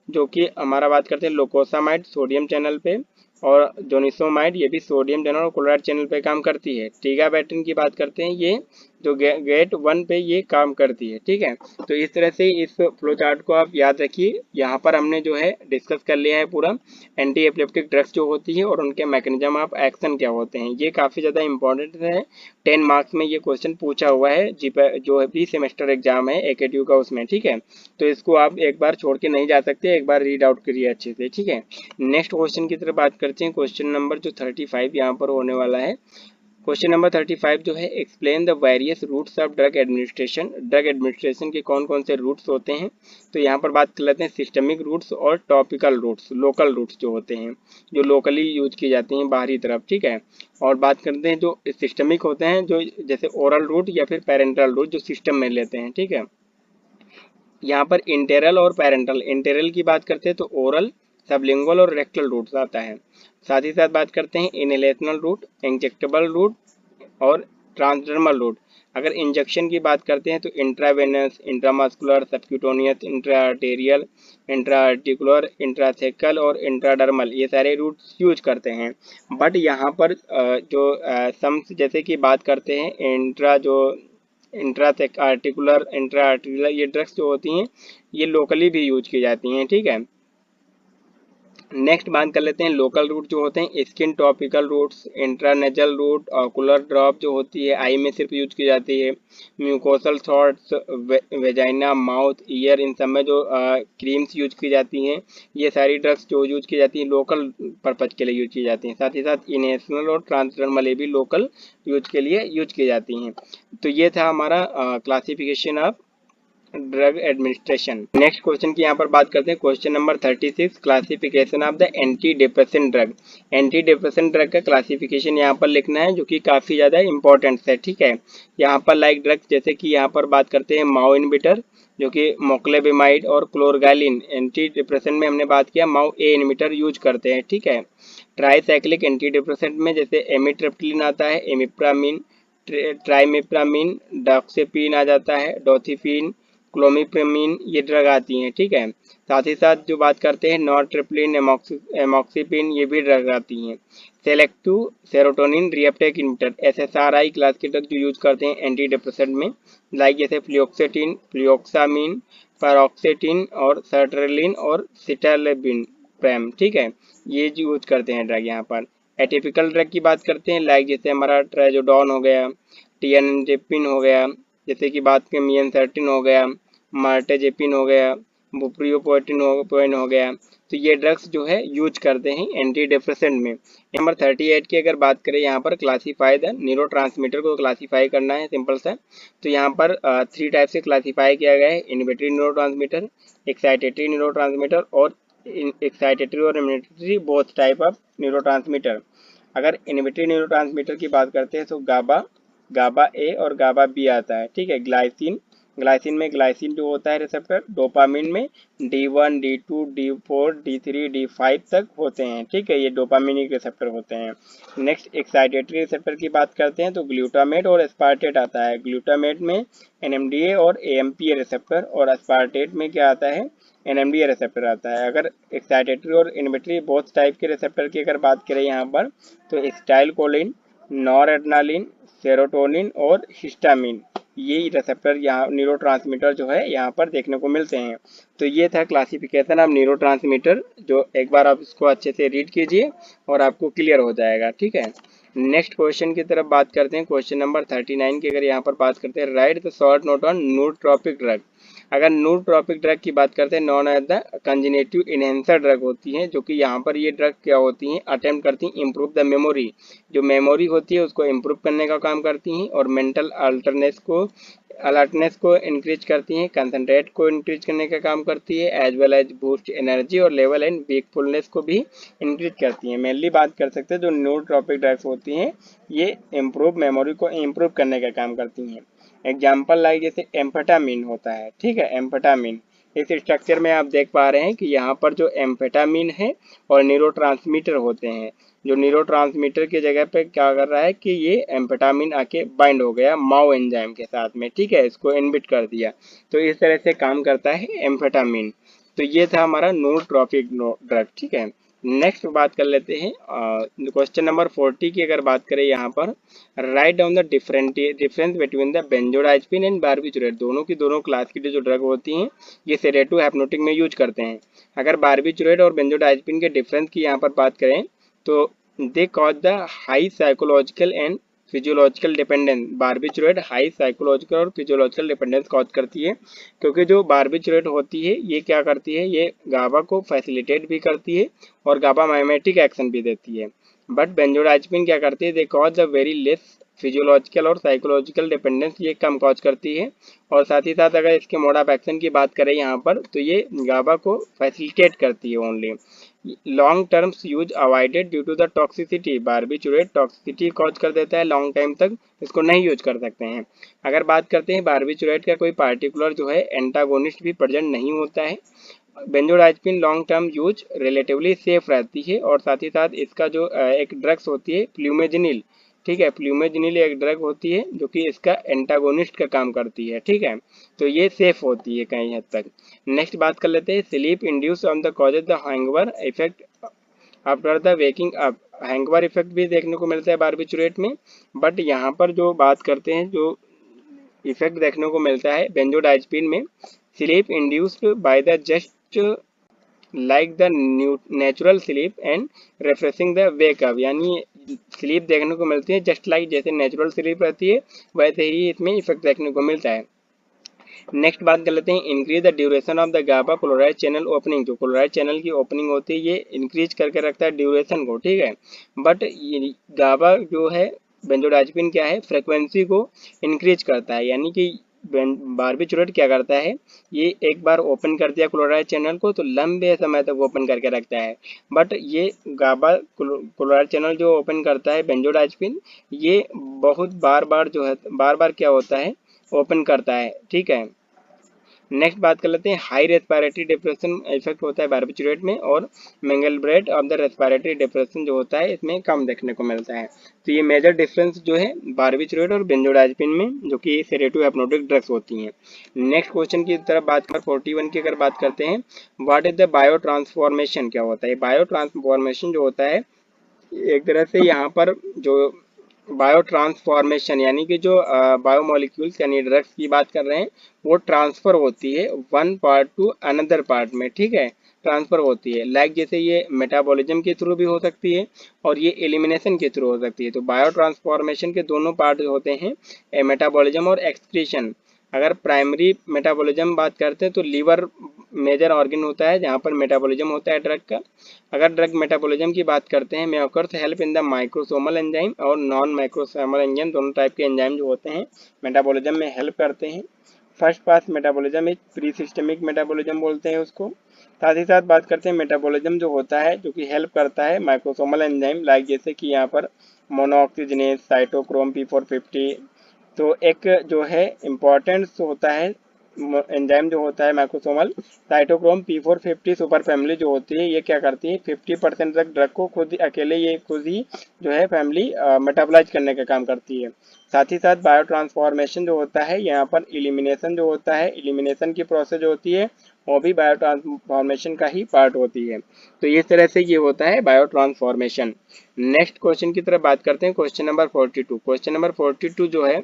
जो कि हमारा बात करते हैं लोकोसामाइड, सोडियम चैनल पे, और जोनिसोमाइड ये भी सोडियम चैनल और क्लोराइड चैनल पे काम करती है। टीगाबैटिन की बात करते हैं, ये जो गेट 1 पे ये काम करती है। ठीक है, तो इस तरह से इस फ्लो चार्ट को आप याद रखिए। यहाँ पर हमने जो है डिस्कस कर लिया है पूरा एंटी एपिलेप्टिक ड्रग्स जो होती है और उनके मैकेनिज्म ऑफ एक्शन क्या होते हैं। ये काफ़ी ज़्यादा इंपॉर्टेंट है, 10 मार्क्स में ये क्वेश्चन पूछा हुआ है जी जो भी सेमेस्टर एग्जाम है AKTU का उसमें। ठीक है, तो इसको आप एक बार छोड़ के नहीं जा सकते, एक बार रीड आउट करिए अच्छे से। ठीक है, नेक्स्ट क्वेश्चन की तरफ बात करते हैं। क्वेश्चन नंबर जो 35 यहाँ पर होने वाला है। क्वेश्चन नंबर 35 जो है, explain the various routes of drug administration. Drug administration के कौन कौन से रूट्स होते हैं। तो यहाँ पर बात कर लेते हैं सिस्टमिक रूट्स और टॉपिकल रूट्स, लोकल रूट्स जो होते हैं, जो लोकली यूज की जाती हैं बाहरी तरफ। ठीक है, और बात करते हैं जो सिस्टमिक होते हैं, जो जैसे ओरल रूट या फिर पेरेंटल रूट जो सिस्टम में लेते हैं। ठीक है, यहाँ पर इंटेरल और पैरेंटल, इंटेरल की बात करते हैं तो ओरल, सबलिंगुअल और रेक्टल रूट्स आता है। साथ ही साथ बात करते हैं इनहेलेशनल रूट, इंजेक्टेबल रूट और ट्रांसडर्मल रूट। अगर इंजेक्शन की बात करते हैं तो इंट्रावेनस, इंट्रामस्कुलर, सबक्यूटोनियस, इंट्राआर्टेरियल, इंट्राआर्टिकुलर, इंट्राथेकल और इंट्राडर्मल, ये सारे रूट्स यूज करते हैं। बट यहाँ पर जो सम्स जैसे कि बात करते हैं आर्टिकुलर, इंट्रा आर्टिकुलर, ये ड्रग्स जो होती हैं ये लोकली भी यूज की जाती हैं। ठीक है, नेक्स्ट बात कर लेते हैं लोकल रूट जो होते हैं, skin topical routes, intranasal route, ocular drop जो होती है आई में सिर्फ यूज की जाती है, mucosal throats, vagina, mouth, ear, इन सब में जो क्रीम्स यूज की जाती हैं, ये सारी ड्रग्स जो यूज की जाती हैं लोकल पर्पज के लिए यूज की जाती हैं। साथ ही साथ इनहेशनल और ट्रांसडर्मल ये भी लोकल यूज के लिए यूज की जाती हैं। तो ये था हमारा classification of drug administration. Next question की यहाँ पर बात करते हैं। Question number 36, classification of the anti depressant drug. Anti depressant drug का क्लासिफिकेशन यहाँ पर लिखना है, जो कि काफ़ी ज़्यादा इंपॉर्टेंट है। ठीक है, यहाँ पर लाइक ड्रग्स जैसे कि यहाँ पर बात करते हैं माओ इनहिबिटर, जो कि मोक्लेबिमाइड और क्लोरगाइलिन। एंटी डिप्रेसेंट में हमने बात किया माओ ए इनहिबिटर यूज करते हैं। ठीक है, ट्राईसाइक्लिक एंटी डिप्रेसेंट में जैसे एमिट्रिप्टिलिन आता है, एमिप्रामिन, ट्राइमिप्रामिन, डॉक्सेपिन आ जाता है, डोथिफिन, क्लोमिप्रामिन, ये ड्रग आती हैं। ठीक है, साथ ही साथ जो बात करते हैं नॉरट्रिप्लिन, एमॉक्सिपिन, ये भी ड्रग आती हैं। Selective serotonin reuptake inhibitor, SSRI class के ड्रग जो यूज करते हैं एंटी डिप्रेसेंट में, लाइक जैसे फ्लुओक्सेटिन, फ्लुओक्सामिन, पैरोक्सेटिन और सर्ट्रेलिन और सिटालेबिन प्रैम। ठीक है, ये जो यूज करते हैं ड्रग यहाँ पर। एटिपिकल ड्रग की बात करते हैं, लाइक जैसे हमारा ट्राइजोडॉन हो गया, टियानजेपिन हो गया, जैसे कि बात करें मियनसर्टिन हो गया, मार्टेजेपिन हो गया, बुप्रियोपोर्टिन हो गया। तो ये ड्रग्स जो है यूज करते हैं एंटी डिप्रेसेंट में। नंबर 38 की अगर बात करें, यहाँ पर क्लासीफाई द न्यूरो ट्रांसमीटर को क्लासीफाई करना है, सिंपल सा। तो यहाँ पर 3 टाइप से क्लासीफाई किया गया है, inhibitory neuro transmitter, excitatory neuro transmitter और एक्साइटेटरी और inhibitory both type of neuro transmitter. अगर इनहिबिटरी न्यूरो ट्रांसमीटर की बात करते हैं तो गाबा ए और गाबा बी आता है। ठीक है, ग्लाइसिन में ग्लाइसिन जो होता है रिसेप्टर, डोपामिन में D1, D2, D4, D3, D5 तक होते हैं। ठीक है, ये डोपामिनिक रिसेप्टर होते हैं। नेक्स्ट एक्साइटेटरी रिसेप्टर की बात करते हैं तो ग्लूटामेट और एस्पार्टेट आता है। ग्लूटामेट में NMDA और AMPA रिसेप्टर, और एस्पार्टेट में क्या आता है, NMDA रिसेप्टर आता है। अगर एक्साइटेटरी और इनहिबिटरी बोथ टाइप के रिसेप्टर की अगर बात करें यहाँ पर, तो एक्साइलकोलिन, नॉरएड्रेनालिन, सेरोटोनिन और हिस्टामिन, ये रिसेप्टर यहाँ न्यूरोट्रांसमीटर जो है यहाँ पर देखने को मिलते हैं। तो ये था क्लासिफिकेशन ऑफ न्यूरोट्रांसमीटर, जो एक बार आप इसको अच्छे से रीड कीजिए और आपको क्लियर हो जाएगा। ठीक है, नेक्स्ट क्वेश्चन की तरफ बात करते हैं। क्वेश्चन नंबर 39 की अगर यहाँ पर बात करते हैं, write the short note on nootropic drug. अगर नूरोट्रॉपिक ड्रग की बात करते हैं, known as the cognitive enhancer drug होती हैं, जो कि यहाँ पर ये ड्रग क्या होती हैं, अटेम्प्ट करती हैं इम्प्रूव द मेमोरी, जो मेमोरी होती है उसको इम्प्रूव करने का काम करती हैं, और मेंटल अलर्टनेस को इंक्रीज करती हैं, कंसंट्रेट को इंक्रीज करने का काम करती है, as well as boost energy और लेवल एंड वेकफुलनेस को भी इंक्रीज करती हैं। मेनली बात कर सकते हैं जो न्यूरोट्रॉपिक ड्रग्स होती हैं ये इम्प्रूव मेमोरी को इम्प्रूव करने का काम करती हैं। एग्जाम्पल लाइक जैसे एम्फेटामिन होता है। ठीक है, एम्फेटामिन, इस स्ट्रक्चर में आप देख पा रहे हैं कि यहाँ पर जो एम्फेटामिन है और न्यूरोट्रांसमीटर होते हैं, जो न्यूरोट्रांसमीटर की जगह पे क्या कर रहा है कि ये एम्फेटामिन आके बाइंड हो गया माओ एंजाइम के साथ में। ठीक है, इसको इनहिबिट कर दिया, तो इस तरह से काम करता है एम्फेटामिन। तो ये था हमारा नूरोट्रॉपिक ड्रग। ठीक है, नेक्स्ट बात कर लेते हैं क्वेश्चन नंबर 40 की। अगर बात करें यहाँ पर, write down the difference between the benzodiazepine and barbiturate. दोनों की दोनों क्लास की जो ड्रग होती हैं ये सेडेटिव हाइप्नोटिक में यूज करते हैं। अगर बारबिचुरेट और बेंजोडाइज़पिन के डिफरेंस की यहाँ पर बात करें तो they cause the high psychological and physiological dependence. Barbiturate high psychological और फिजियोलॉजिकल डिपेंडेंस कॉज करती है, क्योंकि जो बारबिचुरेट होती है ये क्या करती है, ये गाबा को फैसिलिटेट भी करती है और गाबा माइमेटिक एक्शन भी देती है। बट बेंजोडाइज़पिन क्या करती है, they cause a very less physiological और साइकोलॉजिकल डिपेंडेंस, ये कम कॉज करती है। और साथ ही साथ अगर इसके मोड ऑफ एक्शन की बात करें यहाँ पर तो ये गाबा को फैसिलिटेट करती है only. Long terms use avoided due to the toxicity. Barbiturate toxicity cause कर देता है, लॉन्ग टाइम तक इसको नहीं यूज कर सकते हैं। अगर बात करते हैं बारबिचुरेट का कोई पार्टिकुलर जो है एंटागोनिस्ट भी प्रेजेंट नहीं होता है। Benzodiazepine long term use relatively safe रहती है। और साथ ही साथ इसका जो एक ड्रग्स होती है फ्लूमेजिनिल, ठीक है, फ्लूमेजिनिल एक ड्रग होती है जो कि इसका एंटागोनिस्ट का काम करती है, ठीक है, तो ये सेफ होती है कहीं हद तक। नेक्स्ट बात कर लेते हैं, sleep induce on the causes the hangover effect after the waking up. Hangover effect भी देखने को मिलता है बारबिचुरेट में, बट यहाँ पर जो बात करते हैं, जो इफेक्ट देखने को मिलता है बेंजोडाइज़पिन में, sleep induced by the just like the natural sleep and refreshing the wake up. यानी स्लीप देखने को मिलती है जस्ट लाइक जैसे नेचुरल स्लीप रहती है वैसे ही इसमें इफेक्ट देखने को मिलता है। नेक्स्ट बात कर लेते हैं, increase the duration of the GABA chloride channel opening. जो क्लोराइड चैनल की ओपनिंग होती है ये इंक्रीज करके रखता है ड्यूरेशन को, ठीक है, बट गाबा जो है बेंजोडाइज़पिन क्या है, फ्रिक्वेंसी को इंक्रीज करता है। यानी कि बारबिचुरेट क्या करता है, ये एक बार ओपन कर दिया क्लोराइड चैनल को तो लंबे समय तक ओपन करके रखता है। बट ये गाबा क्लोराइड चैनल जो ओपन करता है बेंजोडाइज़पिन, ये बहुत बार बार जो है बार बार क्या होता है, ओपन करता है, ठीक है। नेक्स्ट बात कर लेते हैं, हाई रेस्पिरेटरी डिप्रेशन इफेक्ट होता है बारबिचुरेट में, और मैंगलब्रेट ऑफ द रेस्पिरेटरी डिप्रेशन जो होता है इसमें कम देखने को मिलता है। तो ये मेजर डिफरेंस जो है बारबिचुरेट और बेंजोडाइज़पिन में, जो कि सेडेटिव हिप्नोटिक ड्रग्स होती हैं। नेक्स्ट क्वेश्चन की तरफ बात कर 41 की अगर बात करते हैं, what is the bio transformation, क्या होता है बायो ट्रांसफॉर्मेशन जो होता है, एक तरह से यहाँ पर जो बायो ट्रांसफॉर्मेशन यानी कि जो बायोमोलिक्यूल्स यानी ड्रग्स की बात कर रहे हैं वो ट्रांसफर होती है one part two another part में, ठीक है, ट्रांसफर होती है। लाइक जैसे ये मेटाबॉलिज्म के थ्रू भी हो सकती है और ये एलिमिनेशन के थ्रू हो सकती है। तो बायो ट्रांसफॉर्मेशन के दोनों पार्ट होते हैं, मेटाबॉलिज्म और एक्सक्रीशन। अगर प्राइमरी मेटाबॉलिज्म बात करते हैं तो लीवर मेजर ऑर्गन होता है जहाँ पर मेटाबॉलिज्म होता है ड्रग का। अगर ड्रग मेटाबॉलिज्म की बात करते हैं, मेयोकर्स help in the microsomal enzyme और नॉन माइक्रोसोमल एंजाइम, दोनों टाइप के एंजाइम जो होते हैं मेटाबॉलिज्म में हेल्प करते हैं। फर्स्ट पास मेटाबॉलिज्म एक प्री सिस्टमिक मेटाबॉलिज्म बोलते हैं उसको। साथ ही साथ बात करते हैं मेटाबॉलिज्म जो होता है जो कि हेल्प करता है माइक्रोसोमल एंजाइम, लाइक जैसे कि यहाँ पर मोनोऑक्सीजनेज, साइटोक्रोम P450। तो एक जो है इम्पॉर्टेंट होता है एंजाइम जो होता है microsomal, cytochrome P450 super family जो होती है ये क्या करती है 50% तक ड्रग को खुद अकेले ये खुद ही जो है फैमिली मेटाबोलाइज करने का काम करती है। साथ ही साथ बायो ट्रांसफॉर्मेशन जो होता है यहाँ पर एलिमिनेशन जो होता है, एलिमिनेशन की प्रोसेस जो होती है वो भी बायो ट्रांसफॉर्मेशन का ही पार्ट होती है। तो इस तरह से ये होता है बायो ट्रांसफॉर्मेशन। नेक्स्ट क्वेश्चन की तरफ बात करते हैं, क्वेश्चन नंबर 42। क्वेश्चन नंबर 42 जो है,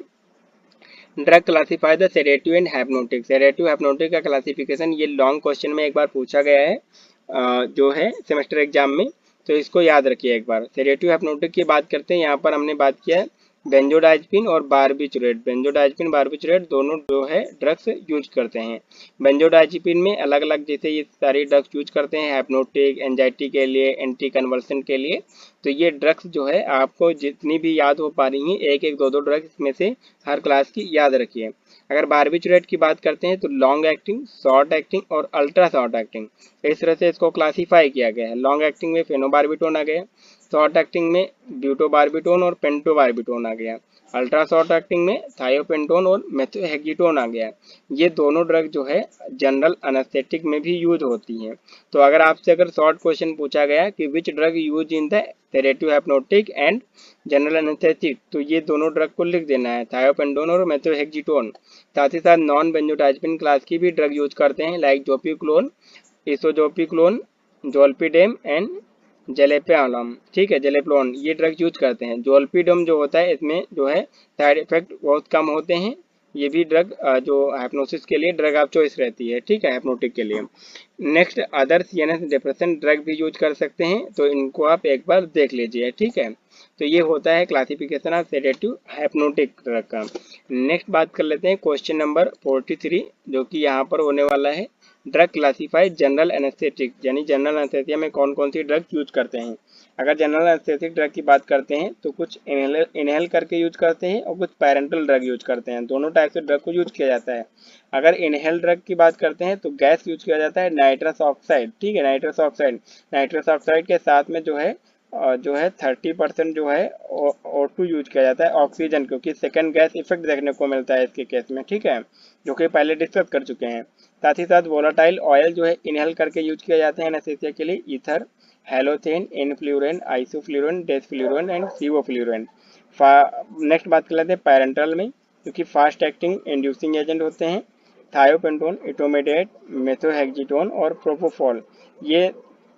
drug classify the sedative and hypnotic. Sedative hypnotic का क्लासिफिकेशन ये लॉन्ग क्वेश्चन में एक बार पूछा गया है जो है सेमेस्टर एग्जाम में, तो इसको याद रखिए एक बार। सेडेटिव हैप्नोटिक की बात करते हैं, यहाँ पर हमने बात किया है बेंजोडाइज़पिन और बारबिचुरेट। बेंजोडाइज़पिन बारबिचुरेट दोनों जो है ड्रग्स यूज करते हैं। बेंजोडाइज़पिन में अलग अलग जैसे ये सारी ड्रग्स यूज करते हैं, हैप्नोटिक, एंजाइटी के लिए, एंटी कन्वर्सन के लिए। तो ये ड्रग्स जो है आपको जितनी भी याद हो पा रही हैं एक एक दो दो ड्रग्स में से हर क्लास की याद रखिए। अगर बारबिचुरेट की बात करते हैं तो लॉन्ग एक्टिंग, शॉर्ट एक्टिंग और अल्ट्रा शॉर्ट एक्टिंग, इस तरह से इसको क्लासीफाई किया गया है। लॉन्ग एक्टिंग में फेनोबारबिटोन आ गया, शॉर्ट एक्टिंग में ब्यूटोबारबिटोन और पेंटोबारबिटोन आ गया, अल्ट्रा शॉर्ट एक्टिंग में थायोपेंटोन और मेथोहेक्जिटोन आ गया। ये दोनों ड्रग जो है जनरल अनेस्थेटिक में भी यूज होती हैं। तो अगर आपसे अगर शॉर्ट क्वेश्चन पूछा गया कि which drug use in the sedative hypnotic and general anaesthetic, तो ये दोनों ड्रग को लिख देना है, थायोपेंटोन और मेथोहेक्जिटोन। साथ ही साथ नॉन बेंजोडाइज़पिन क्लास की भी ड्रग यूज करते हैं, लाइक जोपिक्लोन, इसोजोपिक्लोन, जोल्पिडेम एंड जेलेपेनोम, ठीक है, जेलेप्लोन, ये ड्रग यूज करते हैं। जोल्पिडम जो होता है इसमें जो है साइड इफेक्ट बहुत कम होते हैं। ये भी ड्रग जो हाइप्नोसिस के लिए ड्रग ऑफ चॉइस रहती है, ठीक है, हाइप्नोटिक के लिए। Next other CNS depression drug भी यूज कर सकते हैं, तो इनको आप एक बार देख लीजिए, ठीक है। तो ये होता है classification of sedative hypnotic drug का। नेक्स्ट बात कर लेते हैं क्वेश्चन नंबर 43, जो कि यहाँ पर होने वाला है ड्रग क्लासिफाई जनरल एनेस्थेटिक, यानी जनरल एनेस्थेसिया में कौन कौन सी ड्रग यूज करते हैं। अगर जनरल एनेस्थेटिक ड्रग की बात करते हैं तो कुछ इनहेल करके यूज करते हैं और कुछ पैरेंटल ड्रग यूज करते हैं। दोनों टाइप से ड्रग को यूज किया जाता है। अगर इनहेल ड्रग की बात करते हैं तो गैस यूज किया जाता है नाइट्रस ऑक्साइड, ठीक है, नाइट्रस ऑक्साइड के साथ में जो है 30% जो है O2 यूज किया जाता है, ऑक्सीजन, क्योंकि सेकंड गैस इफेक्ट देखने को मिलता है इसके केस में, ठीक है, जो कि पहले डिस्कस कर चुके हैं। साथ ही साथ वोलाटाइल ऑयल जो है इनहेल करके यूज किया जाता है एनेस्थेसिया के लिए, ether, halothane, enflurane, isoflurane, desflurane and sevoflurane. Next बात कर लेते हैं पैरेंटल में, क्योंकि फास्ट एक्टिंग इंड्यूसिंग एजेंट होते हैं थायोपेंटोन, इटोमेडेट, मेथोहेक्जिटोन और प्रोपोफॉल। ये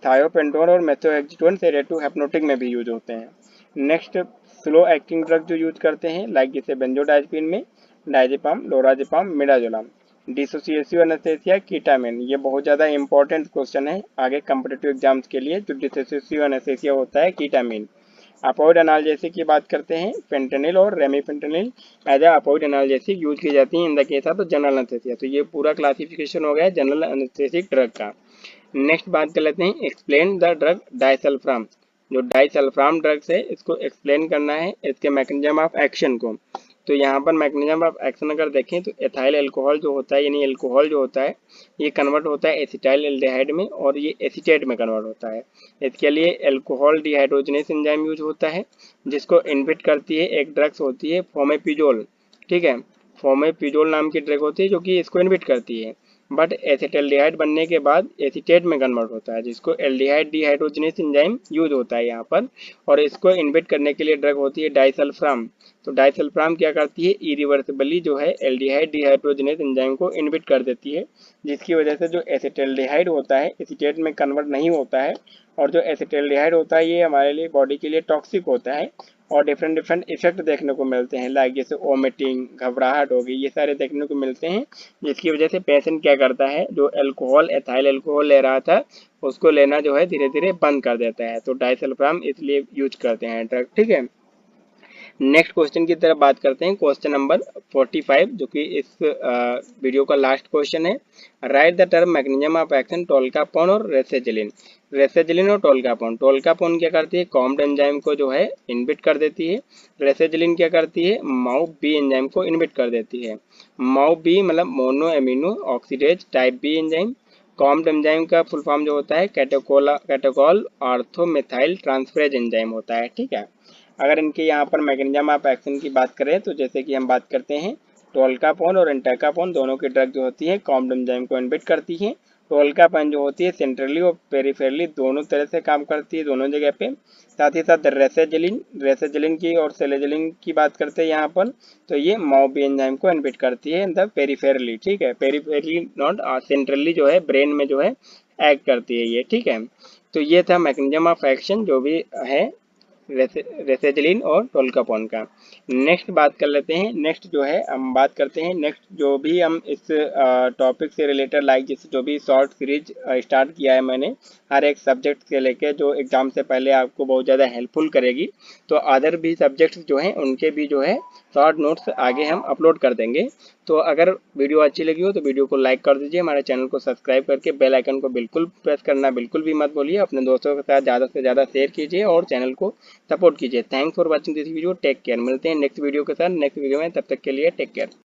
थायोपेंटोन और मेथोहेक्जिटोन सेडेटिव हिप्नोटिक में भी यूज होते हैं। नेक्स्ट स्लो एक्टिंग ड्रग जो यूज करते हैं लाइक जैसे बेंजोडाइजिपिन में diazepam, lorazepam, midazolam. Dissociative anaesthesia, कीटामिन, ये बहुत ज़्यादा इंपॉर्टेंट क्वेश्चन है आगे कम्पिटिटिव एग्जाम्स के लिए। जो डिसोसिएटिव एनेस्थेसिया होता है कीटामिन। अपोइड एनाल्जेसिक की बात करते हैं फेंटेनिल और रेमिफेंटेनिल एज अपोइड एनाल्जेसिक यूज की जाती है in the case of general anaesthesia. तो ये पूरा क्लासिफिकेशन हो गया जनरल एनेस्थेसिक ड्रग का। नेक्स्ट बात कर लेते हैं एक्सप्लेन द ड्रग डाइसल्फाम। जो डाइसल्फाम ड्रग्स है इसको एक्सप्लेन करना है, इसके मैकेनिज्म ऑफ एक्शन को। तो यहाँ पर मैकेनिज्म ऑफ एक्शन अगर देखें तो एथाइल अल्कोहल जो होता है, यानी अल्कोहल जो होता है ये कन्वर्ट होता है एसिटाइल एल्डिहाइड में और ये एसीटेट में कन्वर्ट होता है। इसके लिए अल्कोहल डिहाइड्रोजनेस एंजाइम यूज होता है, जिसको इनहिबिट करती है एक ड्रग्स होती है फोमेपिजोल, ठीक है, फोमेपिजोल नाम की ड्रग होती है जो कि इसको इनहिबिट करती है। बट एसिटाल्डिहाइड बनने के बाद एसीटेट में कन्वर्ट होता है, जिसको एल्डिहाइड डिहाइड्रोजनेस एंजाइम यूज होता है यहाँ पर, और इसको इनहिबिट करने के लिए ड्रग होती है डाइसल्फाम। तो डाइसल्फाम क्या करती है, इरिवर्सिबली जो है एल्डिहाइड डिहाइड्रोजनेस एंजाइम को इनहिबिट कर देती है, जिसकी वजह से जो एसिटाल्डिहाइड होता है एसीटेट में कन्वर्ट नहीं होता है। और जो एसिटाल्डिहाइड होता है ये हमारे लिए बॉडी के लिए टॉक्सिक होता है और डिफरेंट डिफरेंट इफेक्ट देखने को मिलते हैं, लाइक जैसे वोमिटिंग, घबराहट होगी, ये सारे देखने को मिलते हैं। जिसकी वजह से पेशेंट क्या करता है, जो अल्कोहल एथाइल अल्कोहल ले रहा था उसको लेना जो है धीरे धीरे बंद कर देता है। तो डाइसल्फाम इसलिए यूज करते हैं ड्रग, ठीक है। नेक्स्ट क्वेश्चन की तरफ बात करते हैं, क्वेश्चन नंबर 45, जो कि इस वीडियो का लास्ट क्वेश्चन है। Write the term mechanism of action tolcapone और रेसेजिलिन। रेसेजिलिन और टोल्कापोन, टोल्कापोन क्या करती है, कॉम्ड एंजाइम को जो है इनहिबिट कर देती है। रेसेजिलिन क्या करती है, माउ बी एंजाइम को इनहिबिट कर देती है। माउ बी मतलब mono amino oxidase type B enzyme. COMT enzyme का फुल फॉर्म जो होता है कैटोकॉल ऑर्थोमेथाइल ट्रांसफरेज एंजाइम होता है, ठीक है। अगर इनके यहाँ पर मैकेनिज्म ऑफ एक्शन की बात करें तो जैसे कि हम बात करते हैं टोल्कापोन और एंटाकापोन दोनों की ड्रग जो होती है कॉम्ड एंजाइम को इनहिबिट करती है। टोल्कापोन जो होती है सेंट्रली और पेरिफेरली दोनों तरह से काम करती है, दोनों जगह पे। साथ ही साथ रेसेजिलिन की और सेलेजिलिन की बात करते हैं यहाँ पर, तो ये माओबी एंजाइम को इनहिबिट करती है इन द पेरिफेरली, ठीक है, पेरिफेरली नॉट सेंट्रली जो है ब्रेन में जो है एक्ट करती है ये, ठीक है। तो ये था मैकेनिज्म ऑफ एक्शन जो भी है रेसेजिलिन और टोल्कापोन का। नेक्स्ट बात कर लेते हैं, नेक्स्ट जो है हम बात करते हैं, नेक्स्ट जो भी हम इस टॉपिक से रिलेटेड लाइक जैसे जो भी शॉर्ट सीरीज स्टार्ट किया है मैंने हर एक सब्जेक्ट से लेके जो एग्जाम से पहले आपको बहुत ज़्यादा हेल्पफुल करेगी, तो अदर भी सब्जेक्ट्स जो हैं उनके भी जो है शॉर्ट नोट्स आगे हम अपलोड कर देंगे। तो अगर वीडियो अच्छी लगी हो तो वीडियो को लाइक कर दीजिए, हमारे चैनल को सब्सक्राइब करके बेल आइकन को बिल्कुल प्रेस करना बिल्कुल भी मत भूलिए। अपने दोस्तों के साथ ज़्यादा से ज़्यादा शेयर कीजिए और चैनल को सपोर्ट कीजिए। Thanks for watching this video, take care. मिलते हैं नेक्स्ट वीडियो के साथ नेक्स्ट वीडियो में, तब तक के लिए टेक केयर।